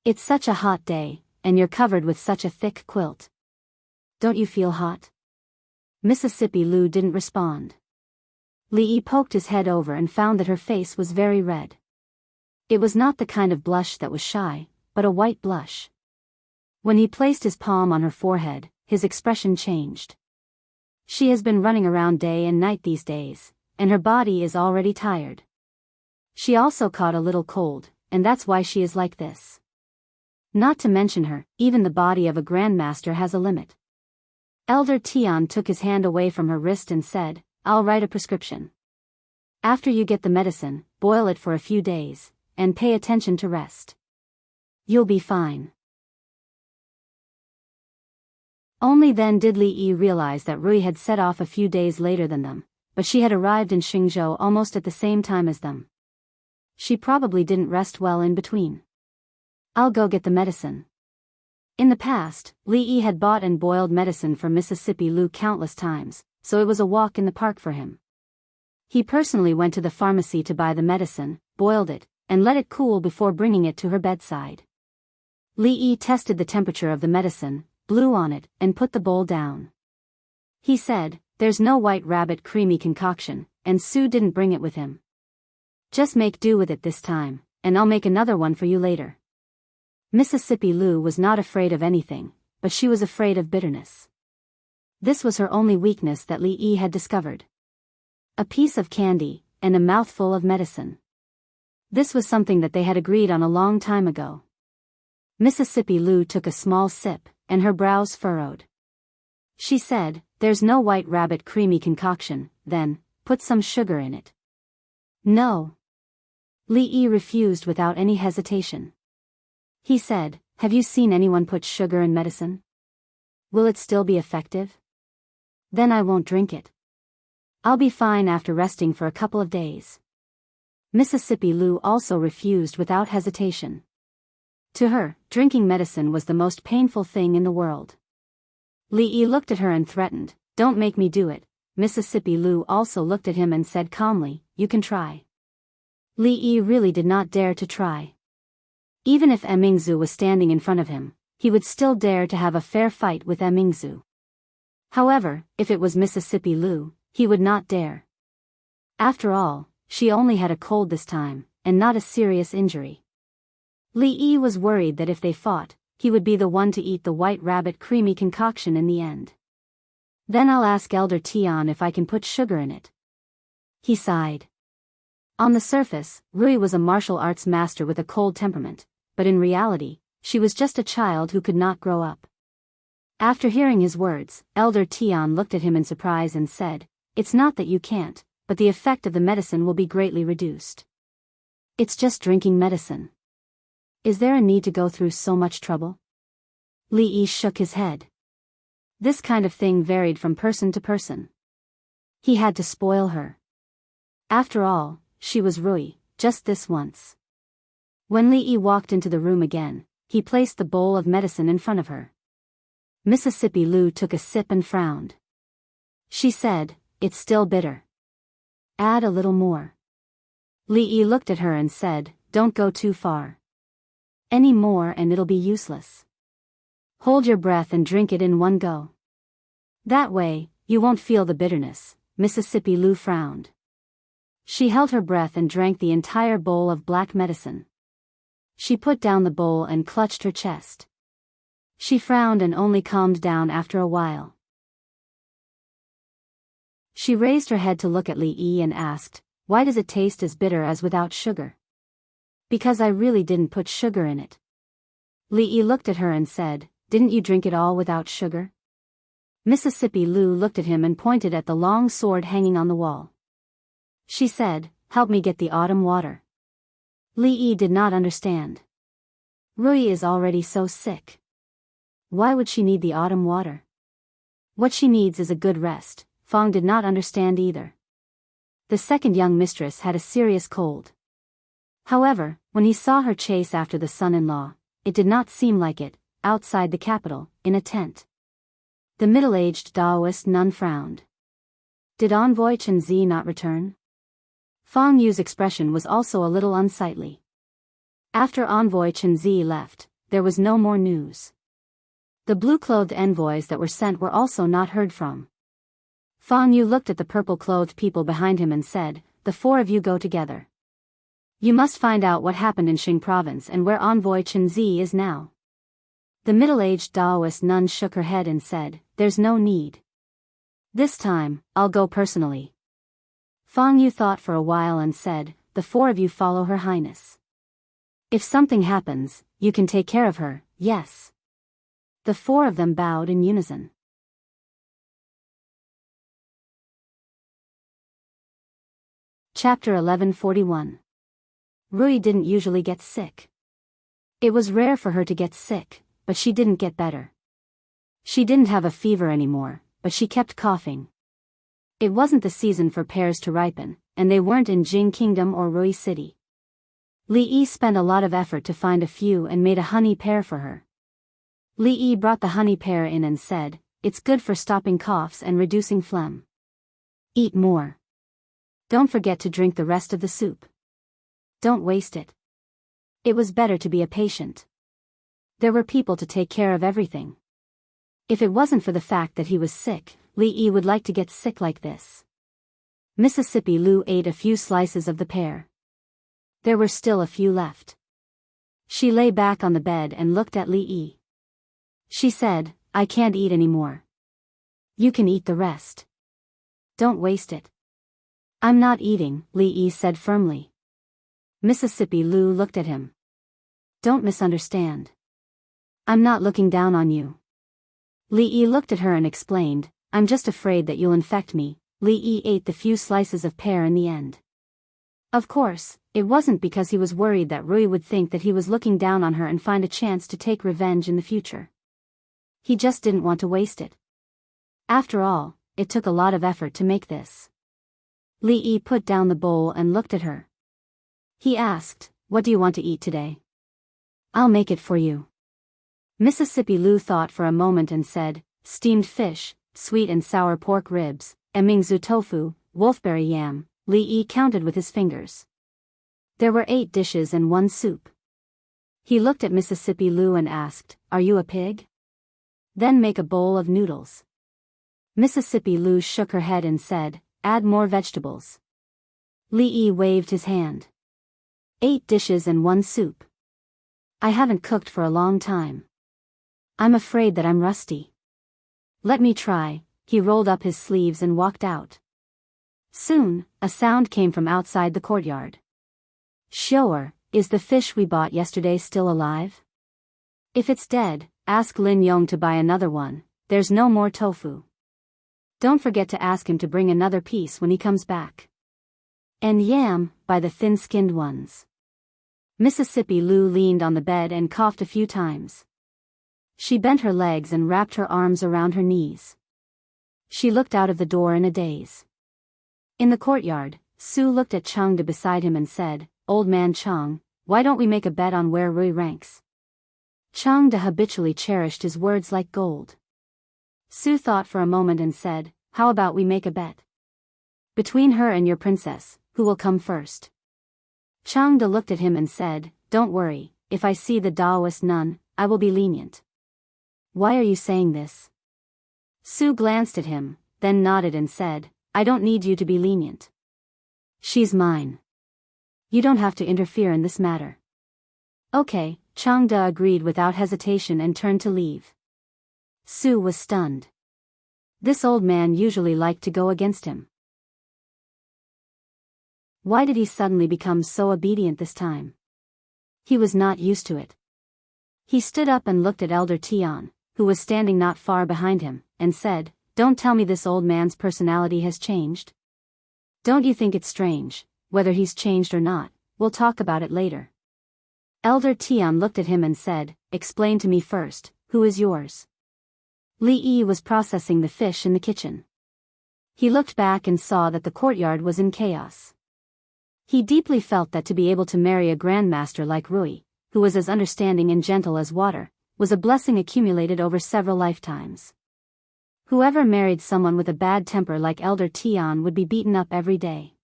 It's such a hot day, and you're covered with such a thick quilt. Don't you feel hot?" Mississippi Lu didn't respond. Li Yi poked his head over and found that her face was very red. It was not the kind of blush that was shy, but a white blush. When he placed his palm on her forehead, his expression changed. She has been running around day and night these days, and her body is already tired. She also caught a little cold, and that's why she is like this. Not to mention her, even the body of a grandmaster has a limit. Elder Tian took his hand away from her wrist and said, "I'll write a prescription. After you get the medicine, boil it for a few days, and pay attention to rest. You'll be fine." Only then did Li Yi realize that Rui had set off a few days later than them, but she had arrived in Xingzhou almost at the same time as them. She probably didn't rest well in between. "I'll go get the medicine." In the past, Li Yi had bought and boiled medicine for Mississippi Lu countless times, so it was a walk in the park for him. He personally went to the pharmacy to buy the medicine, boiled it, and let it cool before bringing it to her bedside. Li Yi tested the temperature of the medicine, blew on it, and put the bowl down. He said, "There's no white rabbit creamy concoction, and Su didn't bring it with him. Just make do with it this time, and I'll make another one for you later." Mississippi Lu was not afraid of anything, but she was afraid of bitterness. This was her only weakness that Li Yi had discovered. A piece of candy, and a mouthful of medicine. This was something that they had agreed on a long time ago. Mississippi Lu took a small sip, and her brows furrowed. She said, "There's no white rabbit creamy concoction, then, put some sugar in it." "No." Li Yi refused without any hesitation. He said, "Have you seen anyone put sugar in medicine? Will it still be effective? Then I won't drink it. I'll be fine after resting for a couple of days." Mississippi Lu also refused without hesitation. To her, drinking medicine was the most painful thing in the world. Li Yi looked at her and threatened, "Don't make me do it." Mississippi Lu also looked at him and said calmly, "You can try." Li Yi really did not dare to try. Even if Mingzu was standing in front of him, he would still dare to have a fair fight with Mingzu. However, if it was Mississippi Lou, he would not dare. After all, she only had a cold this time, and not a serious injury. Lee was worried that if they fought, he would be the one to eat the white rabbit creamy concoction in the end. Then I'll ask Elder Tian if I can put sugar in it. He sighed. On the surface, Rui was a martial arts master with a cold temperament, but in reality, she was just a child who could not grow up. After hearing his words, Elder Tian looked at him in surprise and said, "It's not that you can't, but the effect of the medicine will be greatly reduced. It's just drinking medicine. Is there a need to go through so much trouble?" Lee shook his head. This kind of thing varied from person to person. He had to spoil her. After all, she was Rui, just this once. When Lee walked into the room again, he placed the bowl of medicine in front of her. Mississippi Lou took a sip and frowned. She said, "It's still bitter. Add a little more." Lee looked at her and said, "Don't go too far. Any more and it'll be useless. Hold your breath and drink it in one go. That way, you won't feel the bitterness." Mississippi Lou frowned. She held her breath and drank the entire bowl of black medicine. She put down the bowl and clutched her chest. She frowned and only calmed down after a while. She raised her head to look at Lee and asked, "Why does it taste as bitter as without sugar?" "Because I really didn't put sugar in it." Lee looked at her and said, "Didn't you drink it all without sugar?" Mississippi Lou looked at him and pointed at the long sword hanging on the wall. She said, "Help me get the autumn water." Lee did not understand. Rui is already so sick. Why would she need the autumn water? What she needs is a good rest. Fong did not understand either. The second young mistress had a serious cold. However, when he saw her chase after the son-in-law, it did not seem like it, outside the capital, in a tent. The middle-aged Taoist nun frowned. Did Envoy Chenzi not return? Fong Yu's expression was also a little unsightly. After Envoy Chenzi left, there was no more news. The blue-clothed envoys that were sent were also not heard from. Fong Yu looked at the purple-clothed people behind him and said, "The four of you go together. You must find out what happened in Xing province and where Envoy Chenzi is now." The middle-aged Taoist nun shook her head and said, "There's no need. This time, I'll go personally." Fong Yu thought for a while and said, "The four of you follow Her Highness. If something happens, you can take care of her, yes?" The four of them bowed in unison. Chapter 1141. Rui didn't usually get sick. It was rare for her to get sick, but she didn't get better. She didn't have a fever anymore, but she kept coughing. It wasn't the season for pears to ripen, and they weren't in Jing Kingdom or Rui City. Lee spent a lot of effort to find a few and made a honey pear for her. Lee brought the honey pear in and said, "It's good for stopping coughs and reducing phlegm. Eat more. Don't forget to drink the rest of the soup. Don't waste it." It was better to be a patient. There were people to take care of everything. If it wasn't for the fact that he was sick, Lee would like to get sick like this. Mississippi Lou ate a few slices of the pear. There were still a few left. She lay back on the bed and looked at Lee. She said, "I can't eat anymore. You can eat the rest. Don't waste it." "I'm not eating," Lee said firmly. Mississippi Lou looked at him. "Don't misunderstand. I'm not looking down on you." Lee looked at her and explained, "I'm just afraid that you'll infect me." Lee ate the few slices of pear in the end. Of course, it wasn't because he was worried that Rui would think that he was looking down on her and find a chance to take revenge in the future. He just didn't want to waste it. After all, it took a lot of effort to make this. Lee put down the bowl and looked at her. He asked, "What do you want to eat today?" "I'll make it for you." Mississippi Lou thought for a moment and said, "Steamed fish, sweet and sour pork ribs, emingzu tofu, wolfberry yam." Lee counted with his fingers. There were 8 dishes and 1 soup. He looked at Mississippi Lou and asked, "Are you a pig? Then make a bowl of noodles." Mississippi Lou shook her head and said, "Add more vegetables." Lee waved his hand. 8 dishes and 1 soup. I haven't cooked for a long time. I'm afraid that I'm rusty. Let me try. He rolled up his sleeves and walked out. Soon, a sound came from outside the courtyard. "Shower, is the fish we bought yesterday still alive? If it's dead, ask Lin Yong to buy another one. There's no more tofu. Don't forget to ask him to bring another piece when he comes back. And yam, buy the thin-skinned ones." Mississippi Lou leaned on the bed and coughed a few times. She bent her legs and wrapped her arms around her knees. She looked out of the door in a daze. In the courtyard, Sue looked at Changde beside him and said, "Old man Chang, why don't we make a bet on where Rui ranks?" Changde habitually cherished his words like gold. Sue thought for a moment and said, "How about we make a bet? Between her and your princess, who will come first?" Changde looked at him and said, "Don't worry, if I see the Taoist nun, I will be lenient." "Why are you saying this?" Sue glanced at him, then nodded and said, "I don't need you to be lenient. She's mine. You don't have to interfere in this matter." "Okay," Changde agreed without hesitation and turned to leave. Sue was stunned. This old man usually liked to go against him. Why did he suddenly become so obedient this time? He was not used to it. He stood up and looked at Elder Tian, who was standing not far behind him, and said, "Don't tell me this old man's personality has changed. Don't you think it's strange? Whether he's changed or not, we'll talk about it later." Elder Tian looked at him and said, "Explain to me first, who is yours?" Lee was processing the fish in the kitchen. He looked back and saw that the courtyard was in chaos. He deeply felt that to be able to marry a grandmaster like Rui, who was as understanding and gentle as water, was a blessing accumulated over several lifetimes. Whoever married someone with a bad temper like Elder Tian would be beaten up every day.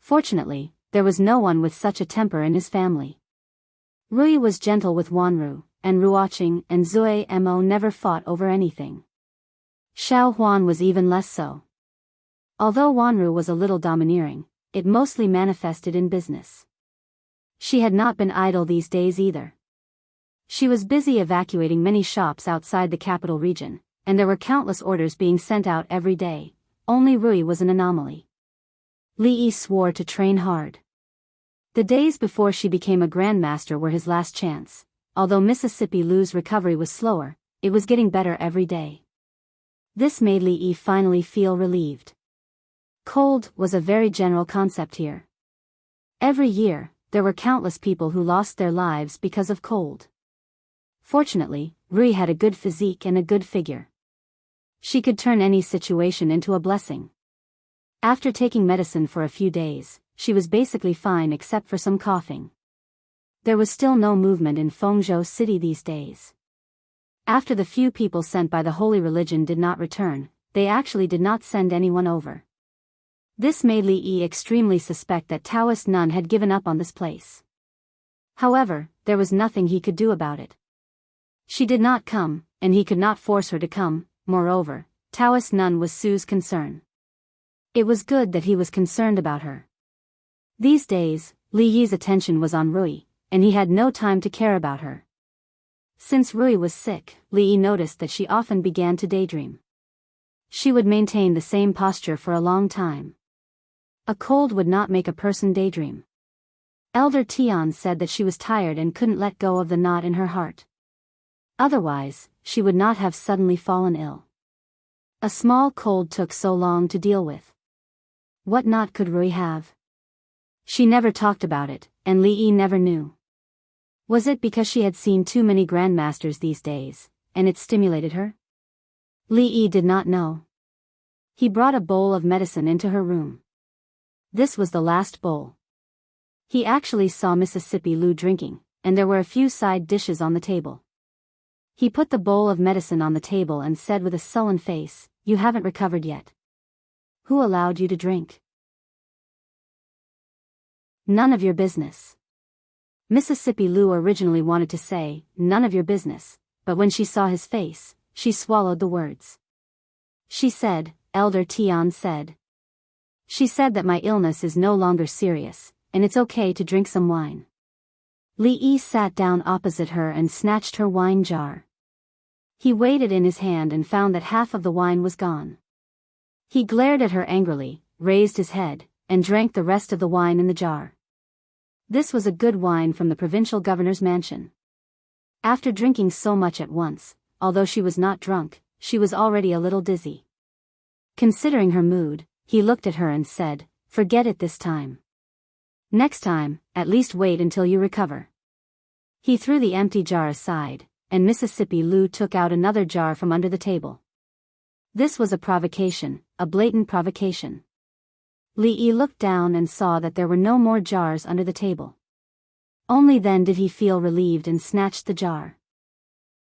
Fortunately, there was no one with such a temper in his family. Rui was gentle with Wanru, and Ruoqing and Zui Mo never fought over anything. Xiao Huan was even less so. Although Wanru was a little domineering, it mostly manifested in business. She had not been idle these days either. She was busy evacuating many shops outside the capital region, and there were countless orders being sent out every day. Only Rui was an anomaly. Lee swore to train hard. The days before she became a grandmaster were his last chance. Although Mississippi Lou's recovery was slower, it was getting better every day. This made Lee finally feel relieved. Cold was a very general concept here. Every year, there were countless people who lost their lives because of cold. Fortunately, Rui had a good physique and a good figure. She could turn any situation into a blessing. After taking medicine for a few days, she was basically fine except for some coughing. There was still no movement in Fengzhou City these days. After the few people sent by the holy religion did not return, they actually did not send anyone over. This made Li extremely suspect that Taoist nun had given up on this place. However, there was nothing he could do about it. She did not come, and he could not force her to come. Moreover, Taoist nun was Sue's concern. It was good that he was concerned about her. These days, Li Yi's attention was on Rui, and he had no time to care about her. Since Rui was sick, Li Yi noticed that she often began to daydream. She would maintain the same posture for a long time. A cold would not make a person daydream. Elder Tian said that she was tired and couldn't let go of the knot in her heart. Otherwise, she would not have suddenly fallen ill. A small cold took so long to deal with. What knot could Rui have? She never talked about it, and Li Yi never knew. Was it because she had seen too many grandmasters these days, and it stimulated her? Li Yi did not know. He brought a bowl of medicine into her room. This was the last bowl. He actually saw Mississippi Lou drinking, and there were a few side dishes on the table. He put the bowl of medicine on the table and said with a sullen face, "You haven't recovered yet. Who allowed you to drink?" "None of your business." Mississippi Lou originally wanted to say, "None of your business," but when she saw his face, she swallowed the words. She said, Elder Tian said. She said that my illness is no longer serious, and it's okay to drink some wine. Li Yi sat down opposite her and snatched her wine jar. He weighed it in his hand and found that half of the wine was gone. He glared at her angrily, raised his head, and drank the rest of the wine in the jar. This was a good wine from the provincial governor's mansion. After drinking so much at once, although she was not drunk, she was already a little dizzy. Considering her mood, he looked at her and said, "Forget it this time. Next time, at least wait until you recover." He threw the empty jar aside, and Mississippi Lou took out another jar from under the table. This was a provocation, a blatant provocation. Li Yi looked down and saw that there were no more jars under the table. Only then did he feel relieved and snatched the jar.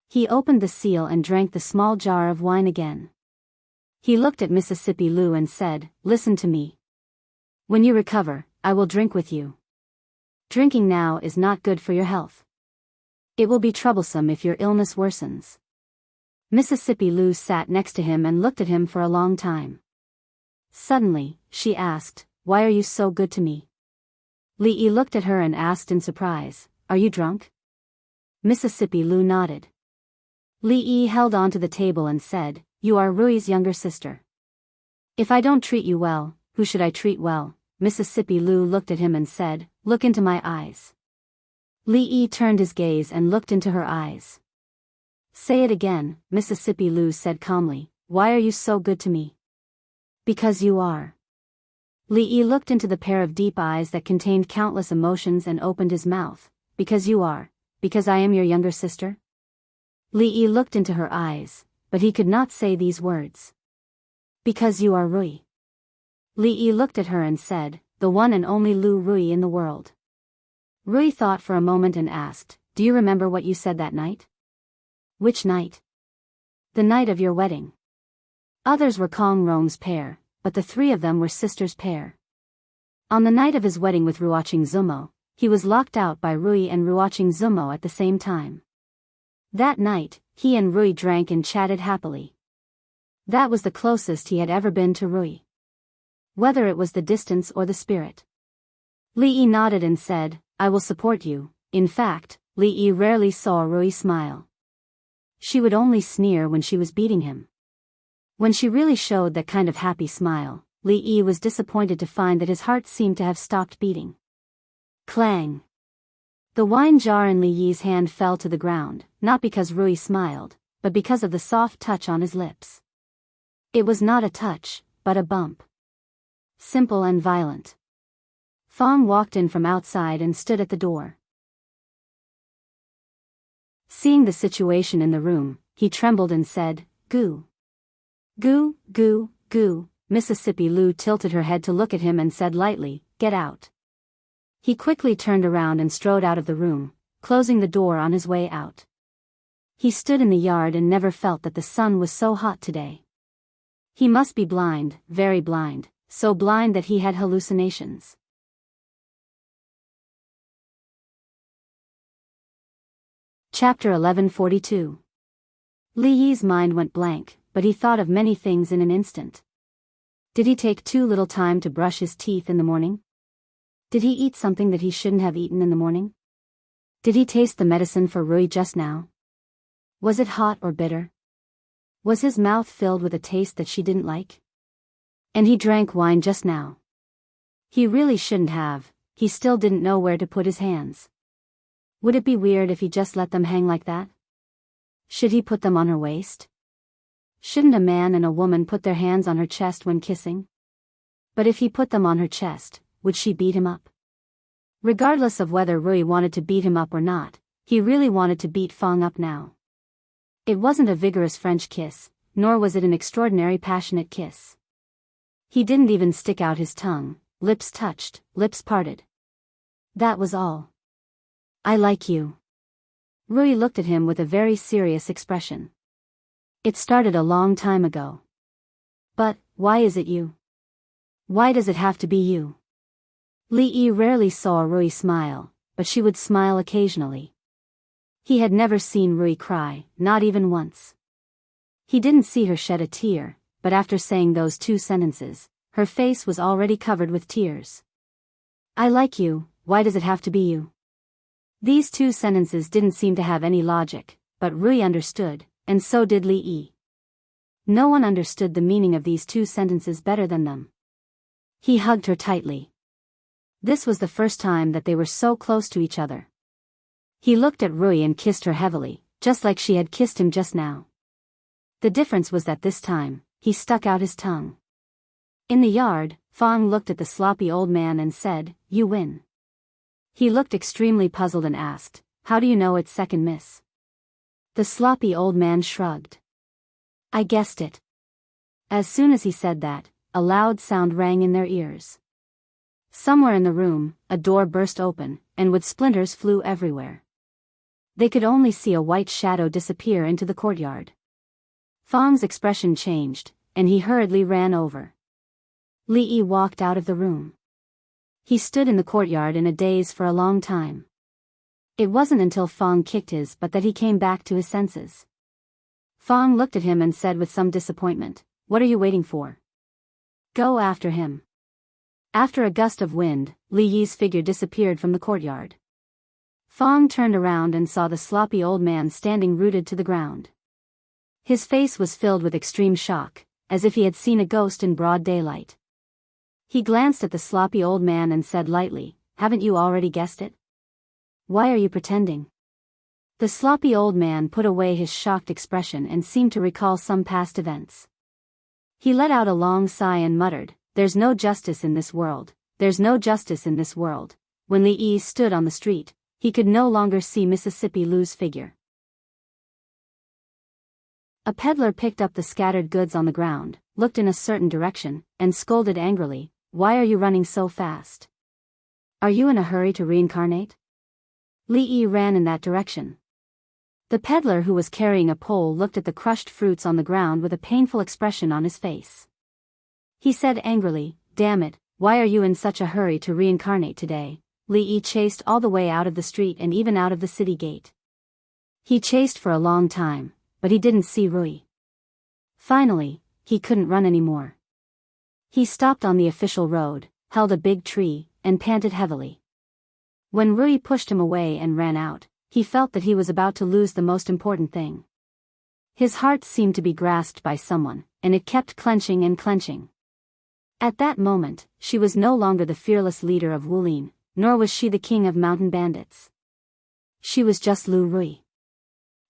He opened the seal and drank the small jar of wine again. He looked at Mississippi Lou and said, "Listen to me. When you recover, I will drink with you. Drinking now is not good for your health. It will be troublesome if your illness worsens." Mississippi Lou sat next to him and looked at him for a long time. Suddenly, she asked, "Why are you so good to me?" Li Yi looked at her and asked in surprise, "Are you drunk?" Mississippi Lou nodded. Li Yi held on to the table and said, "You are Rui's younger sister. If I don't treat you well, who should I treat well?" Mississippi Lou looked at him and said, "Look into my eyes." Li Yi turned his gaze and looked into her eyes. "Say it again," Mississippi Lou said calmly. "Why are you so good to me?" "Because you are." Li Yi looked into the pair of deep eyes that contained countless emotions and opened his mouth. "Because you are. Because I am your younger sister?" Li Yi looked into her eyes, but he could not say these words. "Because you are Rui." Li Yi looked at her and said, "The one and only Lu Rui in the world." Rui thought for a moment and asked, "Do you remember what you said that night?" "Which night?" "The night of your wedding." Others were Kong Rong's pair, but the three of them were sisters' pair. On the night of his wedding with Ruoqing Zumo, he was locked out by Rui and Ruoqing Zumo at the same time. That night, he and Rui drank and chatted happily. That was the closest he had ever been to Rui. Whether it was the distance or the spirit. Li Yi nodded and said, "I will support you." In fact, Li Yi rarely saw Rui smile. She would only sneer when she was beating him. When she really showed that kind of happy smile, Li Yi was disappointed to find that his heart seemed to have stopped beating. Clang! The wine jar in Li Yi's hand fell to the ground, not because Rui smiled, but because of the soft touch on his lips. It was not a touch, but a bump. Simple and violent. Fong walked in from outside and stood at the door. Seeing the situation in the room, he trembled and said, "Goo. Goo, goo, goo." Mississippi Lou tilted her head to look at him and said lightly, "Get out." He quickly turned around and strode out of the room, closing the door on his way out. He stood in the yard and never felt that the sun was so hot today. He must be blind, very blind, so blind that he had hallucinations. Chapter 1142. Li Yi's mind went blank, but he thought of many things in an instant. Did he take too little time to brush his teeth in the morning? Did he eat something that he shouldn't have eaten in the morning? Did he taste the medicine for Rui just now? Was it hot or bitter? Was his mouth filled with a taste that she didn't like? And he drank wine just now. He really shouldn't have. He still didn't know where to put his hands. Would it be weird if he just let them hang like that? Should he put them on her waist? Shouldn't a man and a woman put their hands on her chest when kissing? But if he put them on her chest, would she beat him up? Regardless of whether Rui wanted to beat him up or not, he really wanted to beat Fong up now. It wasn't a vigorous French kiss, nor was it an extraordinary passionate kiss. He didn't even stick out his tongue, lips touched, lips parted. That was all. "I like you." Rui looked at him with a very serious expression. "It started a long time ago. But, why is it you? Why does it have to be you?" Li Yi rarely saw Rui smile, but she would smile occasionally. He had never seen Rui cry, not even once. He didn't see her shed a tear, but after saying those 2 sentences, her face was already covered with tears. I like you, why does it have to be you? These 2 sentences didn't seem to have any logic, but Rui understood, and so did Li Yi. No one understood the meaning of these 2 sentences better than them. He hugged her tightly. This was the first time that they were so close to each other. He looked at Rui and kissed her heavily, just like she had kissed him just now. The difference was that this time, he stuck out his tongue. In the yard, Fong looked at the sloppy old man and said, "You win." He looked extremely puzzled and asked, "How do you know it's second miss?" The sloppy old man shrugged. "I guessed it." As soon as he said that, a loud sound rang in their ears. Somewhere in the room, a door burst open, and wood splinters flew everywhere. They could only see a white shadow disappear into the courtyard. Fong's expression changed, and he hurriedly ran over. Li Yi walked out of the room. He stood in the courtyard in a daze for a long time. It wasn't until Fong kicked his butt that he came back to his senses. Fong looked at him and said with some disappointment, "What are you waiting for? Go after him." After a gust of wind, Li Yi's figure disappeared from the courtyard. Fong turned around and saw the sloppy old man standing rooted to the ground. His face was filled with extreme shock, as if he had seen a ghost in broad daylight. He glanced at the sloppy old man and said lightly, "Haven't you already guessed it? Why are you pretending?" The sloppy old man put away his shocked expression and seemed to recall some past events. He let out a long sigh and muttered, "There's no justice in this world, there's no justice in this world." When Li Yi stood on the street, he could no longer see Mississippi Lu's figure. A peddler picked up the scattered goods on the ground, looked in a certain direction, and scolded angrily, "Why are you running so fast? Are you in a hurry to reincarnate?" Li Yi ran in that direction. The peddler who was carrying a pole looked at the crushed fruits on the ground with a painful expression on his face. He said angrily, "Damn it, why are you in such a hurry to reincarnate today?" Li Yi chased all the way out of the street and even out of the city gate. He chased for a long time, but he didn't see Rui. Finally, he couldn't run anymore. He stopped on the official road, held a big tree, and panted heavily. When Rui pushed him away and ran out, he felt that he was about to lose the most important thing. His heart seemed to be grasped by someone, and it kept clenching and clenching. At that moment, she was no longer the fearless leader of Wulin, nor was she the king of mountain bandits. She was just Lu Rui.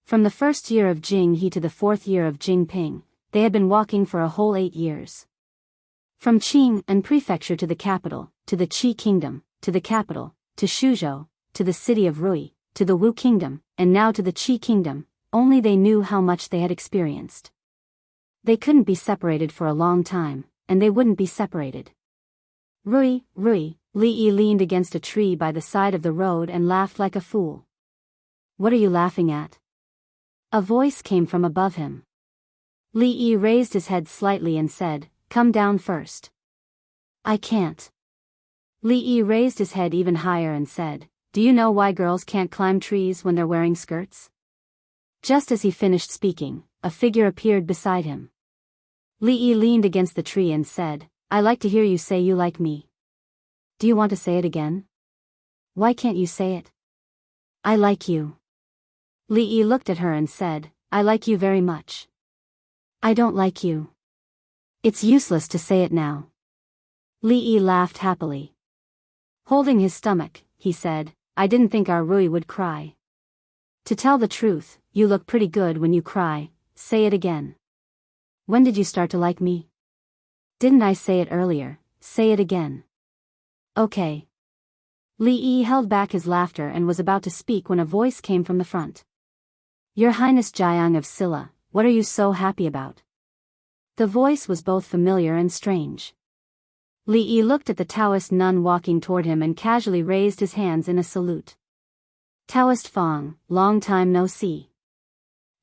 From the first year of Jing He to the 4th year of Jing Ping, they had been walking for a whole 8 years. From Qing and prefecture to the capital, to the Qi kingdom, to the capital, to Shuzhou, to the city of Rui, to the Wu kingdom, and now to the Qi kingdom, only they knew how much they had experienced. They couldn't be separated for a long time, and they wouldn't be separated. "Rui, Rui," Li Yi leaned against a tree by the side of the road and laughed like a fool. "What are you laughing at?" A voice came from above him. Li Yi raised his head slightly and said, "Come down first." "I can't." Li Yi raised his head even higher and said, "Do you know why girls can't climb trees when they're wearing skirts?" Just as he finished speaking, a figure appeared beside him. Li Yi leaned against the tree and said, "I like to hear you say you like me. Do you want to say it again? Why can't you say it? I like you." Li Yi looked at her and said, "I like you very much." "I don't like you." "It's useless to say it now." Li Yi laughed happily. Holding his stomach, he said, "I didn't think our Rui would cry. To tell the truth, you look pretty good when you cry. Say it again. When did you start to like me? Didn't I say it earlier? Say it again." "Okay." Li Yi held back his laughter and was about to speak when a voice came from the front. "Your Highness Jiang of Silla, what are you so happy about?" The voice was both familiar and strange. Li Yi looked at the Taoist nun walking toward him and casually raised his hands in a salute. "Taoist Fong, long time no see."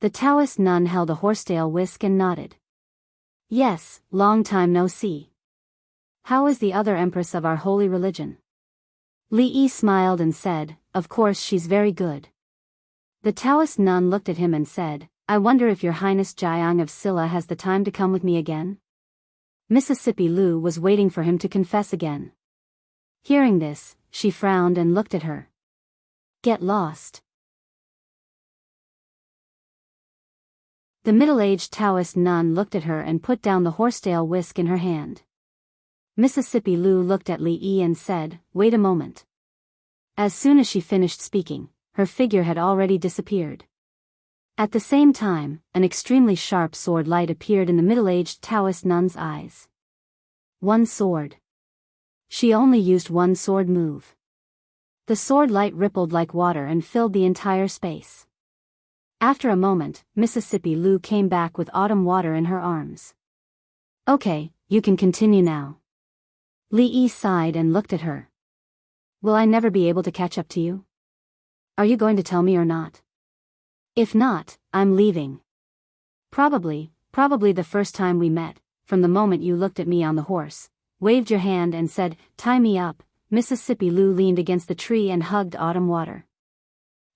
The Taoist nun held a horsetail whisk and nodded. "Yes, long time no see. How is the other empress of our holy religion?" Li Yi smiled and said, "Of course she's very good." The Taoist nun looked at him and said, I wonder if Your Highness Jiang of Silla has the time to come with me again? Mississippi Lu was waiting for him to confess again. Hearing this, she frowned and looked at her. Get lost. The middle-aged Taoist nun looked at her and put down the horsetail whisk in her hand. Mississippi Lu looked at Li Yi and said, "Wait a moment." As soon as she finished speaking, her figure had already disappeared. At the same time, an extremely sharp sword light appeared in the middle-aged Taoist nun's eyes. One sword. She only used one sword move. The sword light rippled like water and filled the entire space. After a moment, Mississippi Lu came back with autumn water in her arms. Okay, you can continue now. Li Yi sighed and looked at her. Will I never be able to catch up to you? Are you going to tell me or not? If not, I'm leaving. Probably the first time we met, from the moment you looked at me on the horse, waved your hand and said, "Tie me up," Mississippi Lu leaned against the tree and hugged autumn water.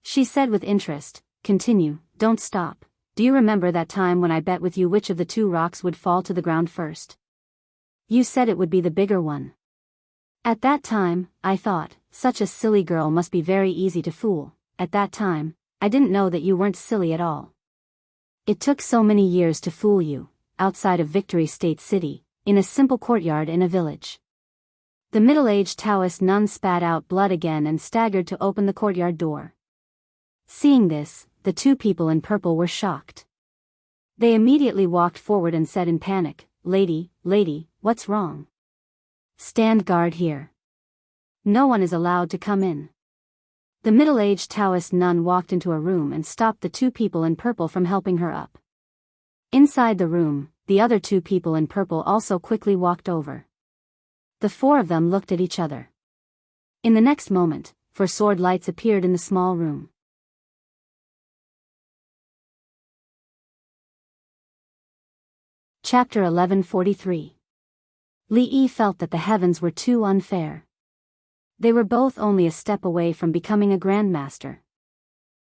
She said with interest, "Continue, don't stop. Do you remember that time when I bet with you which of the two rocks would fall to the ground first? You said it would be the bigger one. At that time, I thought, such a silly girl must be very easy to fool. At that time, I didn't know that you weren't silly at all. It took so many years to fool you, outside of Victory State City, in a simple courtyard in a village." The middle-aged Taoist nun spat out blood again and staggered to open the courtyard door. Seeing this, the two people in purple were shocked. They immediately walked forward and said in panic, Lady, what's wrong? Stand guard here. No one is allowed to come in." The middle-aged Taoist nun walked into a room and stopped the two people in purple from helping her up. Inside the room, the other two people in purple also quickly walked over. The four of them looked at each other. In the next moment, four sword lights appeared in the small room. Chapter 1143. Li Yi felt that the heavens were too unfair. They were both only a step away from becoming a grandmaster.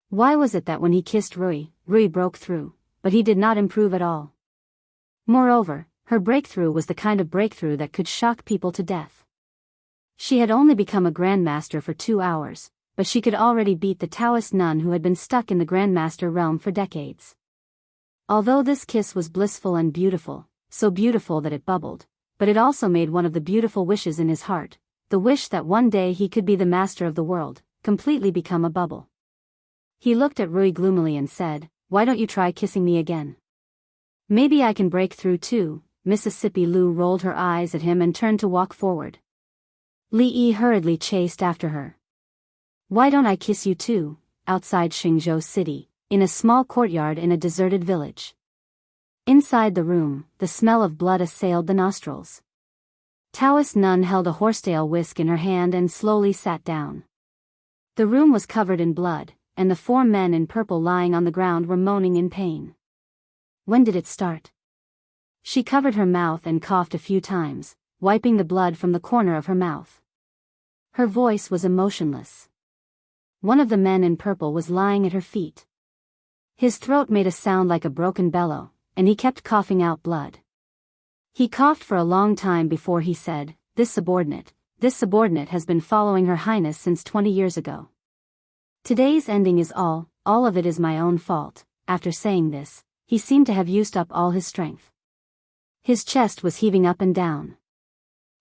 Why was it that when he kissed Rui broke through, but he did not improve at all? Moreover, her breakthrough was the kind of breakthrough that could shock people to death. She had only become a grandmaster for 2 hours, but she could already beat the Taoist nun who had been stuck in the grandmaster realm for decades. Although this kiss was blissful and beautiful, so beautiful that it bubbled, but it also made one of the beautiful wishes in his heart, the wish that one day he could be the master of the world, completely become a bubble. He looked at Rui gloomily and said, "Why don't you try kissing me again? Maybe I can break through too." Mississippi Lu rolled her eyes at him and turned to walk forward. Li Yi hurriedly chased after her. "Why don't I kiss you too?" Outside Xingzhou City, in a small courtyard in a deserted village. Inside the room, the smell of blood assailed the nostrils. Taoist nun held a horsetail whisk in her hand and slowly sat down. The room was covered in blood, and the four men in purple lying on the ground were moaning in pain. When did it start? She covered her mouth and coughed a few times, wiping the blood from the corner of her mouth. Her voice was emotionless. One of the men in purple was lying at her feet. His throat made a sound like a broken bellow, and he kept coughing out blood. He coughed for a long time before he said, This subordinate has been following Her Highness since 20 years ago. Today's ending is all of it is my own fault." After saying this, he seemed to have used up all his strength. His chest was heaving up and down.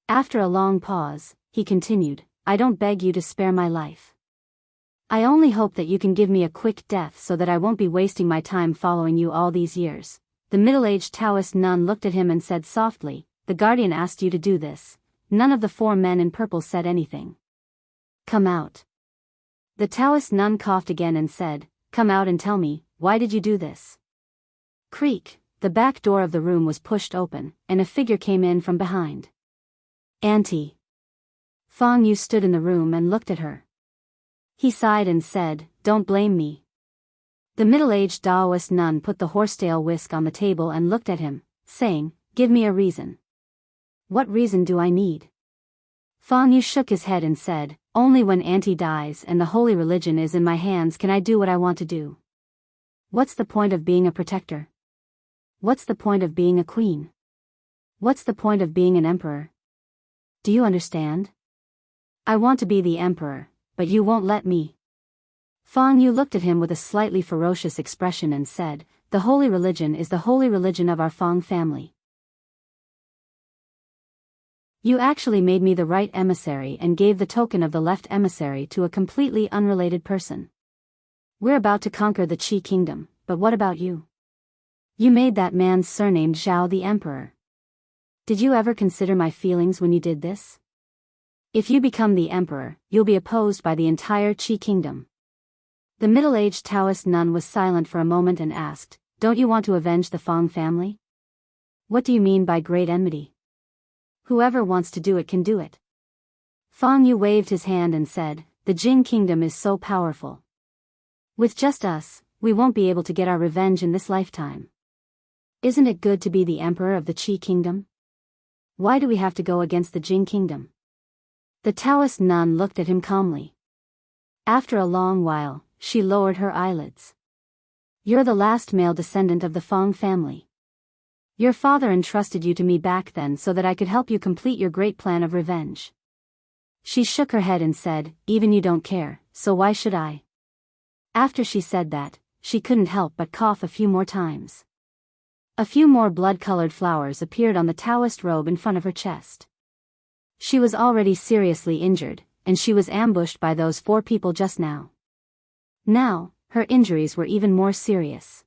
After a long pause, he continued, "I don't beg you to spare my life. I only hope that you can give me a quick death so that I won't be wasting my time following you all these years." The middle-aged Taoist nun looked at him and said softly, "The guardian asked you to do this." None of the four men in purple said anything. "Come out." The Taoist nun coughed again and said, "Come out and tell me, why did you do this?" Creak, the back door of the room was pushed open, and a figure came in from behind. "Auntie." Fang Yu stood in the room and looked at her. He sighed and said, "Don't blame me." The middle-aged Taoist nun put the horsetail whisk on the table and looked at him, saying, "Give me a reason." "What reason do I need?" Fang Yu shook his head and said, "Only when Auntie dies and the holy religion is in my hands can I do what I want to do." What's the point of being a protector? What's the point of being a queen? What's the point of being an emperor? Do you understand? I want to be the emperor, but you won't let me. Fang Yu looked at him with a slightly ferocious expression and said, "The holy religion is the holy religion of our Fang family. You actually made me the right emissary and gave the token of the left emissary to a completely unrelated person. We're about to conquer the Qi kingdom, but what about you? You made that man's surname Zhao the emperor. Did you ever consider my feelings when you did this? If you become the emperor, you'll be opposed by the entire Qi kingdom." The middle-aged Taoist nun was silent for a moment and asked, "Don't you want to avenge the Fang family? What do you mean by great enmity? Whoever wants to do it can do it." Fang Yu waved his hand and said, "The Jing kingdom is so powerful. With just us, we won't be able to get our revenge in this lifetime. Isn't it good to be the emperor of the Qi kingdom? Why do we have to go against the Jing kingdom?" The Taoist nun looked at him calmly. After a long while, she lowered her eyelids. "You're the last male descendant of the Fang family. Your father entrusted you to me back then so that I could help you complete your great plan of revenge." She shook her head and said, "Even you don't care, so why should I?" After she said that, she couldn't help but cough a few more times. A few more blood-colored flowers appeared on the Taoist robe in front of her chest. She was already seriously injured, and she was ambushed by those 4 people just now. Now, her injuries were even more serious.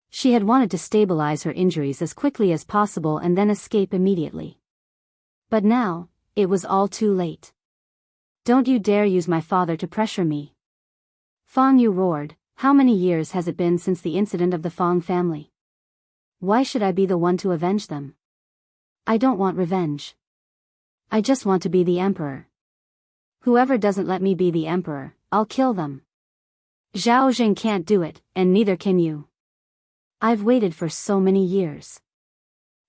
She had wanted to stabilize her injuries as quickly as possible and then escape immediately. But now, it was all too late. "Don't you dare use my father to pressure me." Fang Yu roared, "How many years has it been since the incident of the Fang family? Why should I be the one to avenge them? I don't want revenge. I just want to be the emperor. Whoever doesn't let me be the emperor, I'll kill them. Zhao Jing can't do it, and neither can you. I've waited for so many years."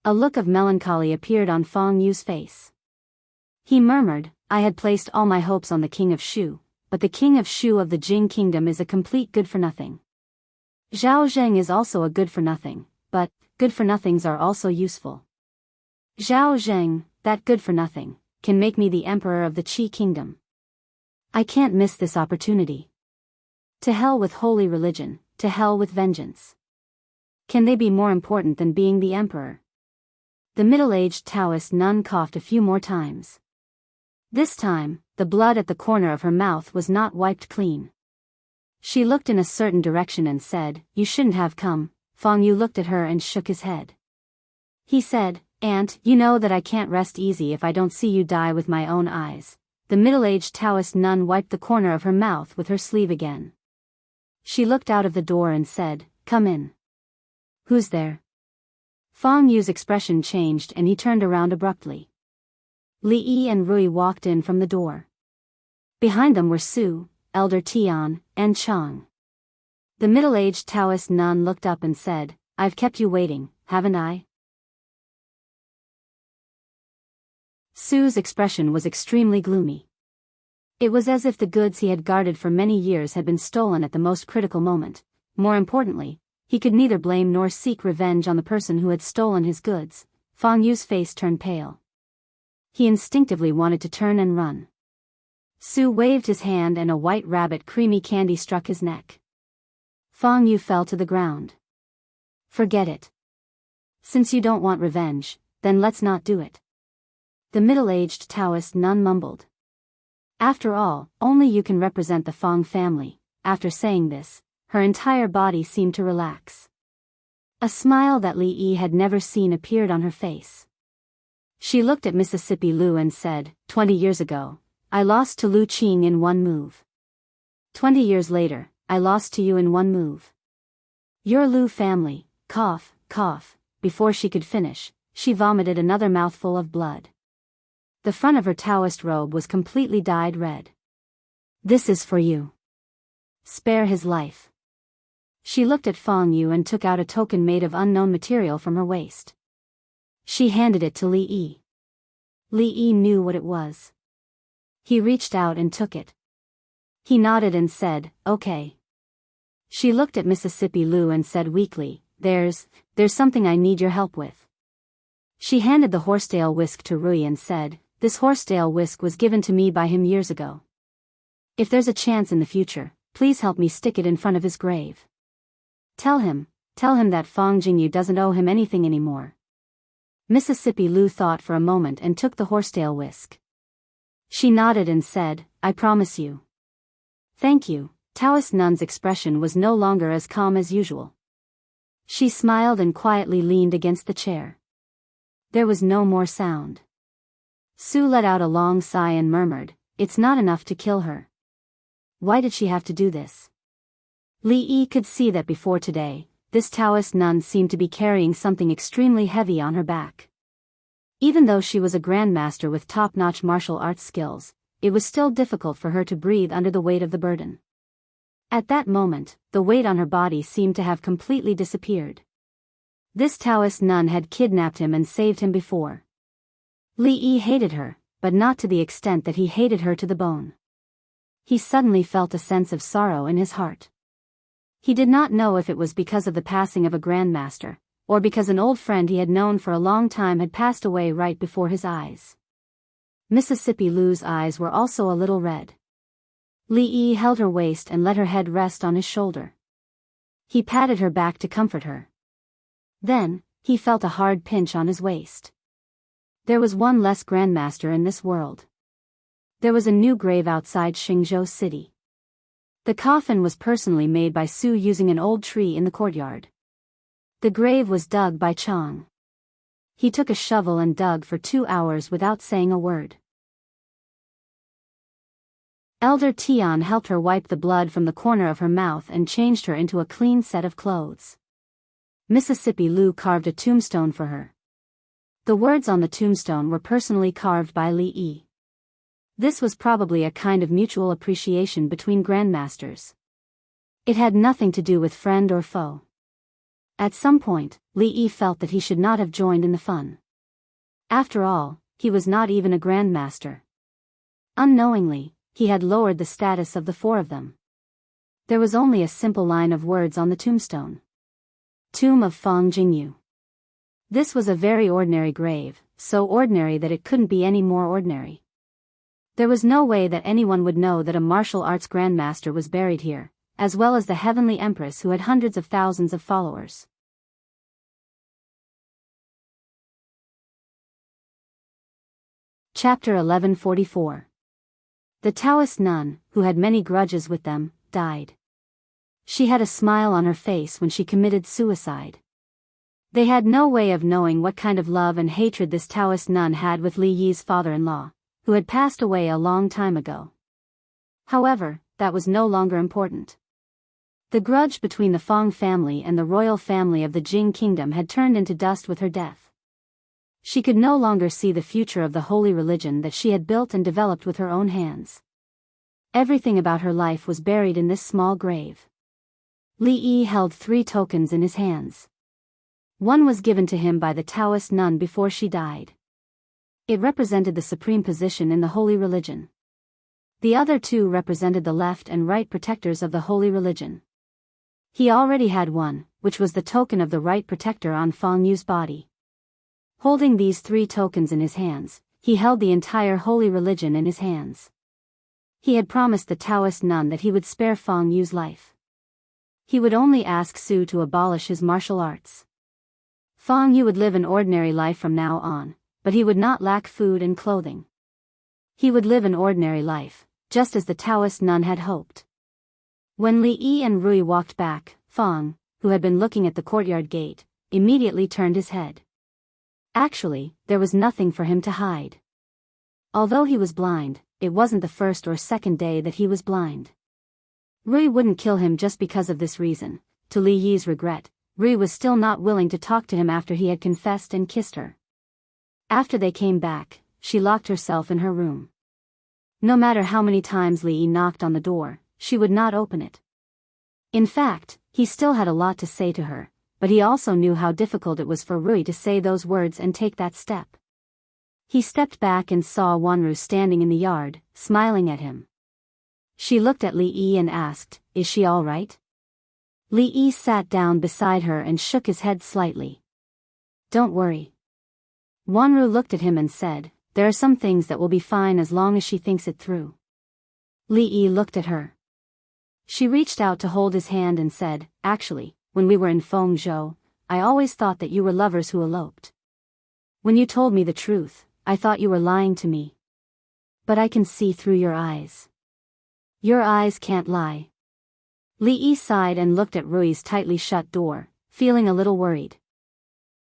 A look of melancholy appeared on Fang Yu's face. He murmured, "I had placed all my hopes on the king of Shu, but the king of Shu of the Jing kingdom is a complete good-for-nothing. Zhao Zheng is also a good-for-nothing, but good-for-nothings are also useful. Zhao Zheng, that good-for-nothing, can make me the emperor of the Qi kingdom. I can't miss this opportunity. To hell with holy religion, to hell with vengeance. Can they be more important than being the emperor?" The middle-aged Taoist nun coughed a few more times. This time, the blood at the corner of her mouth was not wiped clean. She looked in a certain direction and said, "You shouldn't have come." Fang Yu looked at her and shook his head. He said, "Aunt, you know that I can't rest easy if I don't see you die with my own eyes." The middle-aged Taoist nun wiped the corner of her mouth with her sleeve again. She looked out of the door and said, "Come in." "Who's there?" Fang Yu's expression changed and he turned around abruptly. Li Yi and Rui walked in from the door. Behind them were Su, Elder Tian, and Chang. The middle-aged Taoist nun looked up and said, "I've kept you waiting, haven't I?" Su's expression was extremely gloomy. It was as if the goods he had guarded for many years had been stolen at the most critical moment. More importantly, he could neither blame nor seek revenge on the person who had stolen his goods. Fang Yu's face turned pale. He instinctively wanted to turn and run. Su waved his hand and a white rabbit creamy candy struck his neck. Fang Yu fell to the ground. "Forget it. Since you don't want revenge, then let's not do it." The middle-aged Taoist nun mumbled. "After all, only you can represent the Fang family." After saying this, her entire body seemed to relax. A smile that Li Yi had never seen appeared on her face. She looked at Mississippi Lu and said, 20 years ago, I lost to Lu Qing in one move. 20 years later, I lost to you in one move. Your Lu family," cough, cough. Before she could finish, she vomited another mouthful of blood. The front of her Taoist robe was completely dyed red. "This is for you. Spare his life." She looked at Fang Yu and took out a token made of unknown material from her waist. She handed it to Li Yi. Li Yi knew what it was. He reached out and took it. He nodded and said, "Okay." She looked at Mississippi Lou and said weakly, There's something I need your help with. She handed the horsetail whisk to Rui and said, This horsetail whisk was given to me by him years ago. If there's a chance in the future, please help me stick it in front of his grave. Tell him that Fong Jingyu doesn't owe him anything anymore. Mississippi Lou thought for a moment and took the horsetail whisk. She nodded and said, I promise you. Thank you. Taoist Nun's expression was no longer as calm as usual. She smiled and quietly leaned against the chair. There was no more sound. Su let out a long sigh and murmured, It's not enough to kill her. Why did she have to do this? Li Yi could see that before today, this Taoist nun seemed to be carrying something extremely heavy on her back. Even though she was a grandmaster with top-notch martial arts skills, it was still difficult for her to breathe under the weight of the burden. At that moment, the weight on her body seemed to have completely disappeared. This Taoist nun had kidnapped him and saved him before. Li Yi hated her, but not to the extent that he hated her to the bone. He suddenly felt a sense of sorrow in his heart. He did not know if it was because of the passing of a grandmaster, or because an old friend he had known for a long time had passed away right before his eyes. Mississippi Lou's eyes were also a little red. Li Yi held her waist and let her head rest on his shoulder. He patted her back to comfort her. Then, he felt a hard pinch on his waist. There was one less grandmaster in this world. There was a new grave outside Xingzhou City. The coffin was personally made by Su using an old tree in the courtyard. The grave was dug by Chang. He took a shovel and dug for 2 hours without saying a word. Elder Tian helped her wipe the blood from the corner of her mouth and changed her into a clean set of clothes. Mississippi Lou carved a tombstone for her. The words on the tombstone were personally carved by Li Yi. This was probably a kind of mutual appreciation between grandmasters. It had nothing to do with friend or foe. At some point, Li Yi felt that he should not have joined in the fun. After all, he was not even a grandmaster. Unknowingly, he had lowered the status of the four of them. There was only a simple line of words on the tombstone. Tomb of Fong Jingyu. This was a very ordinary grave, so ordinary that it couldn't be any more ordinary. There was no way that anyone would know that a martial arts grandmaster was buried here, as well as the heavenly empress who had hundreds of thousands of followers. Chapter 1144. The Taoist nun, who had many grudges with them, died. She had a smile on her face when she committed suicide. They had no way of knowing what kind of love and hatred this Taoist nun had with Li Yi's father-in-law, who had passed away a long time ago. However, that was no longer important. The grudge between the Fong family and the royal family of the Jing kingdom had turned into dust with her death. She could no longer see the future of the holy religion that she had built and developed with her own hands. Everything about her life was buried in this small grave. Li Yi held 3 tokens in his hands. One was given to him by the Taoist nun before she died. It represented the supreme position in the holy religion. The other 2 represented the left and right protectors of the holy religion. He already had one, which was the token of the right protector on Fong Yu's body. Holding these 3 tokens in his hands, he held the entire holy religion in his hands. He had promised the Taoist nun that he would spare Fong Yu's life. He would only ask Su to abolish his martial arts. Fong Yu would live an ordinary life from now on, but he would not lack food and clothing. He would live an ordinary life, just as the Taoist nun had hoped. When Li Yi and Rui walked back, Fong, who had been looking at the courtyard gate, immediately turned his head. Actually, there was nothing for him to hide. Although he was blind, it wasn't the first or second day that he was blind. Rui wouldn't kill him just because of this reason. To Li Yi's regret, Rui was still not willing to talk to him after he had confessed and kissed her. After they came back, she locked herself in her room. No matter how many times Li Yi knocked on the door, she would not open it. In fact, he still had a lot to say to her, but he also knew how difficult it was for Rui to say those words and take that step. He stepped back and saw Wanru standing in the yard, smiling at him. She looked at Li Yi and asked, "Is she all right?" Li Yi sat down beside her and shook his head slightly. Don't worry. Wanru looked at him and said, there are some things that will be fine as long as she thinks it through. Li Yi looked at her. She reached out to hold his hand and said, actually, when we were in Fengzhou, I always thought that you were lovers who eloped. When you told me the truth, I thought you were lying to me. But I can see through your eyes. Your eyes can't lie. Li Yi sighed and looked at Rui's tightly shut door, feeling a little worried.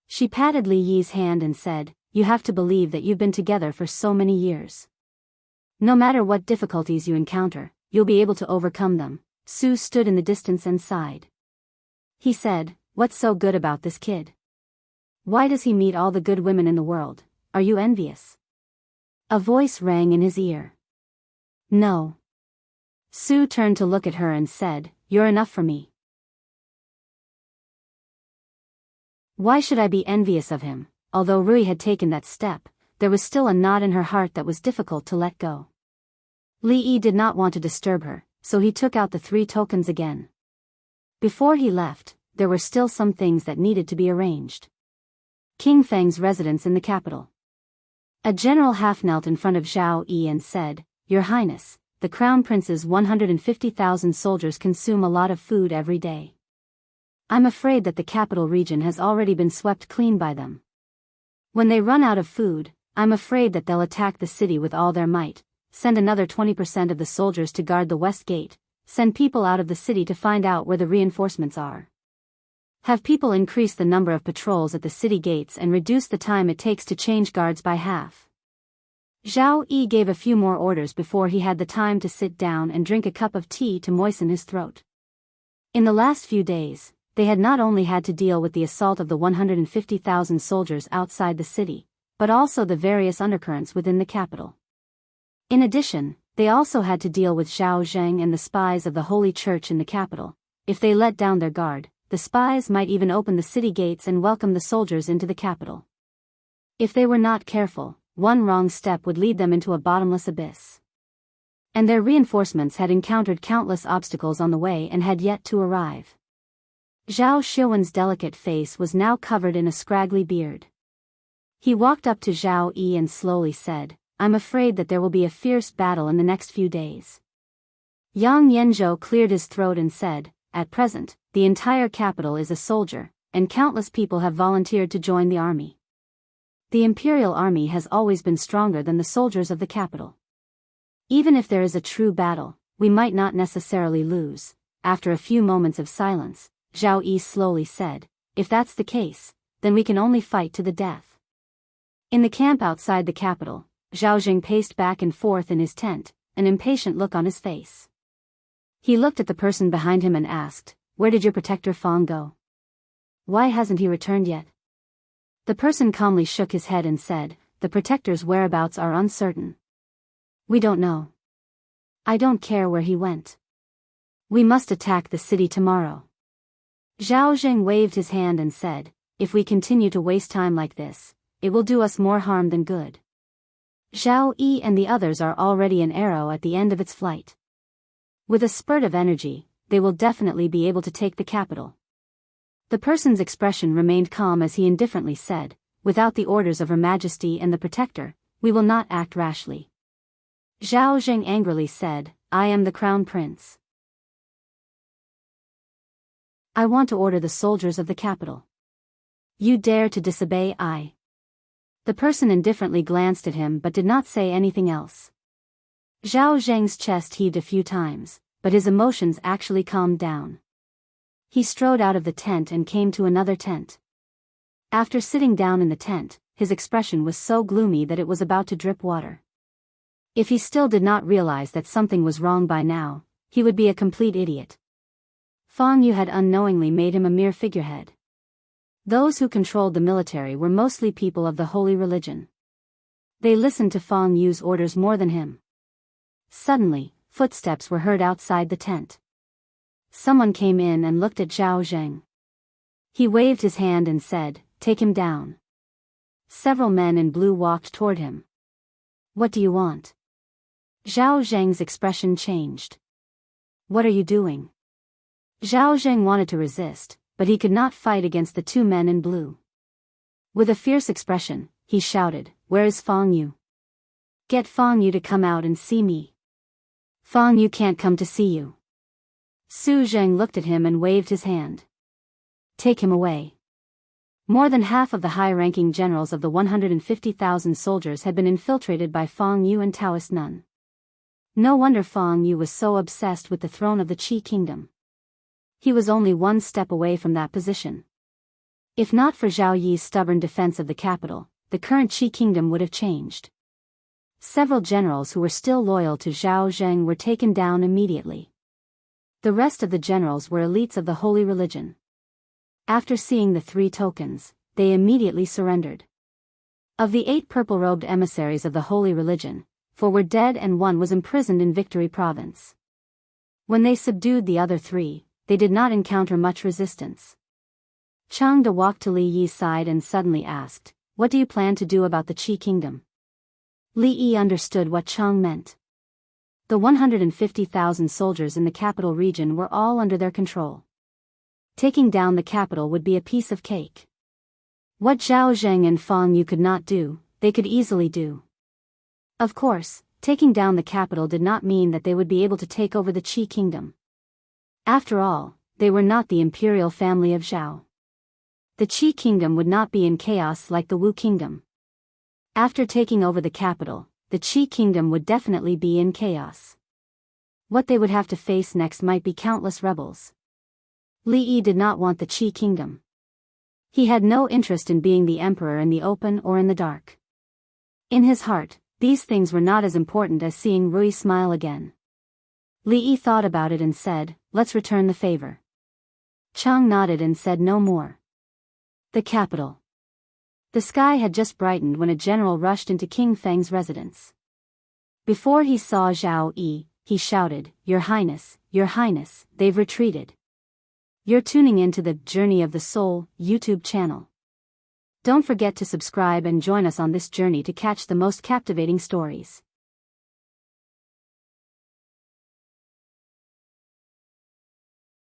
She patted Li Yi's hand and said, you have to believe that you've been together for so many years. No matter what difficulties you encounter, you'll be able to overcome them. Su stood in the distance and sighed. He said, what's so good about this kid? Why does he meet all the good women in the world? Are you envious? A voice rang in his ear. No. Su turned to look at her and said, you're enough for me. Why should I be envious of him? Although Rui had taken that step, there was still a knot in her heart that was difficult to let go. Li Yi did not want to disturb her, so he took out the 3 tokens again. Before he left, there were still some things that needed to be arranged. King Feng's residence in the capital. A general half-knelt in front of Zhao Yi and said, Your Highness, the Crown Prince's 150,000 soldiers consume a lot of food every day. I'm afraid that the capital region has already been swept clean by them. When they run out of food, I'm afraid that they'll attack the city with all their might, send another 20% of the soldiers to guard the west gate, send people out of the city to find out where the reinforcements are. Have people increase the number of patrols at the city gates and reduce the time it takes to change guards by half. Zhao Yi gave a few more orders before he had the time to sit down and drink a cup of tea to moisten his throat. In the last few days, they had not only had to deal with the assault of the 150,000 soldiers outside the city, but also the various undercurrents within the capital. In addition, they also had to deal with Zhao Zheng and the spies of the Holy Church in the capital. If they let down their guard, the spies might even open the city gates and welcome the soldiers into the capital. If they were not careful, one wrong step would lead them into a bottomless abyss. And their reinforcements had encountered countless obstacles on the way and had yet to arrive. Zhao Xiuwen's delicate face was now covered in a scraggly beard. He walked up to Zhao Yi and slowly said, I'm afraid that there will be a fierce battle in the next few days. Yang Yanzhou cleared his throat and said, At present, the entire capital is a soldier, and countless people have volunteered to join the army. The imperial army has always been stronger than the soldiers of the capital. Even if there is a true battle, we might not necessarily lose. After a few moments of silence, Zhao Yi slowly said, If that's the case, then we can only fight to the death. In the camp outside the capital, Zhao Jing paced back and forth in his tent, an impatient look on his face. He looked at the person behind him and asked, Where did your protector Fang go? Why hasn't he returned yet? The person calmly shook his head and said, The protector's whereabouts are uncertain. We don't know. I don't care where he went. We must attack the city tomorrow. Zhao Zheng waved his hand and said, If we continue to waste time like this, it will do us more harm than good. Zhao Yi and the others are already an arrow at the end of its flight. With a spurt of energy, they will definitely be able to take the capital. The person's expression remained calm as he indifferently said, Without the orders of Her Majesty and the Protector, we will not act rashly. Zhao Zheng angrily said, I am the Crown Prince. I want to order the soldiers of the capital. You dare to disobey I. The person indifferently glanced at him but did not say anything else. Zhao Zheng's chest heaved a few times, but his emotions actually calmed down. He strode out of the tent and came to another tent. After sitting down in the tent, his expression was so gloomy that it was about to drip water. If he still did not realize that something was wrong by now, he would be a complete idiot. Fang Yu had unknowingly made him a mere figurehead. Those who controlled the military were mostly people of the holy religion. They listened to Fang Yu's orders more than him. Suddenly, footsteps were heard outside the tent. Someone came in and looked at Zhao Zheng. He waved his hand and said, Take him down. Several men in blue walked toward him. What do you want? Zhao Zheng's expression changed. What are you doing? Zhao Zheng wanted to resist, but he could not fight against the two men in blue. With a fierce expression, he shouted, "Where is Fang Yu? Get Fang Yu to come out and see me." "Fang Yu can't come to see you." Su Zheng looked at him and waved his hand. "Take him away." More than half of the high-ranking generals of the 150,000 soldiers had been infiltrated by Fang Yu and Taoist nun. No wonder Fang Yu was so obsessed with the throne of the Qi kingdom. He was only one step away from that position. If not for Zhao Yi's stubborn defense of the capital, the current Qi kingdom would have changed. Several generals who were still loyal to Zhao Zheng were taken down immediately. The rest of the generals were elites of the holy religion. After seeing the 3 tokens, they immediately surrendered. Of the 8 purple-robed emissaries of the holy religion, 4 were dead and 1 was imprisoned in Victory Province. When they subdued the other 3, they did not encounter much resistance. Chang De walked to Li Yi's side and suddenly asked, "What do you plan to do about the Qi kingdom?" Li Yi understood what Chang meant. The 150,000 soldiers in the capital region were all under their control. Taking down the capital would be a piece of cake. What Zhao Zheng and Fang Yu could not do, they could easily do. Of course, taking down the capital did not mean that they would be able to take over the Qi kingdom. After all, they were not the imperial family of Zhao. The Qi kingdom would not be in chaos like the Wu kingdom. After taking over the capital, the Qi kingdom would definitely be in chaos. What they would have to face next might be countless rebels. Li Yi did not want the Qi kingdom. He had no interest in being the emperor in the open or in the dark. In his heart, these things were not as important as seeing Rui smile again. Li Yi thought about it and said, "Let's return the favor." Chang nodded and said no more. The capital. The sky had just brightened when a general rushed into King Feng's residence. Before he saw Zhao Yi, he shouted, Your Highness, they've retreated." You're tuning into the Journey of the Soul YouTube channel. Don't forget to subscribe and join us on this journey to catch the most captivating stories.